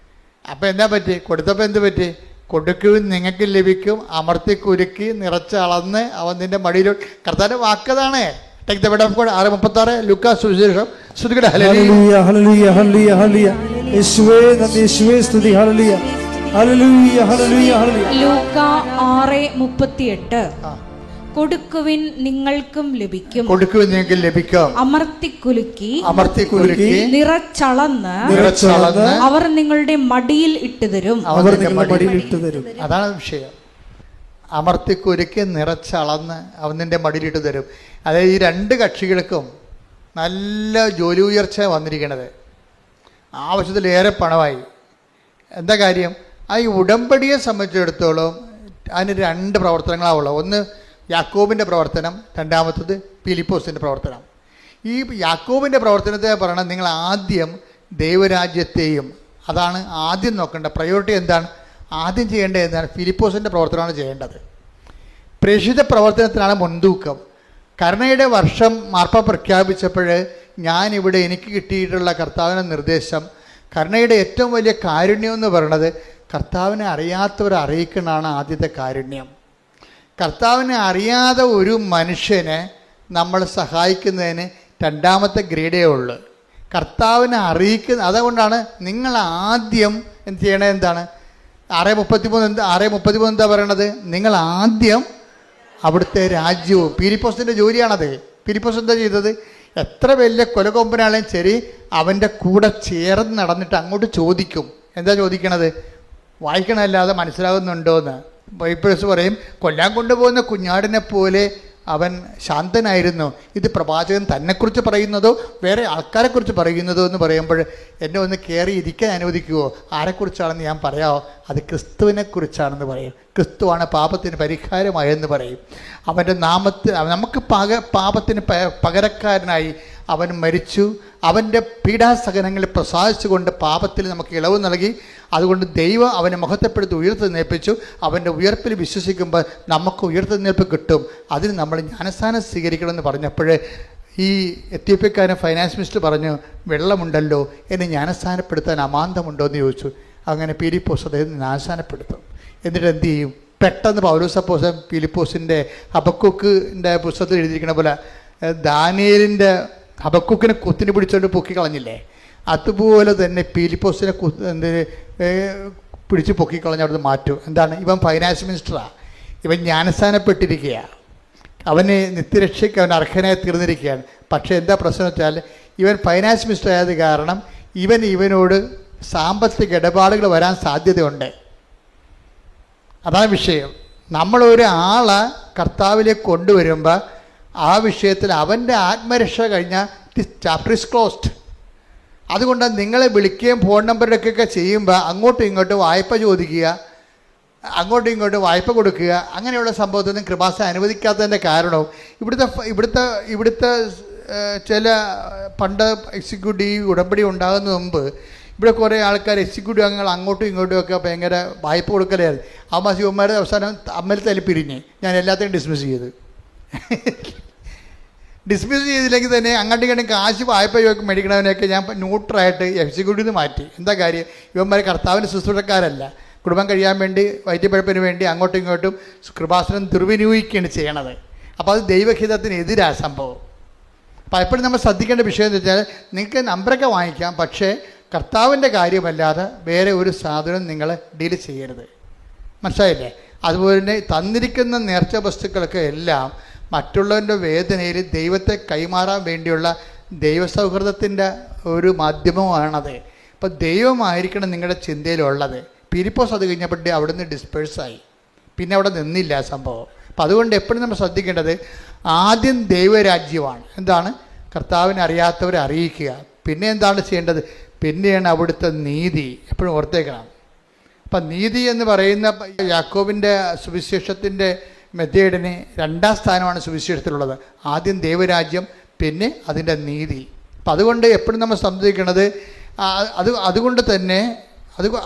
അപ്പം എന്താ പറ്റി? കൊടുത്തപ്പോൾ എന്ത് പറ്റി? കൊടുക്കുകയും നിങ്ങൾക്ക് ലഭിക്കും, അമർത്തി കുരുക്കി നിറച്ച് അളന്ന് അവൻ നിന്റെ മടിയിലോട്ട്. കർത്താവിന്റെ വാക്കതാണ്. 6:36 ലൂക്കാ സുവിശേഷം. ശ്രുതിക്കട്ടെ. ഹല്ലേലൂയ, ഹല്ലേലൂയ, ഹല്ലേലൂയ, ഹല്ലേലൂയ. യേശുവേ നന്ദി, യേശുവേ സ്തുതി. ഹല്ലേലൂയ, ഹല്ലേലൂയ, ഹല്ലേലൂയ, ഹല്ലേലൂയ. ലൂക്കാ 6:38. കൊടുക്കുവിൻ നിങ്ങൾക്കും ലഭിക്കും, അമർത്തിക്കുലുക്കി നിറച്ചളന്ന് അവർ നിങ്ങളുടെ മടിയിൽ ഇട്ടുതരും. അതാണ് വിഷയം. അമർത്തിക്കുലുക്കി നിറച്ചളന്ന് അവൻ നിന്റെ മടിയിലിട്ട് തരും. അതായത് ഈ രണ്ട് കക്ഷികൾക്കും നല്ല ജോലി ഉയർച്ച വന്നിരിക്കണത്, ആവശ്യത്തിലേറെ പണമായി. എന്താ കാര്യം? ആ ഈ ഉടമ്പടിയെ സംബന്ധിച്ചിടത്തോളം അതിന് 2 പ്രവർത്തനങ്ങളാവുള്ളൂ. ഒന്ന് യാക്കോബിൻ്റെ പ്രവർത്തനം, രണ്ടാമത്തത് ഫിലിപ്പോസിൻ്റെ പ്രവർത്തനം. ഈ യാക്കോബിൻ്റെ പ്രവർത്തനത്തെ പറയണം, നിങ്ങൾ ആദ്യം ദൈവരാജ്യത്തെയും, അതാണ് ആദ്യം നോക്കേണ്ട പ്രയോറിറ്റി. എന്താണ് ആദ്യം ചെയ്യേണ്ടത്? എന്താണ്? ഫിലിപ്പോസിൻ്റെ പ്രവർത്തനമാണ് ചെയ്യേണ്ടത്. പ്രേക്ഷിത പ്രവർത്തനത്തിനാണ് മുൻതൂക്കം. കരുണയുടെ വർഷം മാർപ്പാപ്പ പ്രഖ്യാപിച്ചപ്പോൾ ഞാനിവിടെ എനിക്ക് കിട്ടിയിട്ടുള്ള കർത്താവിൻ്റെ നിർദ്ദേശം, കരുണയുടെ ഏറ്റവും വലിയ കാരുണ്യം എന്ന് പറയുന്നത് കർത്താവിനെ അറിയാത്തവരെ അറിയിക്കണതാണ് ആദ്യത്തെ കാരുണ്യം. കർത്താവിനെ അറിയാതെ ഒരു മനുഷ്യനെ നമ്മൾ സഹായിക്കുന്നതിന് രണ്ടാമത്തെ ഗ്രേഡേ ഉള്ളൂ. കർത്താവിനെ അറിയിക്കുന്ന, അതുകൊണ്ടാണ് നിങ്ങൾ ആദ്യം എന്ത് ചെയ്യണത്? എന്താണ് 6:33 എന്താ പറയണത്? നിങ്ങൾ ആദ്യം അവിടുത്തെ രാജ്യവും. പീലിപ്പോസിൻ്റെ ജോലിയാണത്. പീലിപ്പോസ് എന്താ ചെയ്തത്? എത്ര വലിയ കൊലകൊമ്പനാണെങ്കിലും ശരി, അവൻ്റെ കൂടെ ചേർന്ന് നടന്നിട്ട് അങ്ങോട്ട് ചോദിക്കും. എന്താ ചോദിക്കണത്? വായിക്കണമല്ലാതെ മനസ്സിലാകുന്നുണ്ടോ എന്ന്. ബൈബിൾസ് പറയും, കൊല്ലാൻ കൊണ്ടുപോകുന്ന കുഞ്ഞാടിനെ പോലെ അവൻ ശാന്തനായിരുന്നു. ഇത് പ്രവാചകൻ തന്നെക്കുറിച്ച് പറയുന്നതോ വേറെ ആൾക്കാരെക്കുറിച്ച് പറയുന്നതോ എന്ന് പറയുമ്പോൾ എന്നെ ഒന്ന് കയറി ഇരിക്കാൻ അനുവദിക്കുമോ? ആരെക്കുറിച്ചാണെന്ന് ഞാൻ പറയാമോ? അത് ക്രിസ്തുവിനെക്കുറിച്ചാണെന്ന് പറയും. ക്രിസ്തുവാണ് പാപത്തിന് പരിഹാരമായെന്ന് പറയും. അവൻ്റെ നാമത്തിൽ നമുക്ക് പാപത്തിന് പകരക്കാരനായി അവൻ മരിച്ചു. അവൻ്റെ പീഡാസഹനങ്ങളിൽ പ്രസാദിച്ചുകൊണ്ട് പാപത്തിൽ നമുക്ക് ഇളവ് നൽകി. അതുകൊണ്ട് ദൈവം അവനെ മഹത്വപ്പെടുത്തി ഉയർത്തെഴുന്നേൽപ്പിച്ചു. അവൻ്റെ ഉയർപ്പിൽ വിശ്വസിക്കുമ്പോൾ നമുക്ക് ഉയർത്തെഴുന്നേൽപ്പ് കിട്ടും. അതിന് നമ്മൾ ജ്ഞാനസ്നാനം സ്വീകരിക്കണമെന്ന് പറഞ്ഞപ്പോൾ ഈ എത്യോപ്യക്കാരൻ ഫൈനാൻസ് മിനിസ്റ്റർ പറഞ്ഞു, വെള്ളമുണ്ടല്ലോ, എന്നെ ജ്ഞാനസ്നാനപ്പെടുത്താൻ അമാന്തമുണ്ടോ എന്ന് ചോദിച്ചു. അങ്ങനെ പീലിപ്പോസ് അദ്ദേഹം ജ്ഞാനസ്നാനപ്പെടുത്തും. എന്നിട്ട് എന്ത് ചെയ്യും? പെട്ടെന്ന് പൗലോസപ്പോസൻ പീലിപ്പോസിൻ്റെ ഹബക്കൂക്കിൻ്റെ പുസ്തകത്തിൽ എഴുതിയിരിക്കുന്ന പോലെ ദാനിയേലിൻ്റെ ഹബക്കൂക്കിനെ കുത്തിന് പിടിച്ചുകൊണ്ട് പൊക്കിക്കളഞ്ഞില്ലേ, അതുപോലെ തന്നെ പീലിപ്പോസിനെ പിടിച്ച് പൊക്കിക്കളഞ്ഞ് അവിടുന്ന് മാറ്റും. എന്താണ്? ഇവൻ ഫൈനാൻസ് മിനിസ്റ്ററാണ്, ഇവൻ ജ്ഞാനസ്നാനപ്പെട്ടിരിക്കുകയാണ്, അവന് നിത്യരക്ഷയ്ക്ക് അവൻ അർഹനായി തീർന്നിരിക്കുകയാണ്. പക്ഷേ എന്താ പ്രശ്നം വെച്ചാൽ, ഇവൻ ഫൈനാൻസ് മിനിസ്റ്റർ ആയത് കാരണം ഇവനോട് സാമ്പത്തിക ഇടപാടുകൾ വരാൻ സാധ്യതയുണ്ട്. അതാണ് വിഷയം. നമ്മളൊരാളെ കർത്താവിലേക്ക് കൊണ്ടുവരുമ്പോൾ ആ വിഷയത്തിൽ അവൻ്റെ ആത്മരക്ഷ കഴിഞ്ഞാൽ ചാപ്റ്റർ ഈസ് ക്ലോസ്ഡ്. അതുകൊണ്ട് നിങ്ങളെ വിളിക്കുകയും ഫോൺ നമ്പറിലൊക്കെ ചെയ്യുമ്പോൾ അങ്ങോട്ടും ഇങ്ങോട്ടും വായ്പ ചോദിക്കുക, അങ്ങോട്ടും ഇങ്ങോട്ടും വായ്പ കൊടുക്കുക, അങ്ങനെയുള്ള സംഭവത്തൊന്നും കൃപാസന അനുവദിക്കാത്തതിൻ്റെ കാരണവും ഇവിടുത്തെ ചില പണ്ട് എക്സിക്യൂട്ടീവ് ഉടമ്പടി ഉണ്ടാകുന്ന മുമ്പ് ഇവിടെ കുറേ ആൾക്കാർ എക്സിക്യൂട്ടീവ് അംഗങ്ങൾ അങ്ങോട്ടും ഇങ്ങോട്ടും ഒക്കെ ഭയങ്കര വായ്പ കൊടുക്കലായിരുന്നു. ആ മാസം ഇവന്മാരുടെ അവസാനം അമ്മൽ തല്ലി പിരിഞ്ഞ് ഞാൻ എല്ലാத்தைയും ഡിസ്മിസ് ചെയ്ത്. ഡിസ്മിസ് ചെയ്തില്ലെങ്കിൽ തന്നെ അങ്ങോട്ടും ഇങ്ങോട്ടും കാശ് വായ്പ മേടിക്കണവനെയൊക്കെ ഞാൻ ന്യൂട്രായിട്ട് എക്സിക്യൂട്ടീവ് മാറ്റി. എന്താ കാര്യം? ഇവന്മാർ കർത്താവിൻ്റെ ശുശ്രൂഷക്കാരല്ല, കുടുംബം കഴിയാൻ വേണ്ടി വൈദ്യപ്പഴപ്പിന് വേണ്ടി അങ്ങോട്ടും ഇങ്ങോട്ടും കൃപാസനം ദുർവിനിയോഗിക്കുകയാണ് ചെയ്യണത്. അപ്പോൾ അത് ദൈവഹിതത്തിനെതിരാണ് സംഭവം. അപ്പോൾ എപ്പോഴും നമ്മൾ ശ്രദ്ധിക്കേണ്ട വിഷയം എന്ന് വെച്ചാൽ, നിങ്ങൾക്ക് നമ്പറൊക്കെ വാങ്ങിക്കാം, പക്ഷേ കർത്താവിൻ്റെ കാര്യമല്ലാതെ വേറെ ഒരു സാധനം നിങ്ങൾ ഡീൽ ചെയ്യരുത്. മനസ്സിലായില്ലേ? അതുപോലെ തന്നെ തന്നിരിക്കുന്ന നേർച്ച വസ്തുക്കളൊക്കെ എല്ലാം മറ്റുള്ളവൻ്റെ വേദനയിൽ ദൈവത്തെ കൈമാറാൻ വേണ്ടിയുള്ള ദൈവസൗഹൃദത്തിൻ്റെ ഒരു മാധ്യമമാണത്. അപ്പോൾ ദൈവമായിരിക്കണം നിങ്ങളുടെ ചിന്തയിലുള്ളത്. പീലിപ്പോസ് അത് കഴിഞ്ഞപ്പോൾ അവിടുന്ന് ഡിസ്പേഴ്സായി, പിന്നെ അവിടെ നിന്നില്ല ആ സംഭവം. അപ്പം അതുകൊണ്ട് എപ്പോഴും നമ്മൾ ശ്രദ്ധിക്കേണ്ടത് ആദ്യം ദൈവരാജ്യമാണ്. എന്താണ്? കർത്താവിനെ അറിയാത്തവരെ അറിയിക്കുക. പിന്നെ എന്താണ് ചെയ്യേണ്ടത്? പിന്നെയാണ് അവിടുത്തെ നീതി. എപ്പോഴും ഓർത്തേക്കണം. അപ്പം നീതി എന്ന് പറയുന്ന യാക്കോബിൻ്റെ സുവിശേഷത്തിൻ്റെ മെത്തേഡിന് 2ാം സ്ഥാനമാണ് സുവിശേഷത്തിലുള്ളത്. ആദ്യം ദൈവരാജ്യം, പിന്നെ അതിൻ്റെ നീതി. അപ്പം അതുകൊണ്ട് എപ്പോഴും നമ്മൾ ശ്രദ്ധിക്കുന്നത്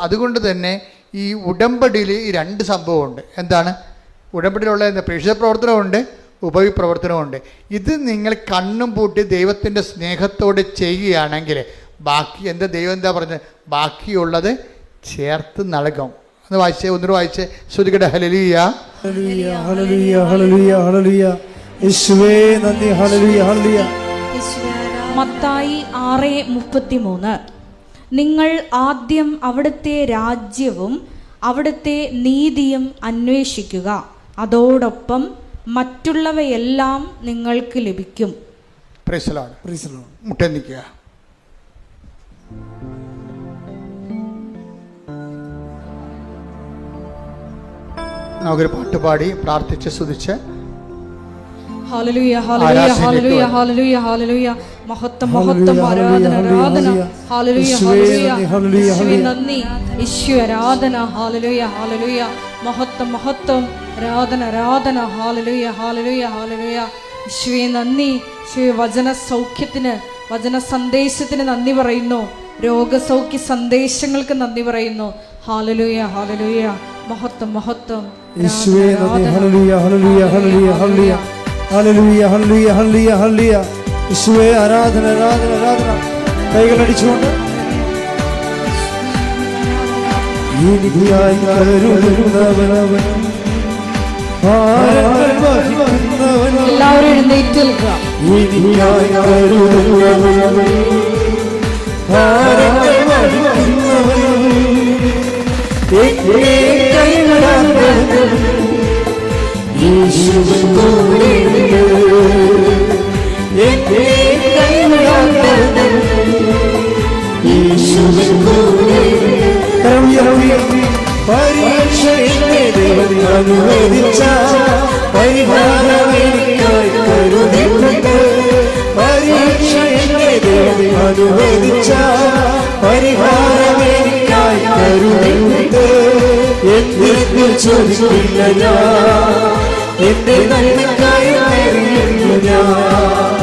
അതുകൊണ്ട് തന്നെ ഈ ഉടമ്പടിയിൽ ഈ 2 സംഭവമുണ്ട്. എന്താണ് ഉടമ്പടിയിലുള്ള? പ്രേക്ഷിത പ്രവർത്തനമുണ്ട്, ഉപവിപ്രവർത്തനമുണ്ട്. ഇത് നിങ്ങൾ കണ്ണും പൂട്ടി ദൈവത്തിൻ്റെ സ്നേഹത്തോടെ ചെയ്യുകയാണെങ്കിൽ ബാക്കി എൻ്റെ ദൈവം എന്താ പറഞ്ഞത്? ബാക്കിയുള്ളത് ചേർത്ത് നൽകും. ഒന്ന് വായിച്ചേ ശ്രുതികട ഹല്ലേലൂയ ഹല്ലേലൂയ ഹല്ലേലൂയ ഹല്ലേലൂയ ഹല്ലേലൂയ. യേശുവേ നന്ദി. ഹല്ലേലൂയ ഹല്ലേലൂയ. മത്തായി 6:33 നിങ്ങൾ ആദ്യം അവിടുത്തെ രാജ്യവും അവിടുത്തെ നീതിയും അന്വേഷിക്കുക, അതോടൊപ്പം മറ്റുള്ളവയെല്ലാം നിങ്ങൾക്ക് ലഭിക്കും. Praise the Lord. Praise the Lord. മുട്ടേ നിൽക്കുക. നമുക്കൊരു പാട്ട് പാടി പ്രാർത്ഥിച്ച് സ്തുതിച്ച് ഹല്ലേലൂയ ഹല്ലേലൂയ ഹല്ലേലൂയ ഹല്ലേലൂയ ഹല്ലേലൂയ. മഹത്വം മഹത്വം ആരാധന ആരാധന. ഹല്ലേലൂയ ഹല്ലേലൂയ യേശുവേ നന്ദി. യേശുവേ ആരാധന. ഹല്ലേലൂയ ഹല്ലേലൂയ. മഹത്വം മഹത്വം ആരാധന ആരാധന. ഹല്ലേലൂയ ഹല്ലേലൂയ ഹല്ലേലൂയ. യേശുവേ നന്ദി. യേശുവേ വചന സൗഖ്യത്തിന്, വചന സന്ദേശത്തിന് നന്ദി പറയുന്നു. രോഗസൗഖ്യ സന്ദേശങ്ങൾക്ക് നന്ദി പറയുന്നു. ഹല്ലേലൂയ ഹല്ലേലൂയ. മഹത്വം മഹത്വം യേശുവേ നന്ദി. ഹല്ലേലൂയ hallelujah hallelujah hallelujah hallelujah hallelujah hallelujah ഹല്ലേലൂയ. യേശുവേ ആരാധന ആരാധന ആരാധന. കൈകളടിച്ചുകൊണ്ട് എനിക്കായി കരുതുന്നവൻ ഭാരങ്ങൾ വഹിക്കുന്നവൻ, എല്ലാവരും എഴുന്നേറ്റ് നിൽക്കുക. എനിക്കായി കരുതുന്നവൻ, ഭാരങ്ങൾ വഹിക്കുന്നവൻ, എന്നെ കൈവിടാത്തവൻ, യേശുവിൻ കൂടെയുണ്ട്. എന്നെ കൈവിടാത്തവൻ, യേശുവിൻ കൂടെയുണ്ട്. പരീക്ഷ എന്നെ ദൈവം അനുവദിച്ച പരിഹാരം എനിക്കായി കരുതിയിട്ടുണ്ട്. പരീക്ഷ എന്നെ ദൈവം അനുവദിച്ച പരിഹാരം എനിക്കായി കരുതിയിട്ടുണ്ട്. എന്തെന്ന് ചോദിക്കില്ല ഞാൻ, എന്റെ നന്മയ്ക്കായി നേരിടുന്നു ഞാൻ.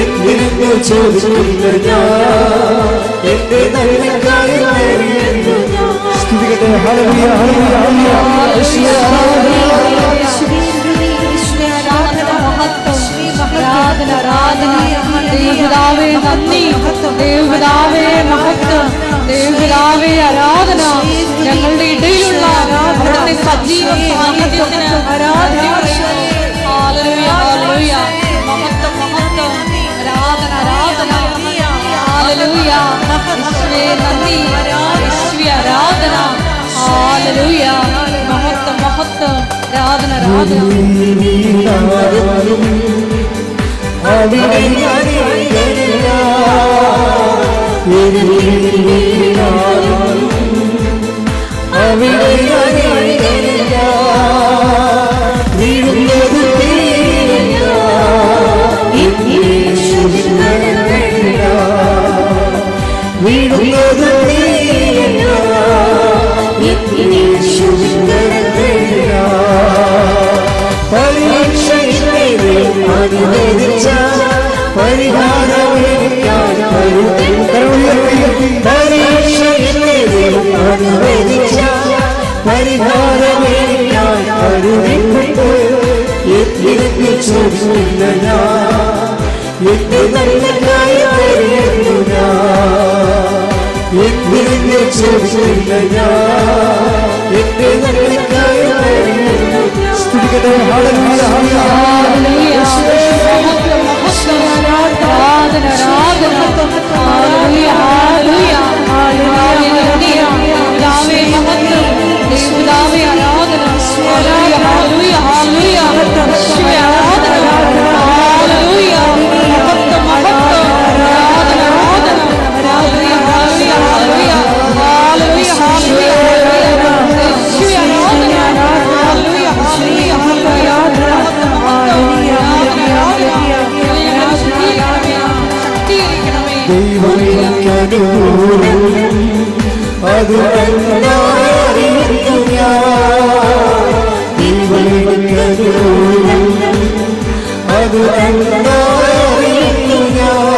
എന്തെന്ന് ചോദിക്കില്ല ഞാൻ, എന്റെ നന്മയ്ക്കായി നേരിടുന്നു ഞാൻ. സ്തുതിക്കട്ടെ. ഹല്ലേലൂയ, ഹല്ലേലൂയ, ഹല്ലേലൂയ. യേശുവേ ദേവപിതാവേ നന്ദി, ദേവപിതാവേ മഹത്വം, ദേവപിതാവേ ആരാധന. ഞങ്ങളുടെ ഇടയിലുള്ള അവിടുത്തെ സജീവ സാന്നിധ്യത്തിന് ആരാധന. ഹല്ലേലൂയ, ഹല്ലേലൂയ. മഹത്വം, മഹത്വം, ആരാധന, ആരാധന. ഹല്ലേലൂയ. യേശുവേ നന്ദി, യേശുവേ ആരാധന. ഹല്ലേലൂയ. മഹത്വം, മഹത്വം, ആരാധന, ആരാധന. അവിടെ ഞാനില്ല, അവിടെ ഞാനില്ല, വീഴുന്നത് തീരില്ല, വീഴുന്നത് തീരില്ല, പരീക്ഷ അനുവദിച്ച പരിഹാരം എനിക്കായി കരുതി. പരീക്ഷ അനുവദിച്ച പരിഹാരം എനിക്കായി കരുതിയിട്ടുണ്ട്. എന്തിനു ചോദിച്ചില്ല ഞാൻ, എന്റെ നന്മയ്ക്കായി നേരിടുന്നു ഞാൻ. എന്തിനു ചോദിച്ചില്ല ഞാൻ, എന്റെ നന്മയ്ക്കായി നേരിടുന്നു ഞാൻ. സ്തുതിക്കട്ടെ. ഹല്ലേലൂയ, ഹല്ലേലൂയ. മഹത്വം, മഹത്വം, ആരാധന, ആരാധന. ഹല്ലേലൂയ, ഹല്ലേലൂയ. ഹല്ലേലൂയ. പിതാവേ മഹത്വം, ദേവപിതാവേ ആരാധന. ഹല്ലേലൂയ, ഹല്ലേലൂയ, ഹല്ലേലൂയ. യേശുവേ ആരാധന. ഹല്ലേലൂയ. മഹത്വം, മഹത്വം, ആരാധന, ആരാധന. ഹല്ലേലൂയ, ഹല്ലേലൂയ, ഹല്ലേലൂയ. ഹല്ലേലൂയ, ഹല്ലേലൂയ. യേശുവേ ആരാധന. ഹല്ലേലൂയ, ഹല്ലേലൂയ, ഹല്ലേലൂയ. അത് അറിയിക്കുന്നു ഞാൻ, അത് അറിയിക്കുന്നു ഞാൻ.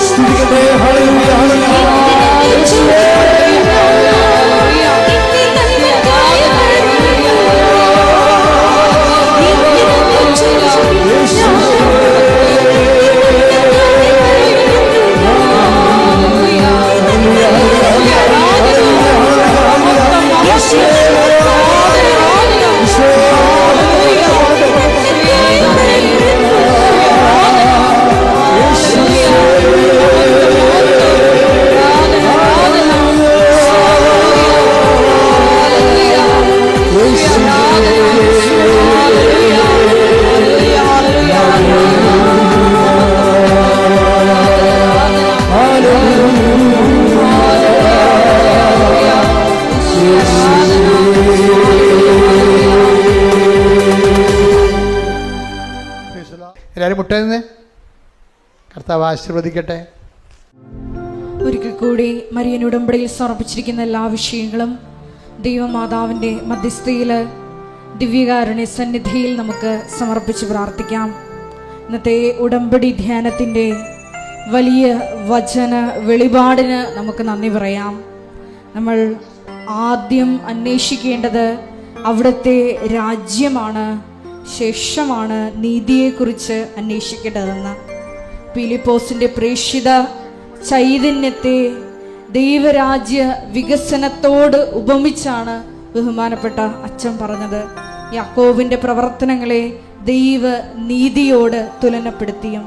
സ്തുതിക്കട്ടെ. ഹല്ലേലൂയ, കർത്താവ് ആശീർവദിക്കട്ടെ. ഒരിക്കൽ കൂടി മരിയൻ ഉടമ്പടിയിൽ സമർപ്പിച്ചിരിക്കുന്ന എല്ലാ വിഷയങ്ങളും ദൈവമാതാവിൻ്റെ മധ്യസ്ഥയിൽ ദിവ്യകാരുണ്യ സന്നിധിയിൽ നമുക്ക് സമർപ്പിച്ച് പ്രാർത്ഥിക്കാം. ഇന്നത്തെ ഉടമ്പടി ധ്യാനത്തിൻ്റെ വലിയ വചന വെളിപാടിന് നമുക്ക് നന്ദി പറയാം. നമ്മൾ ആദ്യം അന്വേഷിക്കേണ്ടത് അവിടുത്തെ രാജ്യമാണ്, ശേഷമാണ് നീതിയെക്കുറിച്ച് അന്വേഷിക്കേണ്ടതെന്ന്. ഫിലിപ്പോസിൻ്റെ പ്രേക്ഷിത ചൈതന്യത്തെ ദൈവരാജ്യ വികസനത്തോട് ഉപമിച്ചാണ് ബഹുമാനപ്പെട്ട അച്ഛൻ പറഞ്ഞത്. യാക്കോബിൻ്റെ പ്രവർത്തനങ്ങളെ ദൈവ നീതിയോട് തുലനപ്പെടുത്തിയും.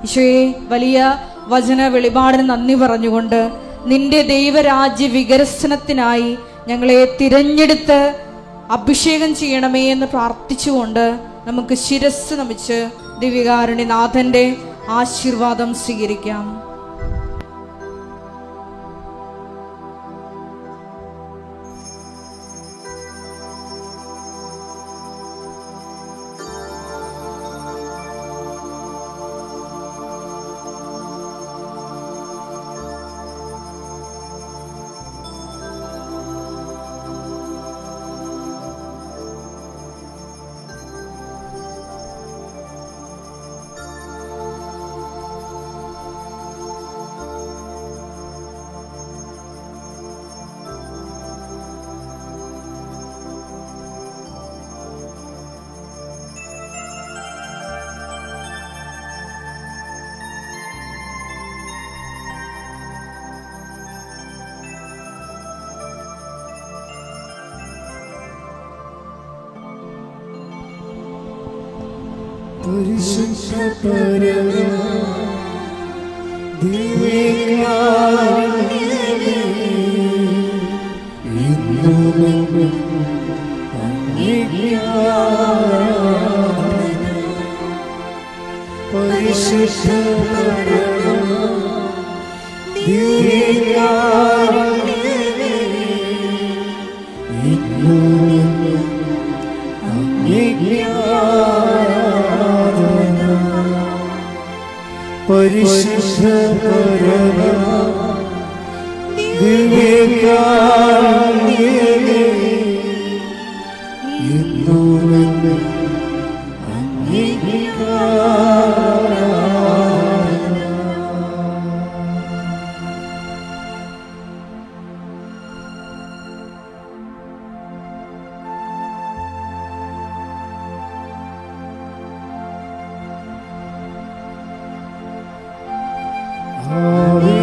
ഈശോയെ, വലിയ വചന വെളിപാടിന് നന്ദി പറഞ്ഞുകൊണ്ട് നിന്റെ ദൈവരാജ്യ വികസനത്തിനായി ഞങ്ങളെ തിരഞ്ഞെടുത്ത് അഭിഷേകം ചെയ്യണമേ എന്ന് പ്രാർത്ഥിച്ചുകൊണ്ട് നമുക്ക് ശിരസ് നമിച്ച് ദിവ്യകാരുണ്യനാഥൻ്റെ ആശീർവാദം സ്വീകരിക്കാം. Hallelujah.